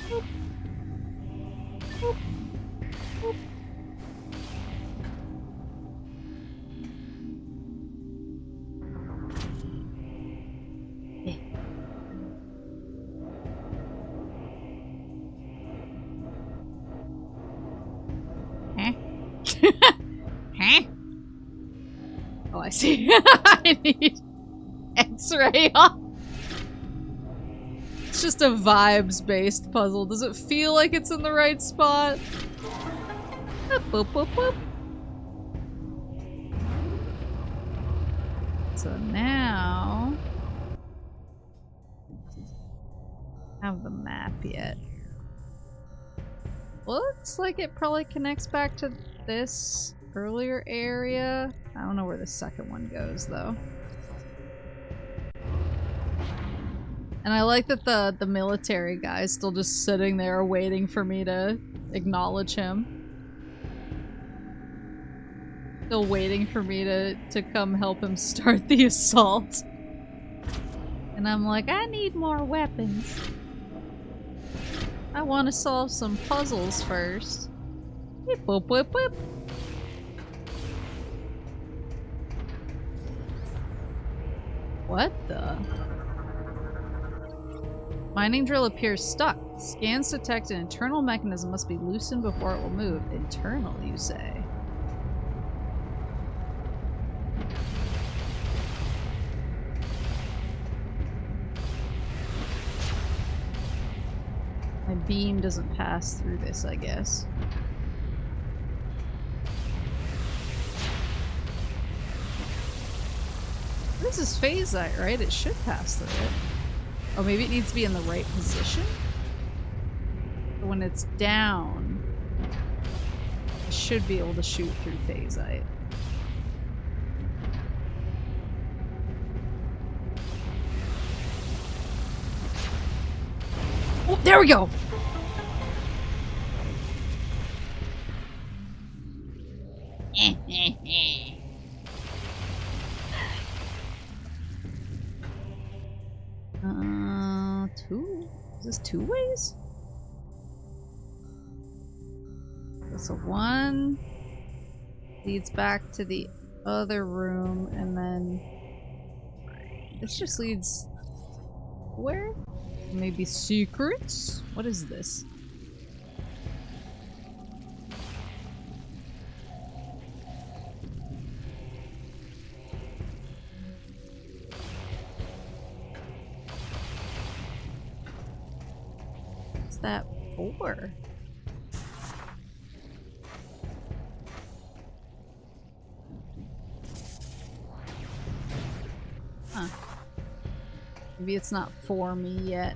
Speaker 1: Boop. Boop. Boop. Huh? Oh, I see. I need X-ray on. It's just a vibes-based puzzle. Does it feel like it's in the right spot? Boop, boop, boop. So now... I don't have the map yet. Looks like it probably connects back to this earlier area. I don't know where the second one goes though. And I like that the military guy is still just sitting there waiting for me to acknowledge him. Still waiting for me to come help him start the assault. And I'm like, I need more weapons. I want to solve some puzzles first. Beep, boop, boop, boop. What the? Mining drill appears stuck. Scans detect an internal mechanism must be loosened before it will move. Internal, you say? My beam doesn't pass through this, I guess. This is phasite, right? It should pass through it. Oh, maybe it needs to be in the right position? But when it's down, it should be able to shoot through phasite. Oh, there we go! Two? Is this two ways? So one leads back to the other room, and then this just leads where? Maybe secrets? What is this? What's that for? Huh. Maybe it's not for me yet.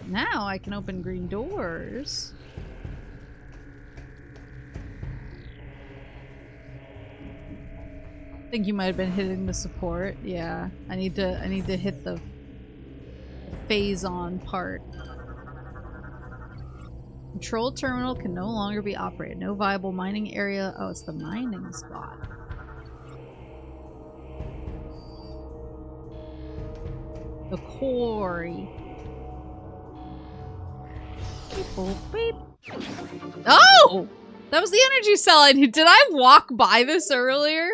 Speaker 1: Now I can open green doors. I think you might have been hitting the support. Yeah, I need to hit the phase-on part. Control terminal can no longer be operated. No viable mining area. Oh, it's the mining spot. The quarry. Beep, boop, beep. Oh! That was the energy cell I need. Did I walk by this earlier?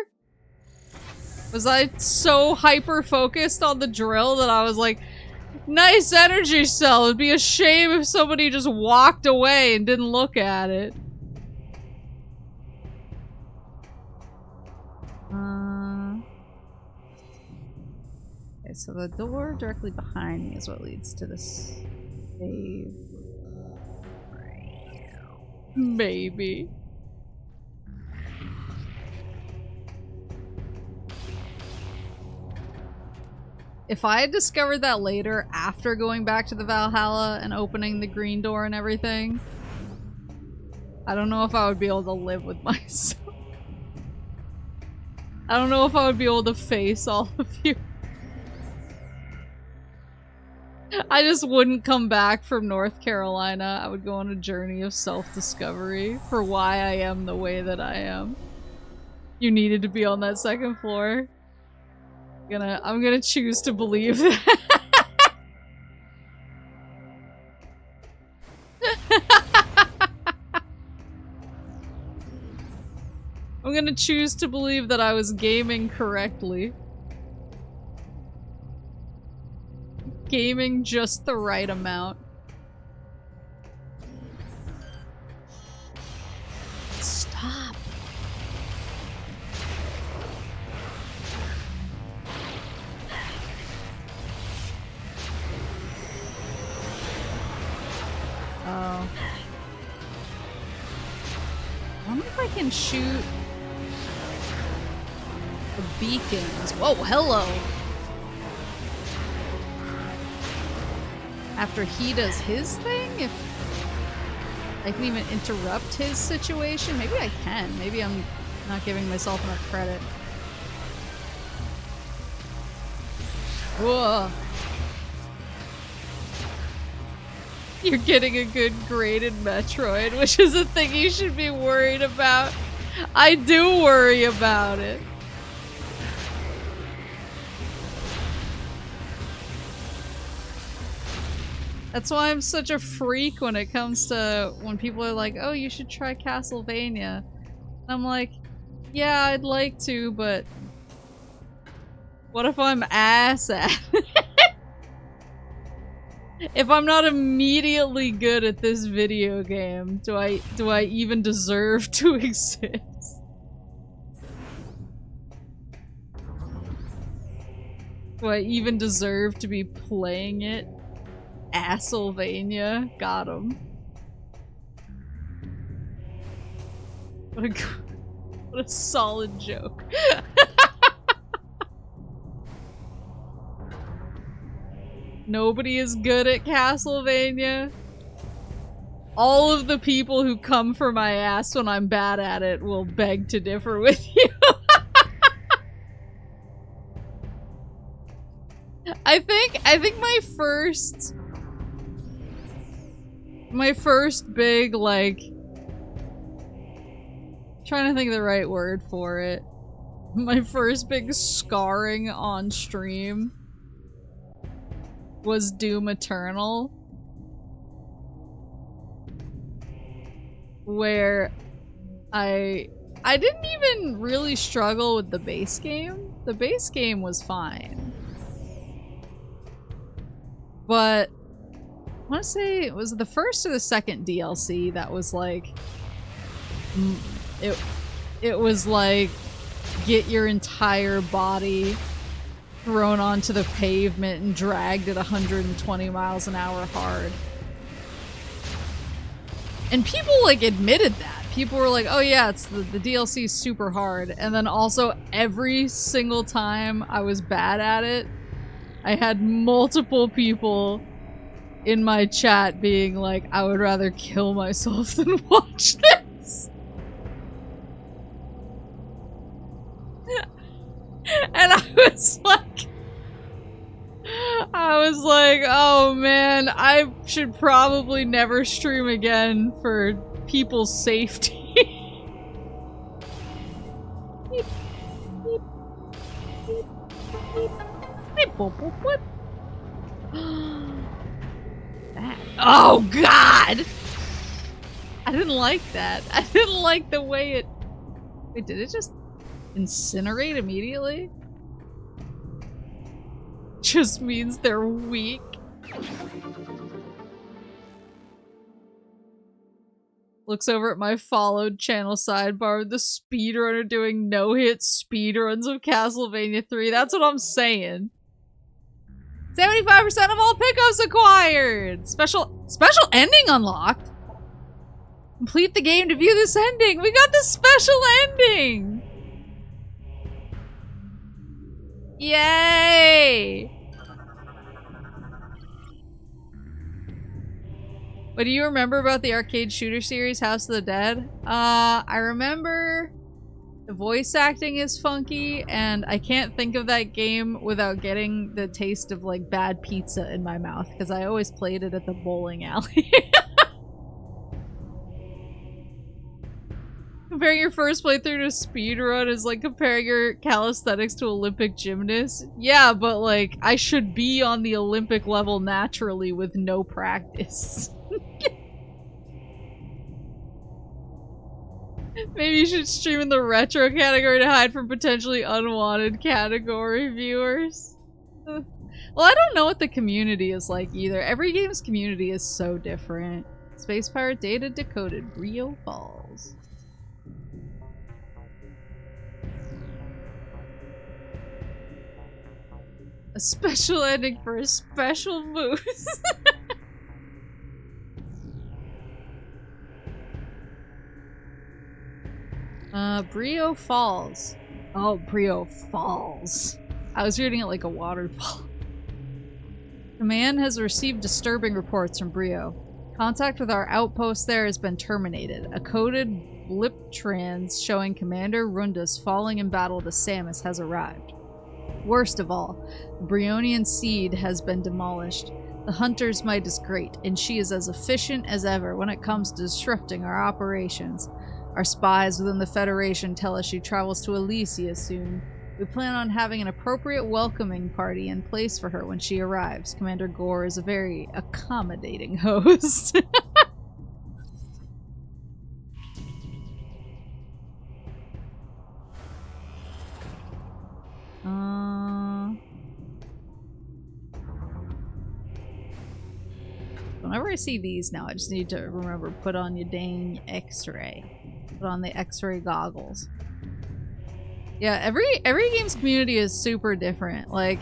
Speaker 1: Was I so hyper-focused on the drill that I was like, nice energy cell. It'd be a shame if somebody just walked away and didn't look at it. Okay, so the door directly behind me is what leads to this cave. Maybe. if I had discovered that later, after going back to the Valhalla and opening the green door and everything, I don't know if I would be able to live with myself. I don't know if I would be able to face all of you. I just wouldn't come back from North Carolina. I would go on a journey of self-discovery for why I am the way that I am. You needed to be on that second floor. I'm gonna choose to believe that. I'm gonna choose to believe that I was gaming correctly. Gaming just the right amount. Stop. Oh. I wonder if I can shoot the beacons. Whoa, hello! After he does his thing? If I can even interrupt his situation? Maybe I can. Maybe I'm not giving myself enough credit. Whoa. You're getting a good grade in Metroid, which is a thing you should be worried about. I do worry about it. That's why I'm such a freak when it comes to when people are like, oh, you should try Castlevania. And I'm like, yeah, I'd like to, but what if I'm ass at it? If I'm not immediately good at this video game, do I even deserve to exist? Do I even deserve to be playing it? Asylvania. Got him. What a solid joke. Nobody is good at Castlevania. All of the people who come for my ass when I'm bad at it will beg to differ with you. I think my first big, like, trying to think of the right word for it. My first big scarring on stream was Doom Eternal, where I didn't even really struggle with the base game. The base game was fine. But I want to say it was the first or the second DLC that was like, it was like, get your entire body thrown onto the pavement and dragged at 120 miles an hour hard. And people like admitted that. People were like, oh yeah, it's the DLC is super hard. And then also every single time I was bad at it, I had multiple people in my chat being like, I would rather kill myself than watch this. And I was like, oh man, I should probably never stream again for people's safety. Oh god! I didn't like that. I didn't like the way it... Wait, did it just incinerate immediately? Just means they're weak. Looks over at my followed channel sidebar with the speedrunner doing no-hit speedruns of Castlevania 3. That's what I'm saying. 75% of all pickups acquired! Special ending unlocked? Complete the game to view this ending! We got the special ending! Yay! What do you remember about the arcade shooter series, House of the Dead? I remember the voice acting is funky, and I can't think of that game without getting the taste of, like, bad pizza in my mouth, because I always played it at the bowling alley. Comparing your first playthrough to a speedrun is like comparing your calisthenics to Olympic gymnasts. Yeah, but, like, I should be on the Olympic level naturally with no practice. Maybe you should stream in the retro category to hide from potentially unwanted category viewers. Well, I don't know what the community is like either. Every game's community is so different. Space Pirate Data decoded. Rio Falls. A special ending for a special moose. Brio Falls. Oh, Brio Falls. I was reading it like a waterfall. Command has received disturbing reports from Brio. Contact with our outpost there has been terminated. A coded blip trans showing Commander Rundus falling in battle to Samus has arrived. Worst of all, the Brionian seed has been demolished. The Hunter's might is great, and she is as efficient as ever when it comes to disrupting our operations. Our spies within the Federation tell us she travels to Alcesia soon. We plan on having an appropriate welcoming party in place for her when she arrives. Commander Gore is a very accommodating host. Whenever I see these now, I just need to remember, put on your dang X-ray. Put on the X-ray goggles. Yeah, every game's community is super different. Like,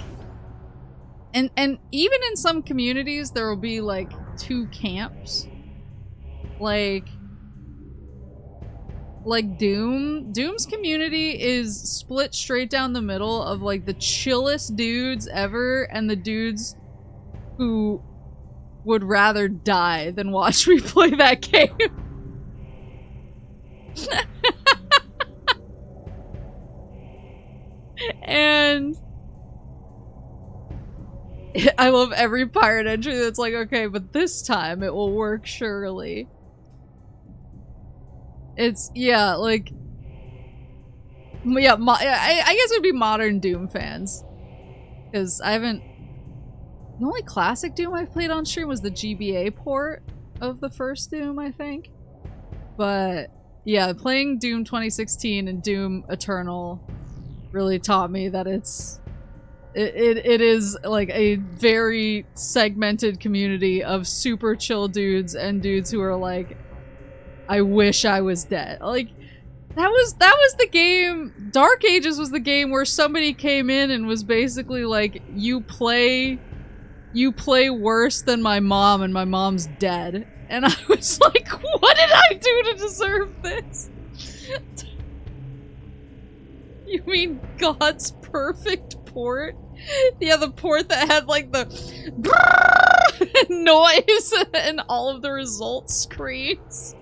Speaker 1: and even in some communities, there will be like 2 camps. Like Doom. Doom's community is split straight down the middle of like the chillest dudes ever and the dudes who would rather die than watch me play that game. And I love every pirate entry that's like, okay, but this time it will work surely. It's, yeah, like, yeah, I guess it would be modern Doom fans. Because I haven't... The only classic Doom I've played on stream was the GBA port of the first Doom, I think. But, yeah, playing Doom 2016 and Doom Eternal really taught me that it is like a very segmented community of super chill dudes and dudes who are like, I wish I was dead. Like, that was the game. Dark Ages was the game where somebody came in and was basically like, you play worse than my mom and my mom's dead. And I was like, what did I do to deserve this? You mean God's perfect port? Yeah, the port that had like the noise and all of the result screens.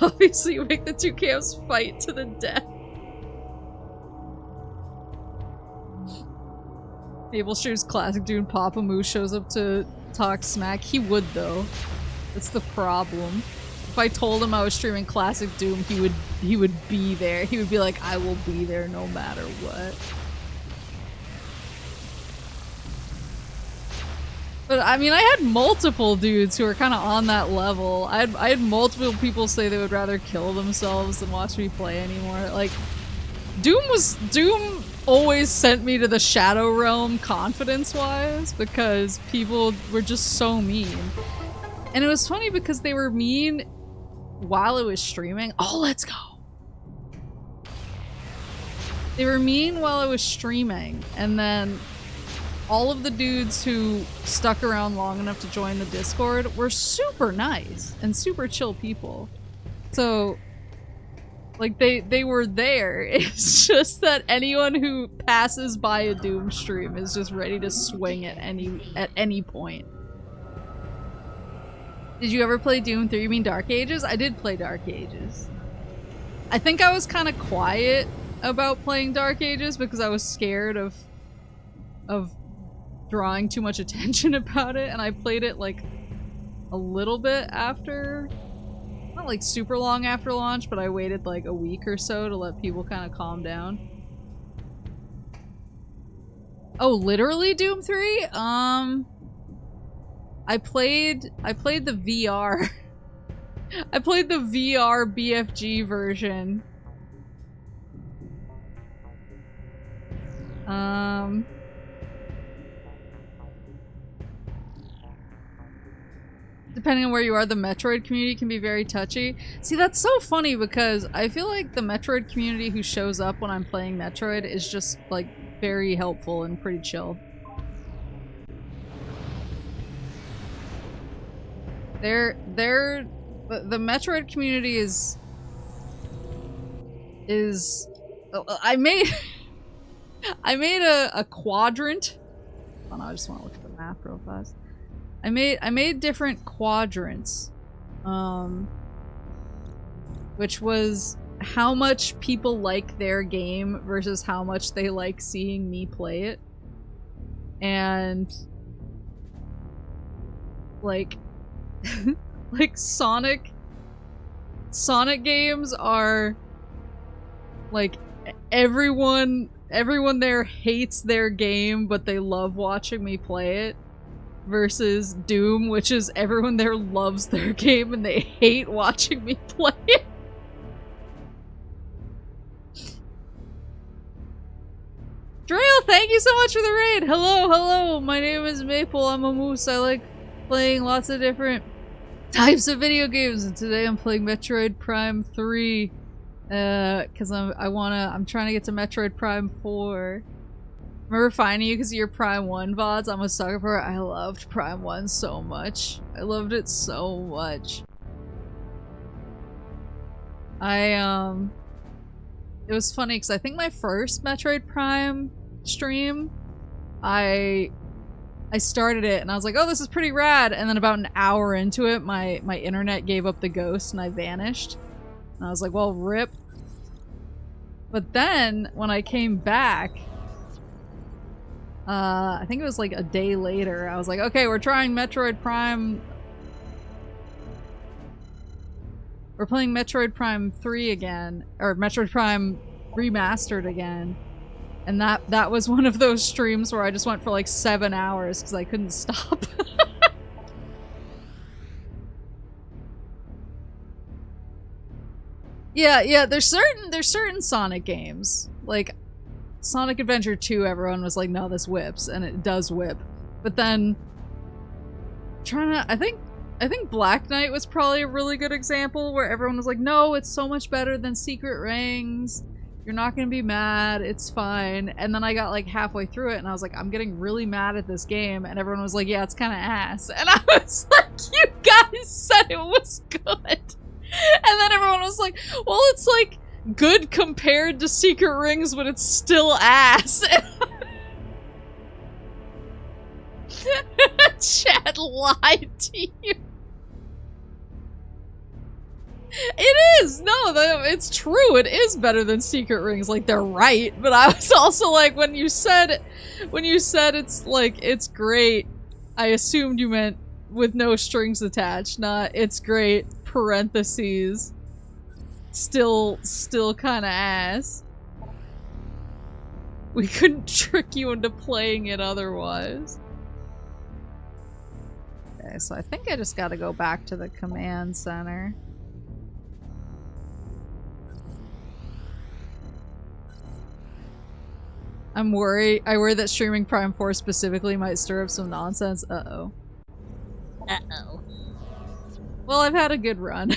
Speaker 1: Obviously, you make the 2 camps fight to the death. Maple streams classic Doom. Papa Moo shows up to talk smack. He would though. That's the problem. If I told him I was streaming classic Doom, he would be there. He would be like, I will be there no matter what. But I mean, I had multiple dudes who were kind of on that level. I had multiple people say they would rather kill themselves than watch me play anymore. Like, Doom always sent me to the Shadow Realm confidence-wise because people were just so mean. And it was funny because they were mean while I was streaming. Oh, let's go! They were mean while I was streaming, and then all of the dudes who stuck around long enough to join the Discord were super nice and super chill people. So, like, they were there. It's just that anyone who passes by a Doom stream is just ready to swing at any point. Did you ever play Doom 3? You mean Dark Ages? I did play Dark Ages. I think I was kind of quiet about playing Dark Ages because I was scared of drawing too much attention about it, and I played it like a little bit after, not like super long after launch, but I waited like a week or so to let people kind of calm down. Oh, literally Doom 3? I played the VR. I played the VR BFG version. Depending on where you are, the Metroid community can be very touchy. See, that's so funny because I feel like the Metroid community who shows up when I'm playing Metroid is just, like, very helpful and pretty chill. The Metroid community is I made a quadrant. Oh no, I just want to look at the map real fast. I made different quadrants, which was how much people like their game versus how much they like seeing me play it. And like like Sonic games are like everyone there hates their game but they love watching me play it, versus Doom, which is everyone there loves their game and they hate watching me play it. Drail, thank you so much for the raid! Hello, my name is Maple, I'm a moose, I like playing lots of different types of video games, and today I'm playing Metroid Prime 3. Cause I'm trying to get to Metroid Prime 4. Remember finding you because of your Prime 1 VODs? I'm a sucker for it. I loved Prime 1 so much. I loved it so much. It was funny because I think my first Metroid Prime stream, I started it and I was like, oh, this is pretty rad, and then about an hour into it, my internet gave up the ghost and I vanished. And I was like, well, rip. But then, when I came back, I think it was like a day later, I was like, okay, we're trying Metroid Prime. We're playing Metroid Prime 3 again, or Metroid Prime Remastered again. And that was one of those streams where I just went for like 7 hours because I couldn't stop. Yeah, there's certain Sonic games. Like Sonic Adventure 2, everyone was like, no, this whips, and it does whip. But then I think Black Knight was probably a really good example where everyone was like, no, it's so much better than Secret Rings. You're not gonna be mad, it's fine. And then I got like halfway through it and I was like, I'm getting really mad at this game, and everyone was like, yeah, it's kinda ass. And I was like, you guys said it was good. And then everyone was like, well, it's like good compared to Secret Rings, but it's still ass. Chad lied to you. It is! No, it's true. It is better than Secret Rings. Like, they're right. But I was also like, when you said it's like, it's great, I assumed you meant with no strings attached, not it's great, parentheses, still kinda ass. We couldn't trick you into playing it otherwise. Okay, so I think I just gotta go back to the command center. I worry that streaming Prime 4 specifically might stir up some nonsense. Uh-oh. Uh-oh. Well, I've had a good run.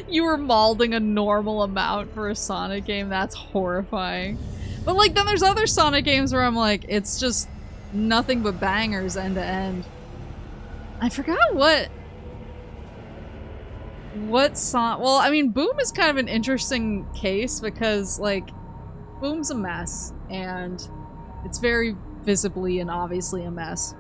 Speaker 1: You were malding a normal amount for a Sonic game? That's horrifying. But like, then there's other Sonic games where I'm like, it's just nothing but bangers end to end. I forgot what well, I mean, Boom is kind of an interesting case because, like, Boom's a mess, and it's very visibly and obviously a mess.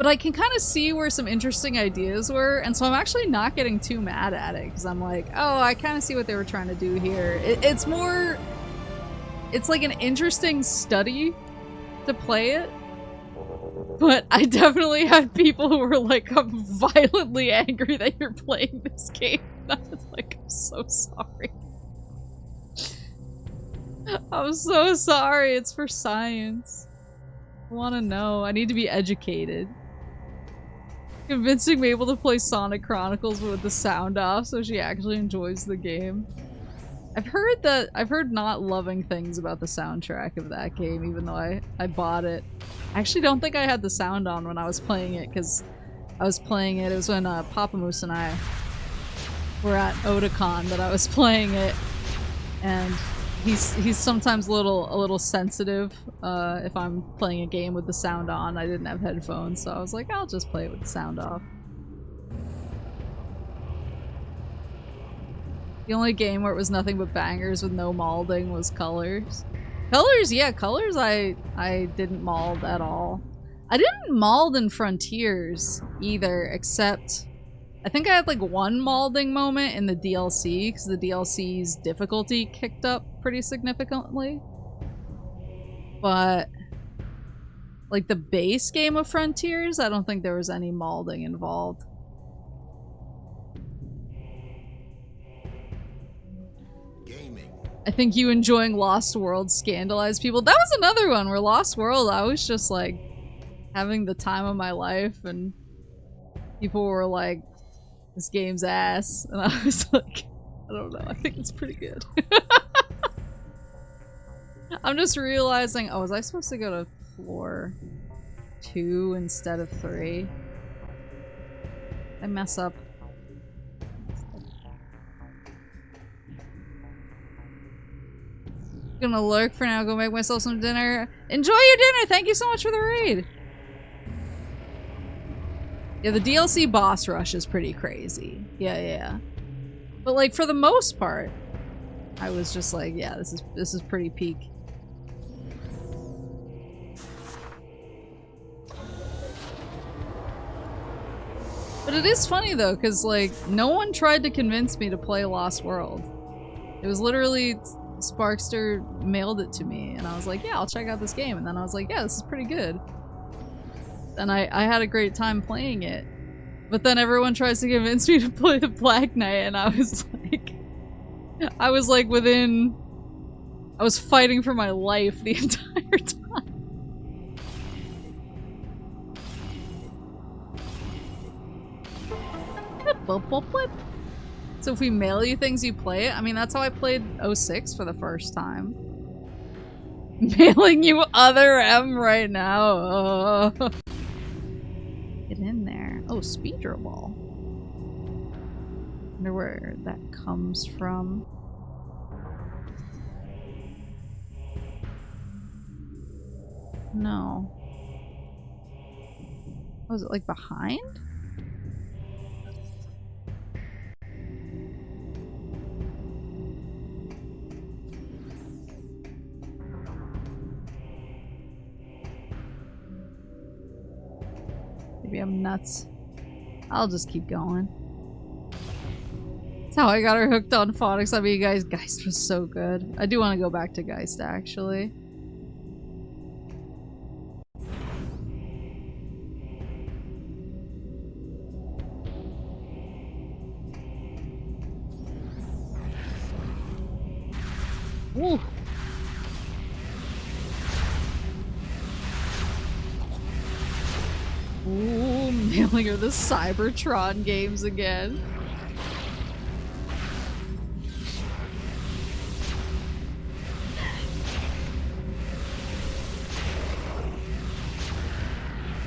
Speaker 1: But I can kind of see where some interesting ideas were, and so I'm actually not getting too mad at it, because I'm like, oh, I kind of see what they were trying to do here. It's more... It's like an interesting study to play it, but I definitely had people who were like, I'm violently angry that you're playing this game. I was like, I'm so sorry. I'm so sorry, it's for science. I want to know, I need to be educated. Convincing Maple to play Sonic Chronicles with the sound off so she actually enjoys the game. I've heard not loving things about the soundtrack of that game, even though I bought it. I actually don't think I had the sound on when I was playing it, because I was playing it, it was when Papa Moose and I were at Otakon that I was playing it, and he's sometimes a little sensitive if I'm playing a game with the sound on. I didn't have headphones, so I was like, I'll just play it with the sound off. The only game where it was nothing but bangers with no malding was Colors. Colors, yeah, Colors I didn't mald at all. I didn't mald in Frontiers either, except I think I had like one malding moment in the DLC, because the DLC's difficulty kicked up pretty significantly. But like the base game of Frontiers, I don't think there was any malding involved. I think you enjoying Lost World scandalized people. That was another one where Lost World, I was just like having the time of my life, and people were like, this game's ass. And I was like, I don't know, I think it's pretty good. I'm just realizing, oh, was I supposed to go to floor 2 instead of 3? I mess up. Gonna lurk for now, go make myself some dinner. Enjoy your dinner! Thank you so much for the raid! Yeah, the DLC boss rush is pretty crazy. Yeah. But like, for the most part, I was just like, yeah, this is pretty peak. But it is funny though, because like, no one tried to convince me to play Lost World. It was literally... Sparkster mailed it to me, and I was like, yeah, I'll check out this game. And then I was like, yeah, this is pretty good. And I had a great time playing it. But then everyone tries to convince me to play the Black Knight, and I was like within... I was fighting for my life the entire time. So if we mail you things, you play it? I mean, that's how I played 06 for the first time. Mailing you other M right now. Get in there. Oh, speedrun ball. Wonder where that comes from. No. Was it like behind? Maybe I'm nuts. I'll just keep going. That's how I got her hooked on phonics. I mean, guys, Geist was so good. I do want to go back to Geist, actually. Ooh. Ooh, mailing her the Cybertron games again.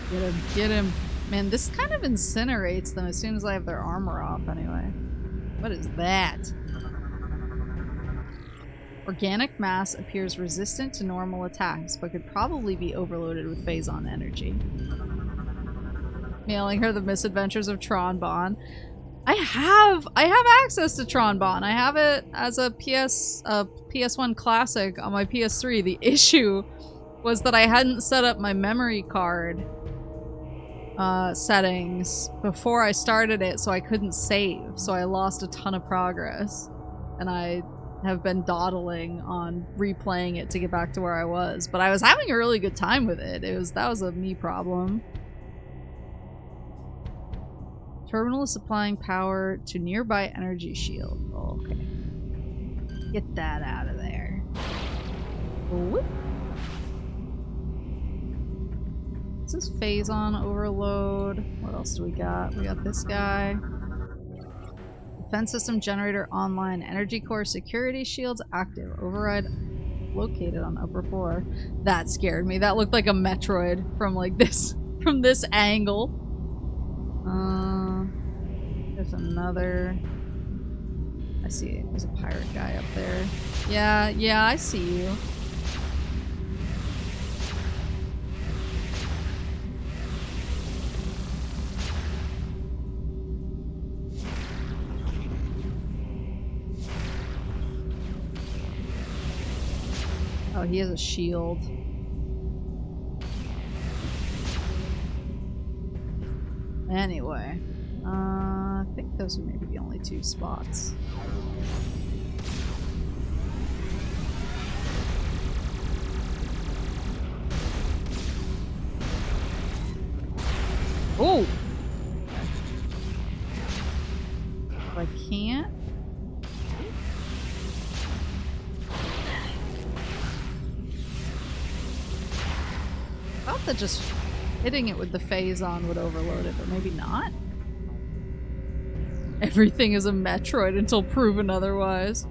Speaker 1: Get him, get him. Man, this kind of incinerates them as soon as I have their armor off anyway. What is that? Organic mass appears resistant to normal attacks, but could probably be overloaded with Phazon energy. Mailing her the misadventures of Tron Bon. I have access to Tron Bon. I have it as a PS1 classic on my PS3. The issue was that I hadn't set up my memory card settings before I started it, so I couldn't save. So I lost a ton of progress. And I have been dawdling on replaying it to get back to where I was. But I was having a really good time with it. That was a me problem. Terminal is supplying power to nearby energy shield. Oh, okay. Get that out of there. Whoop. This is Phazon overload. What else do we got? We got this guy. Defense system generator online. Energy core security shields active. Override located on upper floor. That scared me. That looked like a Metroid from like this from this angle. There's another. I see. There's a pirate guy up there. Yeah, I see you. Oh, he has a shield. Anyway, I think those are maybe the only two spots. Oh! I can't. I thought that just hitting it with the Phazon would overload it, but maybe not. Everything is a Metroid until proven otherwise.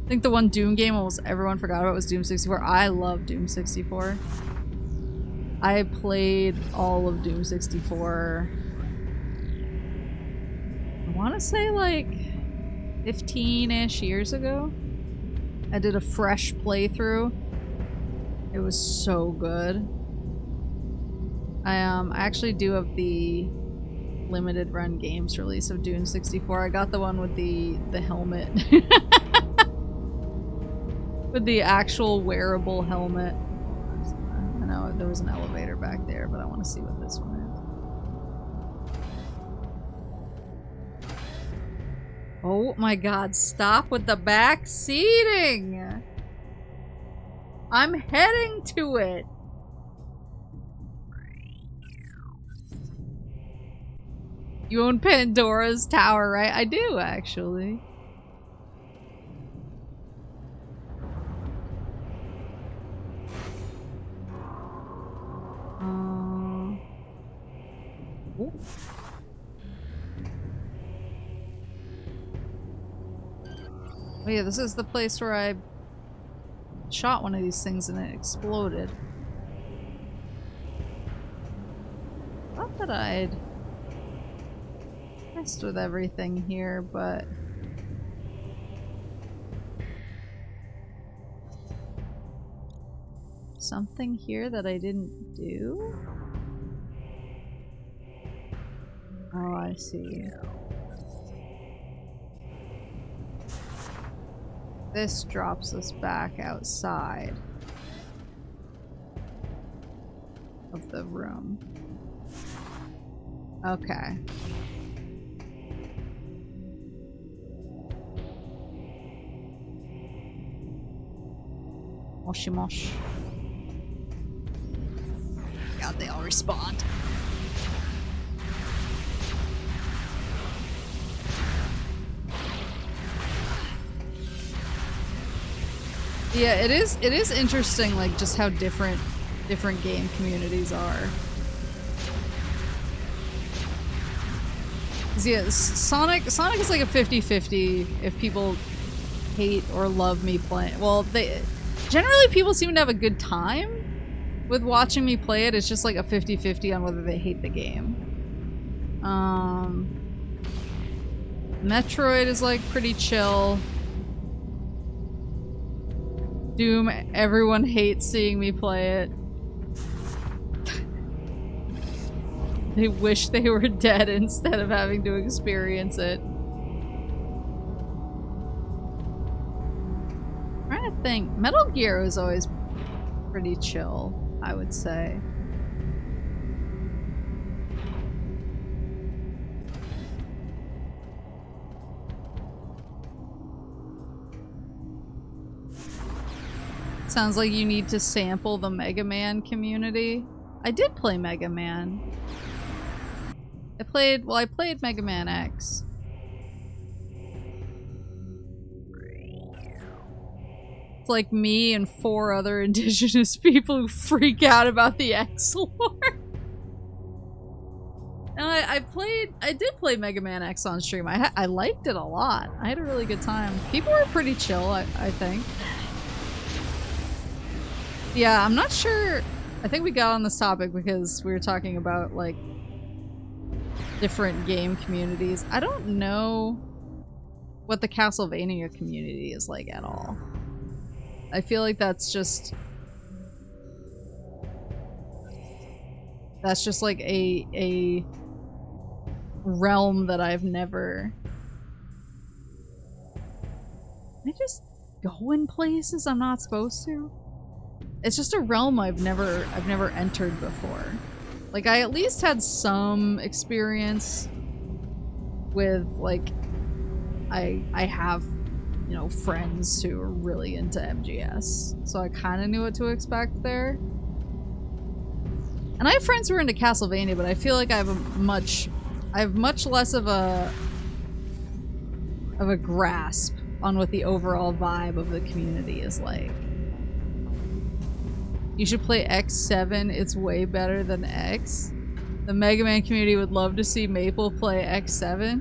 Speaker 1: I think the one Doom game almost everyone forgot about was Doom 64. I love Doom 64. I played all of Doom 64. I want to say like 15-ish years ago. I did a fresh playthrough. It was so good. I actually do have the limited run games release of Doom 64. I got the one with the helmet. With the actual wearable helmet. I know there was an elevator back there, but I want to see what this one is. Oh my god, stop with the back seating! I'm heading to it! You own Pandora's Tower, right? I do, actually. Oh yeah, this is the place where I shot one of these things and it exploded. Thought that I'd messed with everything here, but something here that I didn't do? Oh, I see. This drops us back outside of the room. Okay. Moshi mosh. God, they all respond. Yeah, it is interesting, like, just how different game communities are. 'Cause yeah, Sonic is like a 50-50 if people hate or love me playing. Well, generally people seem to have a good time with watching me play it. It's just like a 50-50 on whether they hate the game. Metroid is like pretty chill. Doom, everyone hates seeing me play it. They wish they were dead instead of having to experience it. I'm trying to think. Metal Gear is always pretty chill, I would say. Sounds like you need to sample the Mega Man community. I did play Mega Man. I played Mega Man X. It's like me and 4 other indigenous people who freak out about the X lore. And I did play Mega Man X on stream. I liked it a lot. I had a really good time. People were pretty chill, I think. Yeah, I'm not sure. I think we got on this topic because we were talking about, like, different game communities. I don't know what the Castlevania community is like at all. I feel like that's just like a realm that I've never. I just go in places I'm not supposed to. It's just a realm I've never entered before. Like, I at least had some experience with, like, I have, you know, friends who are really into MGS, so I kind of knew what to expect there. And I have friends who are into Castlevania, but I feel like I have much less of a grasp on what the overall vibe of the community is like. You should play X7, it's way better than X. The Mega Man community would love to see Maple play X7.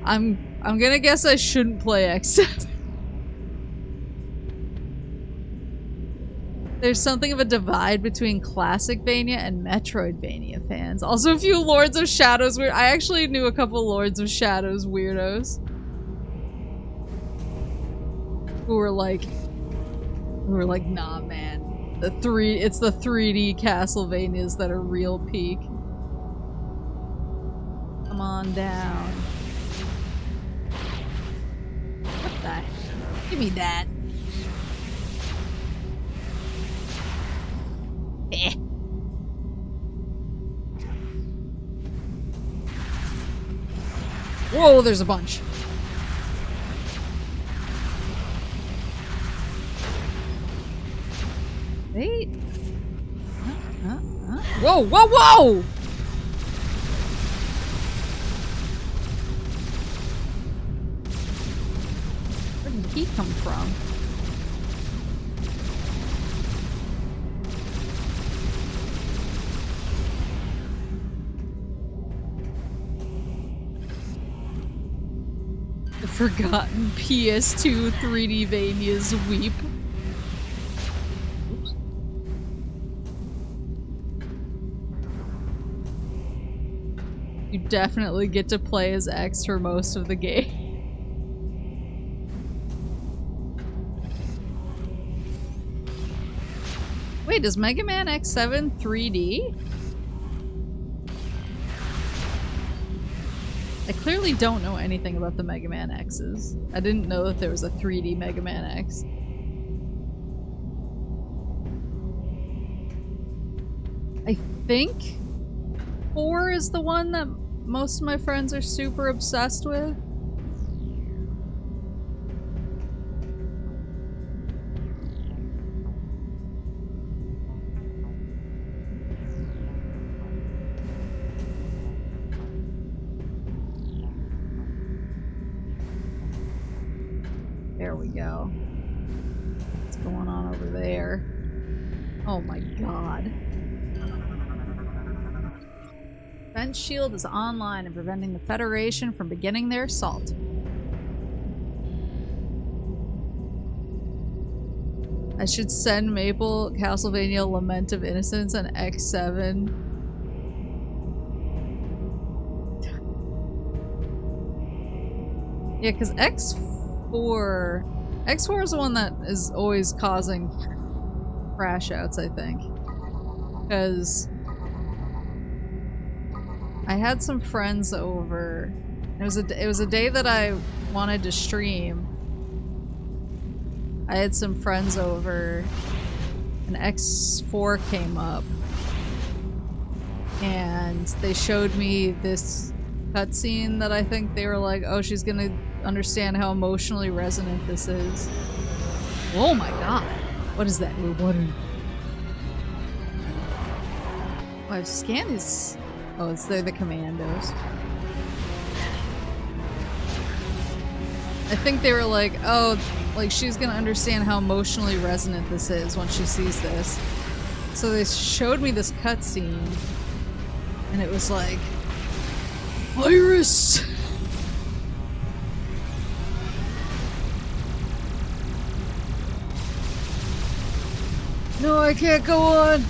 Speaker 1: I'm gonna guess I shouldn't play X7. There's something of a divide between Classicvania and Metroidvania fans. Also a few Lords of Shadows weird. I actually knew a couple Lords of Shadows weirdos. Who were like, nah, man. It's the 3D Castlevanias that are real peak. Come on down. What the? Give me that. Eh. Whoa, there's a bunch. Wait. Whoa, whoa, whoa! Where did he come from? The forgotten PS2 3D Vanias weep. You definitely get to play as X for most of the game. Wait, is Mega Man X7 3D? I clearly don't know anything about the Mega Man X's. I didn't know that there was a 3D Mega Man X. I think 4 is the one that most of my friends are super obsessed with. There we go. What's going on over there? Oh my god. Defense Shield is online and preventing the Federation from beginning their assault. I should send Maple Castlevania Lament of Innocence and X7. Yeah, because X4 is the one that is always causing crash outs, I think. Because I had some friends over. It was a day that I wanted to stream. I had some friends over, and X4 came up, and they showed me this cutscene that I think they were like, oh, she's gonna understand how emotionally resonant this is. Oh my god. What is that? What are you? Oh, I've scanned his... Oh, they're the commandos. I think they were like, oh, like she's gonna understand how emotionally resonant this is when she sees this. So they showed me this cutscene, and it was like, Iris! No, I can't go on!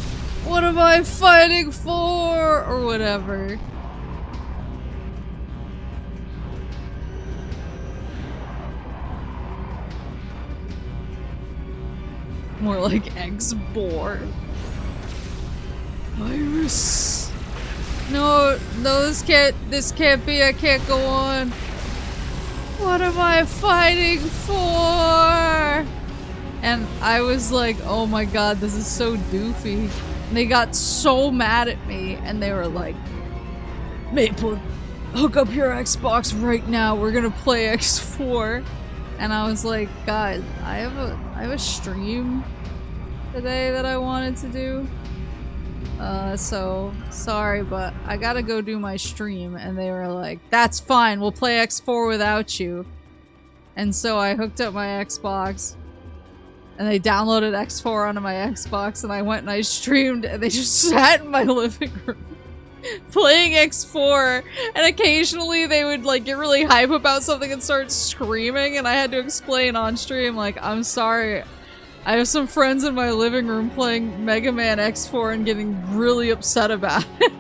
Speaker 1: What am I fighting for? Or whatever. More like ex-born. Iris. No, this can't be, I can't go on. What am I fighting for? And I was like, oh my god, this is so doofy. And they got so mad at me, and they were like, Maple, hook up your Xbox right now, we're gonna play X4. And I was like, guys, I have a stream today that I wanted to do. So sorry, but I gotta go do my stream. And they were like, that's fine, we'll play X4 without you. And so I hooked up my Xbox, and they downloaded X4 onto my Xbox, and I went and I streamed, and they just sat in my living room playing X4, and occasionally they would like get really hype about something and start screaming, and I had to explain on stream like, I'm sorry, I have some friends in my living room playing Mega Man X4 and getting really upset about it.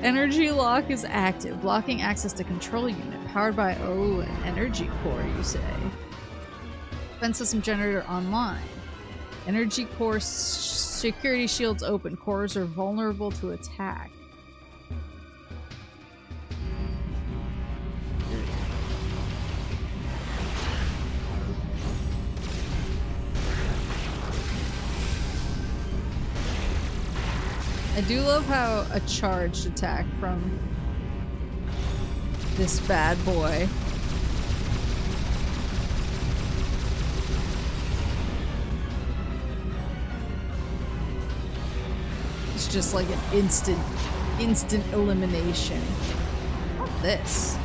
Speaker 1: Energy lock is active, blocking access to control unit, powered by, oh, an energy core, you say. Defense system generator online. Energy core security shields open. Cores are vulnerable to attack. I do love how a charged attack from this bad boy. It's just like an instant elimination. What's this?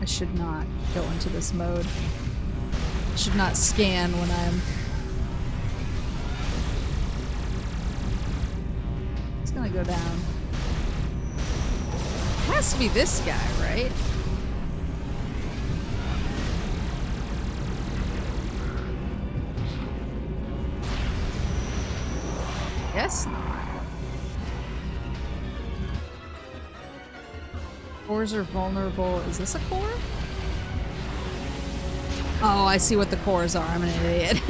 Speaker 1: I should not go into this mode. I should not scan when I'm... It's gonna go down. It has to be this guy, right? Guess not. Cores are vulnerable. Is this a core? Oh, I see what the cores are. I'm an idiot.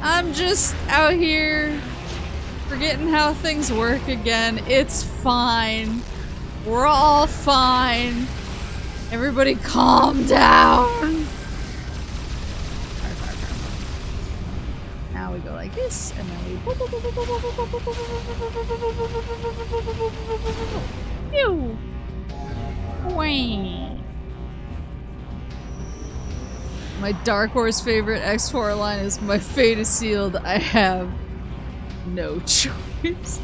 Speaker 1: I'm just out here forgetting how things work again. It's fine. We're all fine. Everybody calm down. Now we go like this, and then we... Pew! Whang! My Dark Horse favorite X4 line is, my fate is sealed, I have no choice.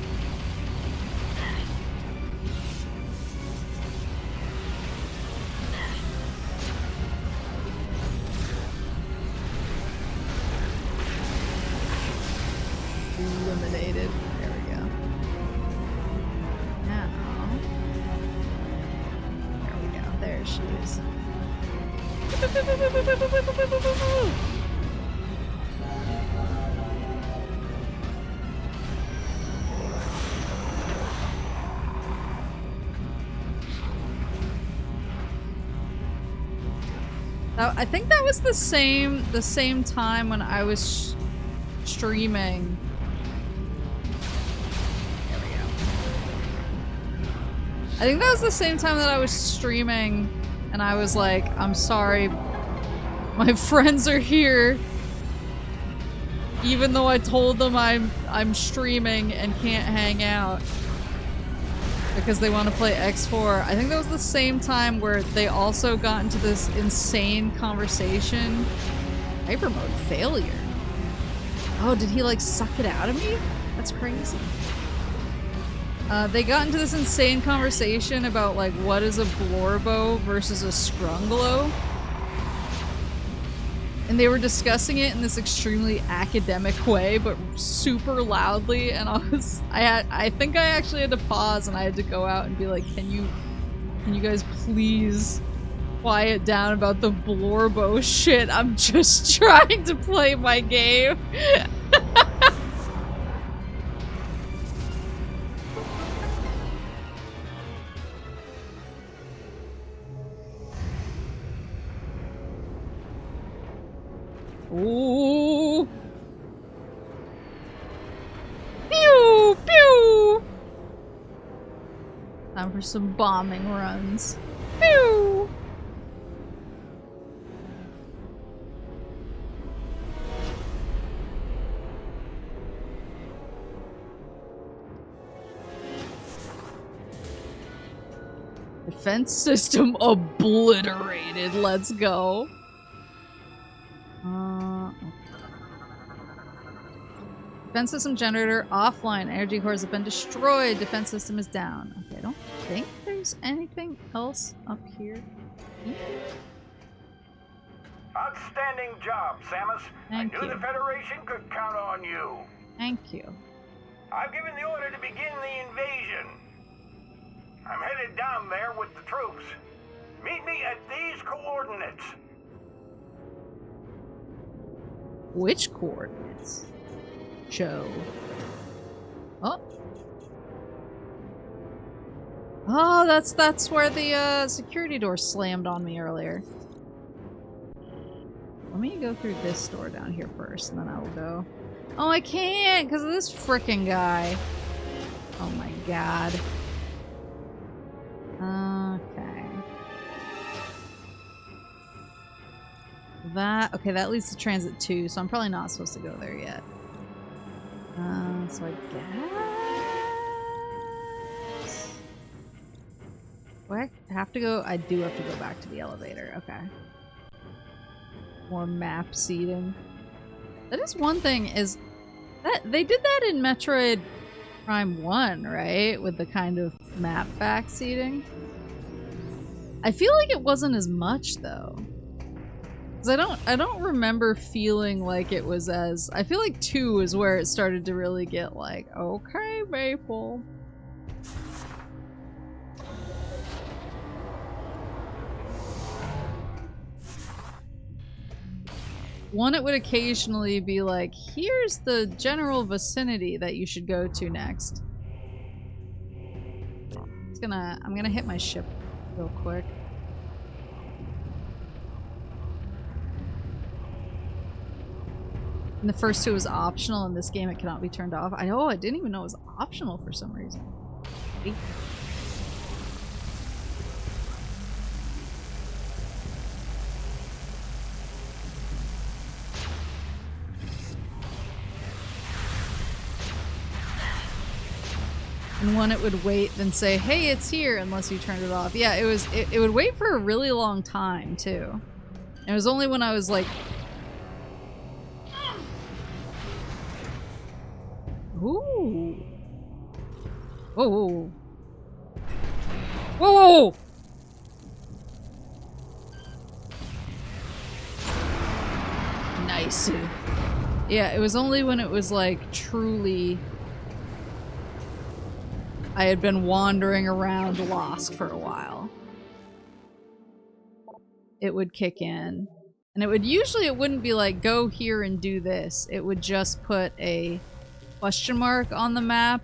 Speaker 1: Eliminated. There we go. Now. There we go. There she is. I think that was the same time when I was streaming I think that was the same time that I was streaming and I was like, I'm sorry, my friends are here. Even though I told them I'm streaming and can't hang out. Because they want to play X4. I think that was the same time where they also got into this insane conversation. Hyper mode failure. Oh, did he like suck it out of me? That's crazy. They got into this insane conversation about like what is a blorbo versus a scrunglow. And they were discussing it in this extremely academic way, but super loudly. And I think I actually had to pause and I had to go out and be like, can you guys please quiet down about the blorbo shit? I'm just trying to play my game. Ooh. Pew! Pew! Time for some bombing runs. Pew! Defense system obliterated. Let's go. Defense system generator offline. Energy cores have been destroyed. Defense system is down. Okay, I don't think there's anything else up here.
Speaker 2: Outstanding job, Samus.
Speaker 1: Thank
Speaker 2: I knew
Speaker 1: you.
Speaker 2: the Federation could count on you.
Speaker 1: Thank you.
Speaker 2: I've given the order to begin the invasion. I'm headed down there with the troops. Meet me at these coordinates.
Speaker 1: Which coordinates? Show. Oh. Oh, that's where the security door slammed on me earlier. Let me go through this door down here first, and then I will go. Oh, I can't because of this frickin' guy. Oh my god. Okay. Okay, that leads to Transit 2, so I'm probably not supposed to go there yet. So I guess... Do I have to go? I do have to go back to the elevator. Okay. More map seating. That is one thing, is that they did that in Metroid Prime 1, right? With the kind of map back seating. I feel like it wasn't as much though. Because I don't remember feeling like it was as... I feel like 2 is where it started to really get like, okay, Maple. One, it would occasionally be like, here's the general vicinity that you should go to next. I'm gonna hit my ship real quick. And the first 2 was optional. In this game, it cannot be turned off. I didn't even know it was optional for some reason. And one, it would wait and say, hey, it's here, unless you turned it off. Yeah, it would wait for a really long time, too. And it was only when I was like... Ooh. Whoa. Whoa! Nice. Yeah, it was only when it was like truly... I had been wandering around lost for a while. It would kick in. And it wouldn't be like, go here and do this. It would just put a question mark on the map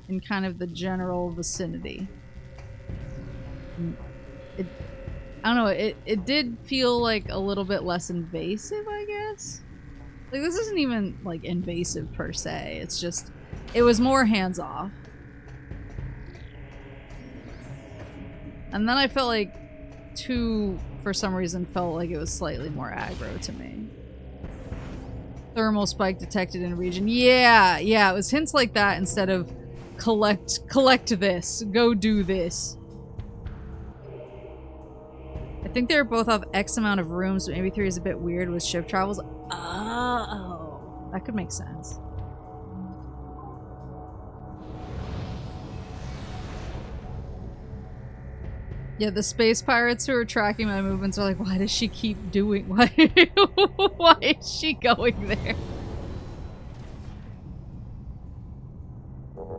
Speaker 1: in kind of the general vicinity. I don't know, it did feel like a little bit less invasive, I guess? Like, this isn't even, like, invasive per se. It's just, it was more hands-off. And then I felt like 2, for some reason, felt like it was slightly more aggro to me. Thermal spike detected in region. Yeah, it was hints like that instead of collect this, go do this. I think they were both off X amount of rooms, but maybe 3 is a bit weird with ship travels. Oh, that could make sense. Yeah, the space pirates who are tracking my movements are like, why does she keep doing? Why is she going there?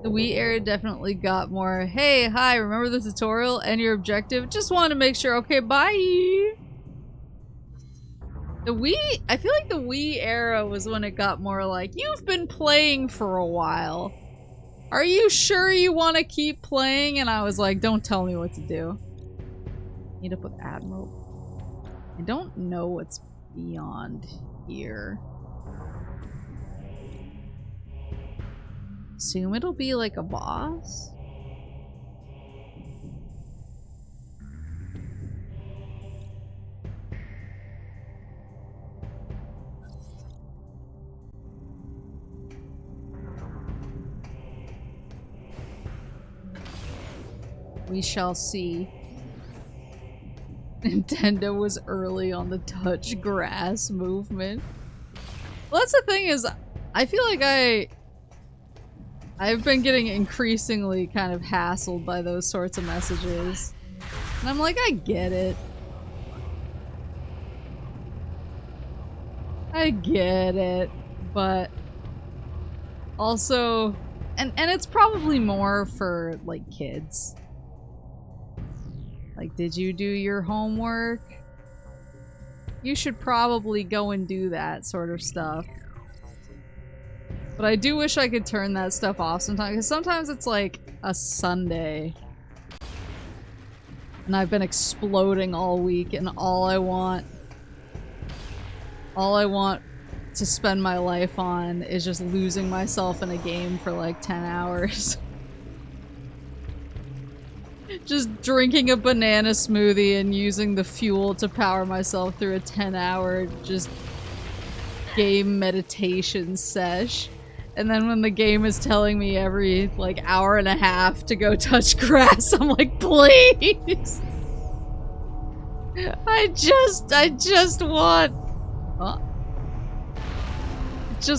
Speaker 1: The Wii era definitely got more, hey, hi, remember the tutorial and your objective? Just wanted to make sure, okay, bye! The Wii, I feel like the Wii era was when it got more like, you've been playing for a while. Are you sure you want to keep playing? And I was like, don't tell me what to do. Meet up with Admiral. I don't know what's beyond here. Assume it'll be like a boss? We shall see. Nintendo was early on the touch grass movement. Well, that's the thing is, I feel like I've been getting increasingly kind of hassled by those sorts of messages. And I'm like, I get it. I get it. But also, and it's probably more for, like, kids. Like, did you do your homework? You should probably go and do that sort of stuff. But I do wish I could turn that stuff off sometimes, because sometimes it's like a Sunday. And I've been exploding all week, and all I want to spend my life on is just losing myself in a game for like 10 hours. Just drinking a banana smoothie and using the fuel to power myself through a 10-hour just game meditation sesh. And then when the game is telling me every like hour and a half to go touch grass, I'm like, please! I just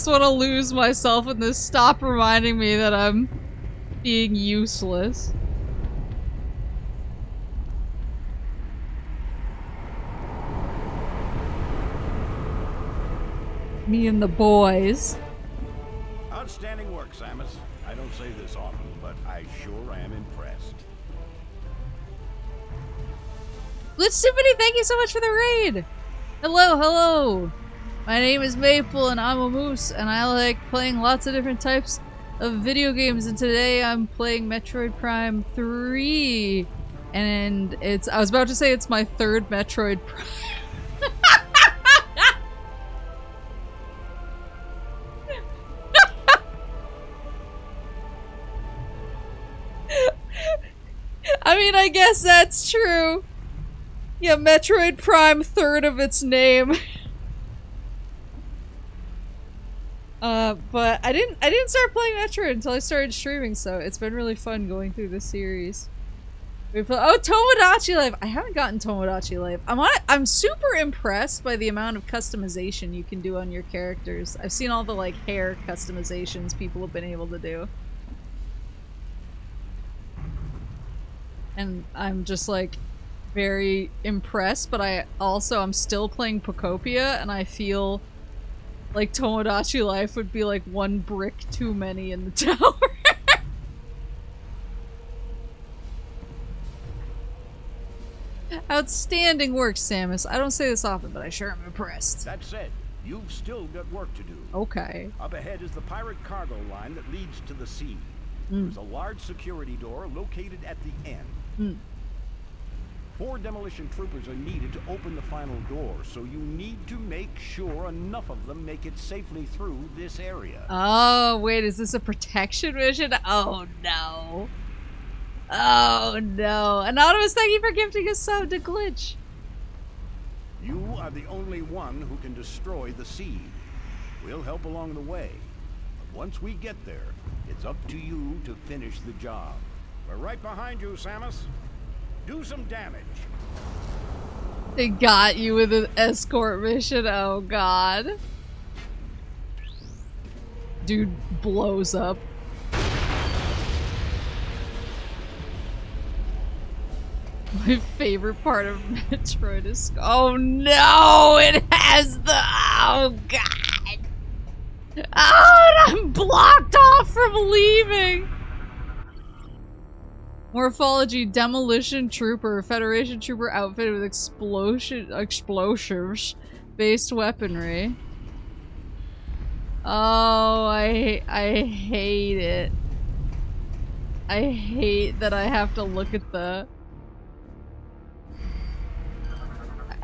Speaker 1: want to lose myself in this. Stop reminding me that I'm being useless. Me and the boys.
Speaker 2: Outstanding work, Samus. I don't say this often, but I sure am impressed.
Speaker 1: Glitch Symphony, thank you so much for the raid! Hello, hello! My name is Maple and I'm a moose, and I like playing lots of different types of video games, and today I'm playing Metroid Prime 3. And I was about to say it's my 3rd Metroid Prime. I mean, I guess that's true. Yeah, Metroid Prime 3rd of its name. But I didn't start playing Metroid until I started streaming, so it's been really fun going through this series. Oh, Tomodachi Life! I haven't gotten Tomodachi Life. I'm super impressed by the amount of customization you can do on your characters. I've seen all the, like, hair customizations people have been able to do. And I'm just, like, very impressed, but I'm still playing Pocopia, and I feel like Tomodachi Life would be like one brick too many in the tower. Outstanding work, Samus. I don't say this often, but I sure am impressed.
Speaker 2: That said, you've still got work to do.
Speaker 1: Okay.
Speaker 2: Up ahead is the pirate cargo line that leads to the sea. There's a large security door located at the end. 4 demolition troopers are needed to open the final door, so you need to make sure enough of them make it safely through this area.
Speaker 1: Oh, wait, is this a protection mission? Oh, no. Oh no. Anonymous, thank you for gifting a sub to Glitch.
Speaker 2: You are the only one who can destroy the seed. We'll help along the way. But once we get there, it's up to you to finish the job. We're right behind you, Samus. Do some damage.
Speaker 1: They got you with an escort mission. Oh god. Dude blows up. My favorite part of Metroid is... Oh no! It has the... Oh god! Oh, and I'm blocked off from leaving! Morphology, Demolition Trooper, Federation Trooper outfitted with explosives-based weaponry. Oh, I hate it. I hate that I have to look at the...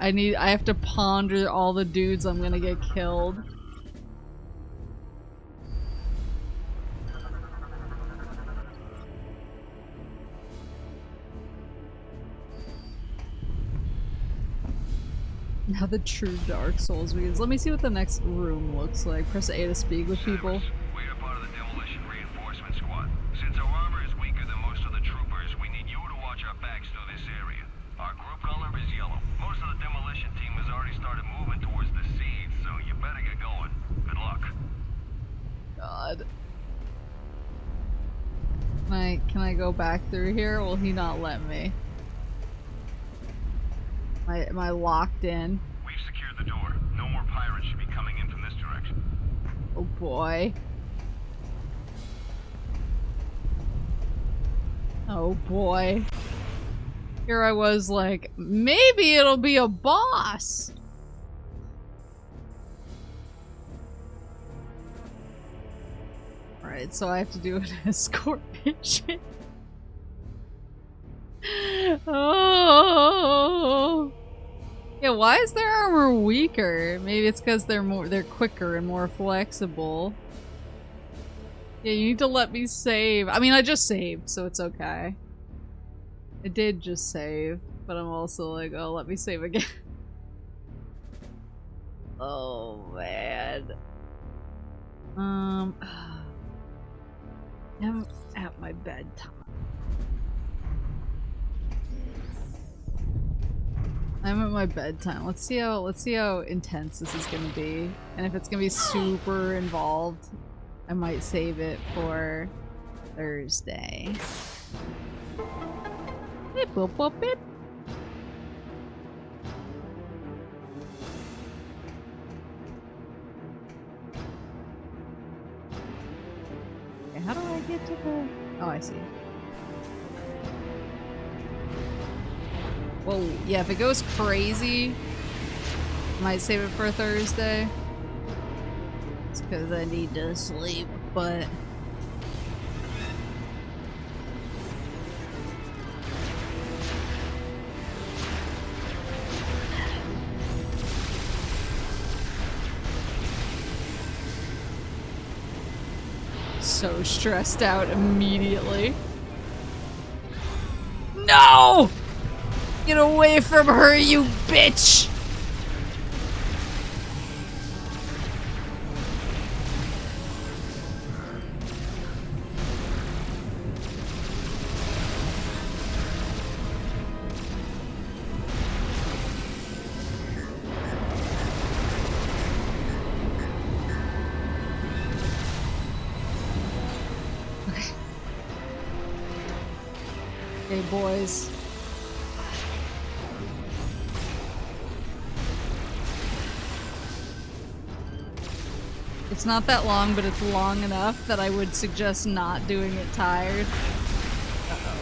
Speaker 1: I have to ponder all the dudes I'm gonna get killed. Now the true Dark Souls begins. Let me see what the next room looks like. Press A to speak with people.
Speaker 3: We are part of the demolition reinforcement squad. Since our armor is weaker than most of the troopers, we need you to watch our backs through this area. Our group color is yellow. Most of the demolition team has already started moving towards the seeds, so you better get going. Good luck.
Speaker 1: God. Can I go back through here? Will he not let me? Am I locked in?
Speaker 3: We've secured the door. No more pirates should be coming in from this direction.
Speaker 1: Oh boy. Oh boy. Here I was like, maybe it'll be a boss. Alright, so I have to do an escort mission. Oh. Yeah, why is their armor weaker? Maybe it's because they're quicker and more flexible. Yeah, you need to let me save. I mean, I just saved, so it's okay. I did just save, but I'm also like, oh, let me save again. Oh, man. I'm at my bedtime. I'm at my bedtime. Let's see how intense this is gonna be. And if it's gonna be super involved, I might save it for Thursday. Beep, boop, boop, beep. Okay, how do I get to the... Oh, I see. Whoa, yeah, if it goes crazy, I might save it for Thursday. It's because I need to sleep, but... So stressed out immediately. No! Get away from her, you bitch! Okay, boys. It's not that long, but it's long enough that I would suggest not doing it tired. Uh-oh.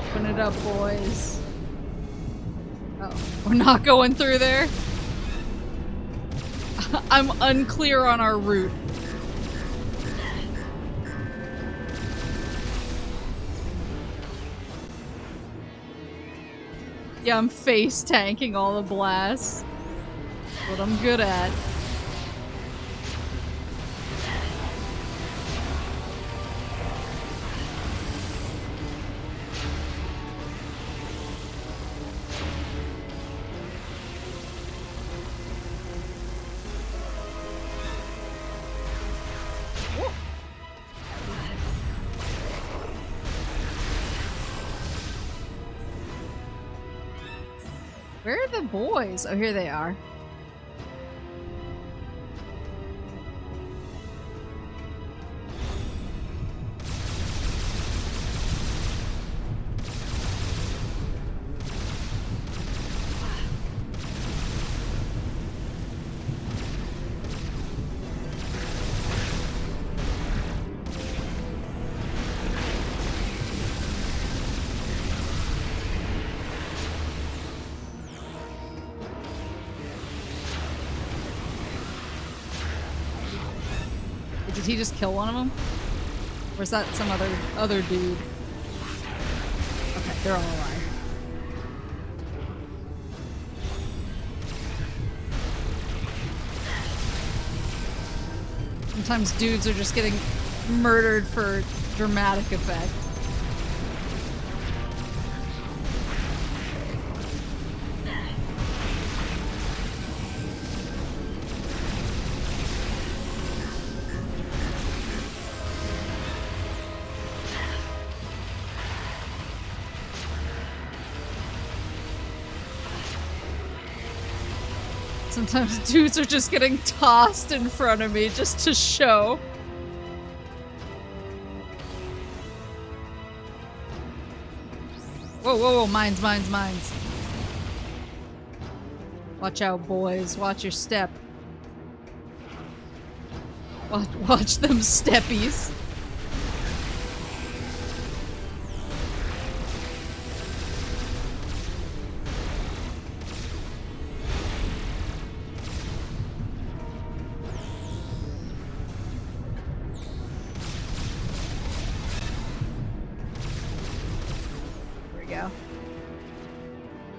Speaker 1: Open it up, boys. Oh, we're not going through there? I'm unclear on our route. Yeah, I'm face tanking all the blasts. What I'm good at. Where are the boys? Oh, here they are. Did he just kill one of them? Or is that some other dude? Okay, they're all alive. Sometimes dudes are just getting murdered for dramatic effect. Sometimes dudes are just getting tossed in front of me just to show. Whoa, whoa, whoa, mines. Watch out, boys. Watch your step. Watch them steppies.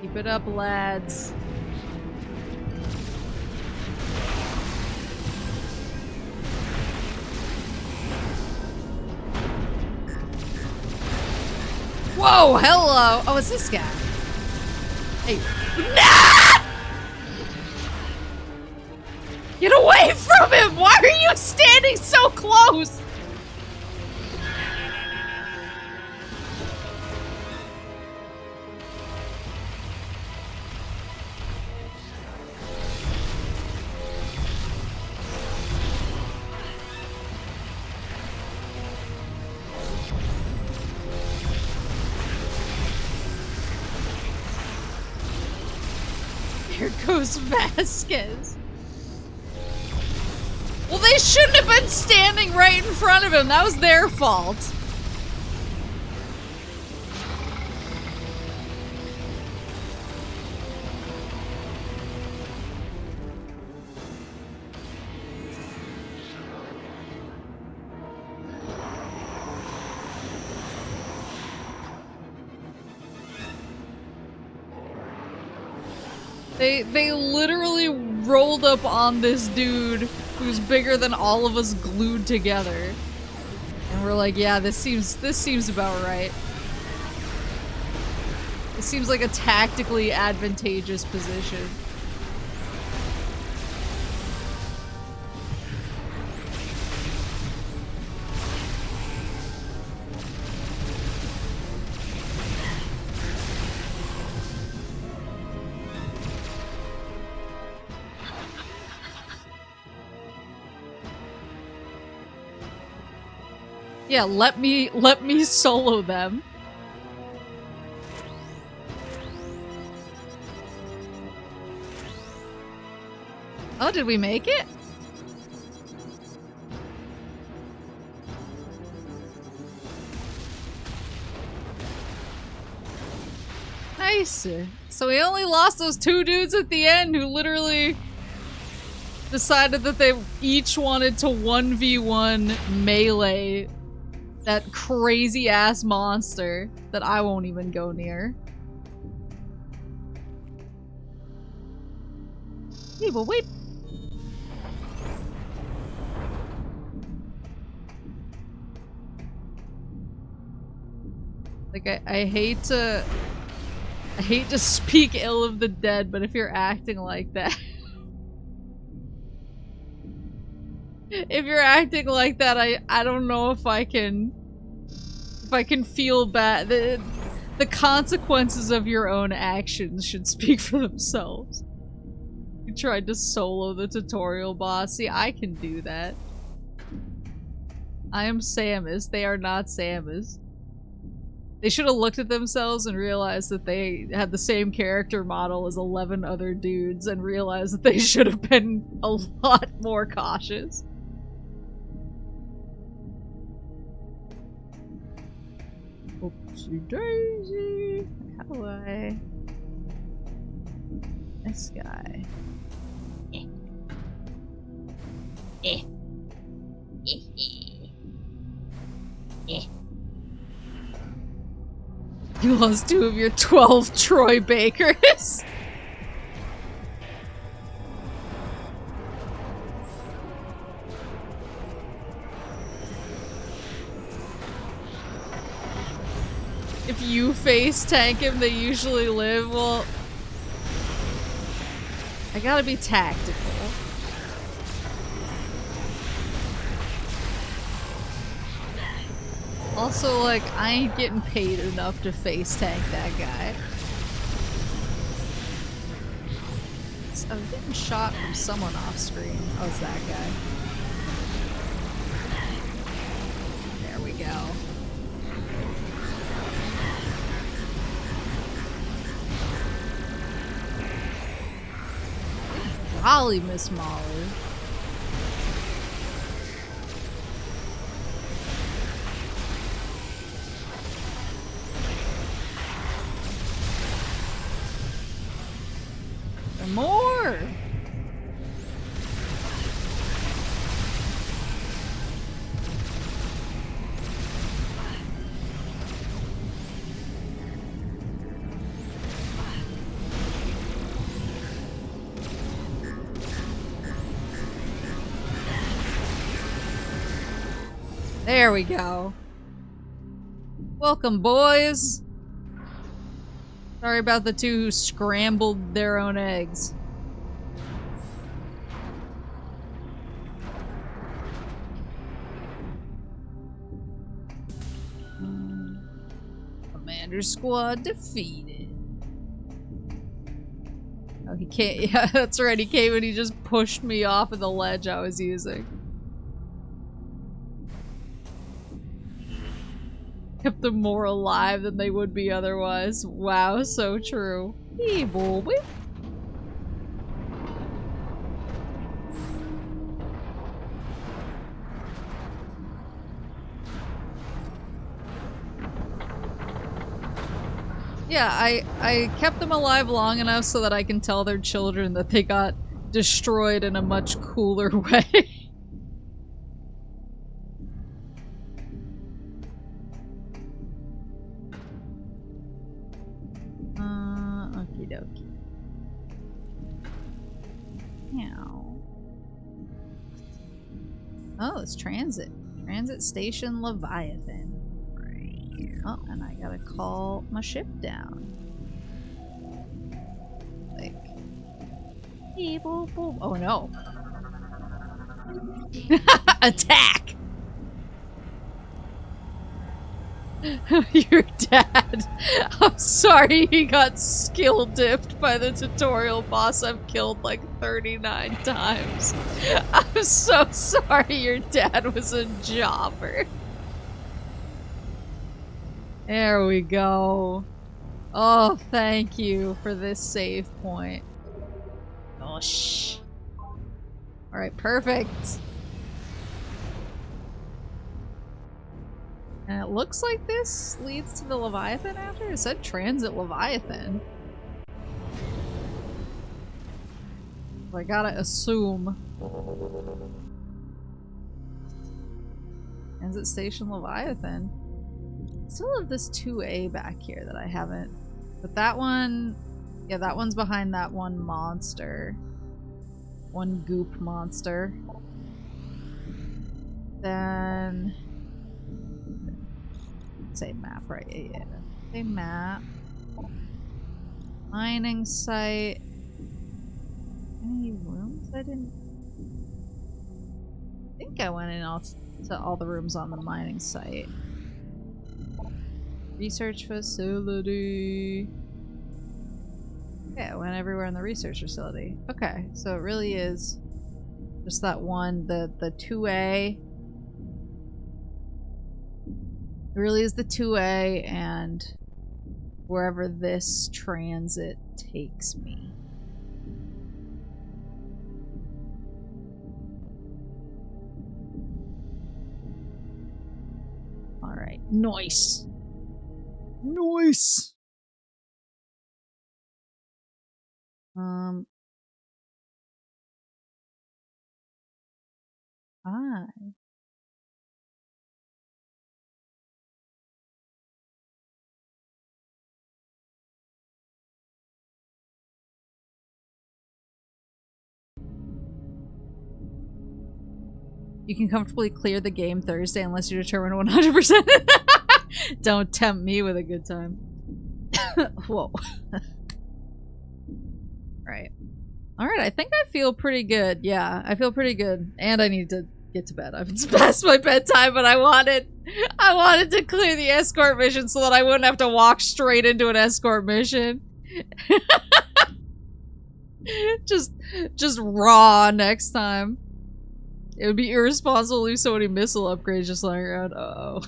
Speaker 1: Keep it up, lads. Whoa, hello! Oh, it's this guy. Hey. Nah! Get away from him! Why are you standing so close? Here goes Vasquez. Well, they shouldn't have been standing right in front of him. That was their fault. They literally rolled up on this dude who's bigger than all of us glued together. And we're like, yeah, this seems about right. It seems like a tactically advantageous position. Yeah, let me solo them. Oh, did we make it? Nice. So we only lost those two dudes at the end who literally decided that they each wanted to 1v1 melee that crazy ass monster that I won't even go near. Hey, but wait. Like, I hate to speak ill of the dead, but if you're acting like that, if you're acting like that, I don't know if I can feel bad. The consequences of your own actions should speak for themselves. You tried to solo the tutorial boss. See, I can do that. I am Samus. They are not Samus. They should have looked at themselves and realized that they had the same character model as 11 other dudes and realized that they should have been a lot more cautious. Oopsie daisy. How do I... This guy. You lost 2 of your 12 Troy Bakers. If you face tank him, they usually live. Well, I gotta be tactical. Also, like, I ain't getting paid enough to face tank that guy. So I'm getting shot from someone off screen. Oh, it's that guy. There we go. Golly, Miss Molly. More! There we go. Welcome, boys. Sorry about the 2 who scrambled their own eggs. Commander Squad defeated. Oh, he can't. Yeah, that's right. He came and he just pushed me off of the ledge I was using. Kept them more alive than they would be otherwise. Wow, so true. Hey, boy. Yeah, I kept them alive long enough so that I can tell their children that they got destroyed in a much cooler way. Okie dokie. Now. Oh, it's transit. Transit station Leviathan. Oh, and I gotta call my ship down. Like. Oh no. Attack! Your dad. I'm sorry he got skill dipped by the tutorial boss I've killed like 39 times. I'm so sorry your dad was a jobber. There we go. Oh, thank you for this save point. Oh, shh. Alright, perfect. And it looks like this leads to the Leviathan after? It said Transit Leviathan. I gotta assume. Transit Station Leviathan. Still have this 2A back here that I haven't. But that one... Yeah, that one's behind that one monster. One goop monster. Then... say map, right? Yeah. Say map. Mining site. Any rooms I didn't... I think I went in to all the rooms on the mining site. Research facility. Yeah, I went everywhere in the research facility. Okay, so it really is just that one, the 2A. It really is the 2A and wherever this transit takes me. Alright, nice. Nice! Hi. You can comfortably clear the game Thursday unless you determine 100%. Don't tempt me with a good time. Whoa. Right. Alright, I think I feel pretty good. Yeah, I feel pretty good. And I need to get to bed. It's past my bedtime, but I wanted to clear the escort mission so that I wouldn't have to walk straight into an escort mission. just raw next time. It would be irresponsible to leave so many missile upgrades just lying around. Uh-oh.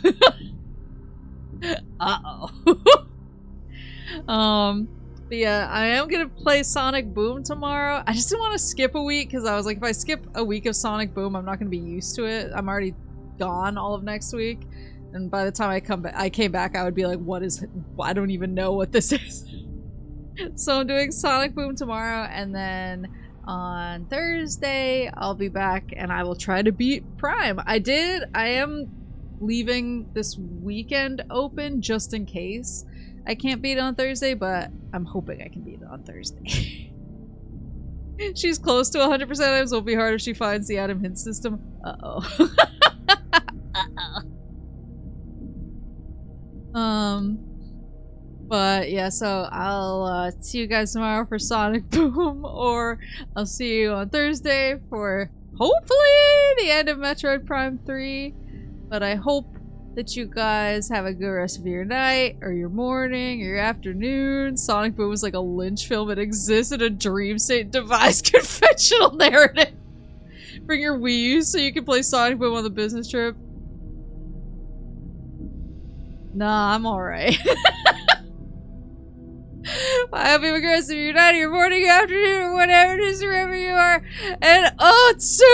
Speaker 1: Uh-oh. But yeah, I am gonna play Sonic Boom tomorrow. I just didn't want to skip a week because I was like, if I skip a week of Sonic Boom, I'm not gonna be used to it. I'm already gone all of next week. And by the time I came back, I would be like, I don't even know what this is. So I'm doing Sonic Boom tomorrow, and then on Thursday, I'll be back and I will try to beat Prime. I am leaving this weekend open just in case I can't beat it on Thursday, but I'm hoping I can beat it on Thursday. She's close to 100%. It will be hard if she finds the Adam hint system. Uh-oh. Uh-oh. But yeah, so I'll see you guys tomorrow for Sonic Boom, or I'll see you on Thursday for hopefully the end of Metroid Prime 3. But I hope that you guys have a good rest of your night, or your morning, or your afternoon. Sonic Boom is like a Lynch film. It exists in a dream state device conventional narrative. Bring your Wii U so you can play Sonic Boom on the business trip. Nah, I'm alright. I hope you have a good rest of your night, your morning, your afternoon, or whatever it is, wherever you are. And oh, it's so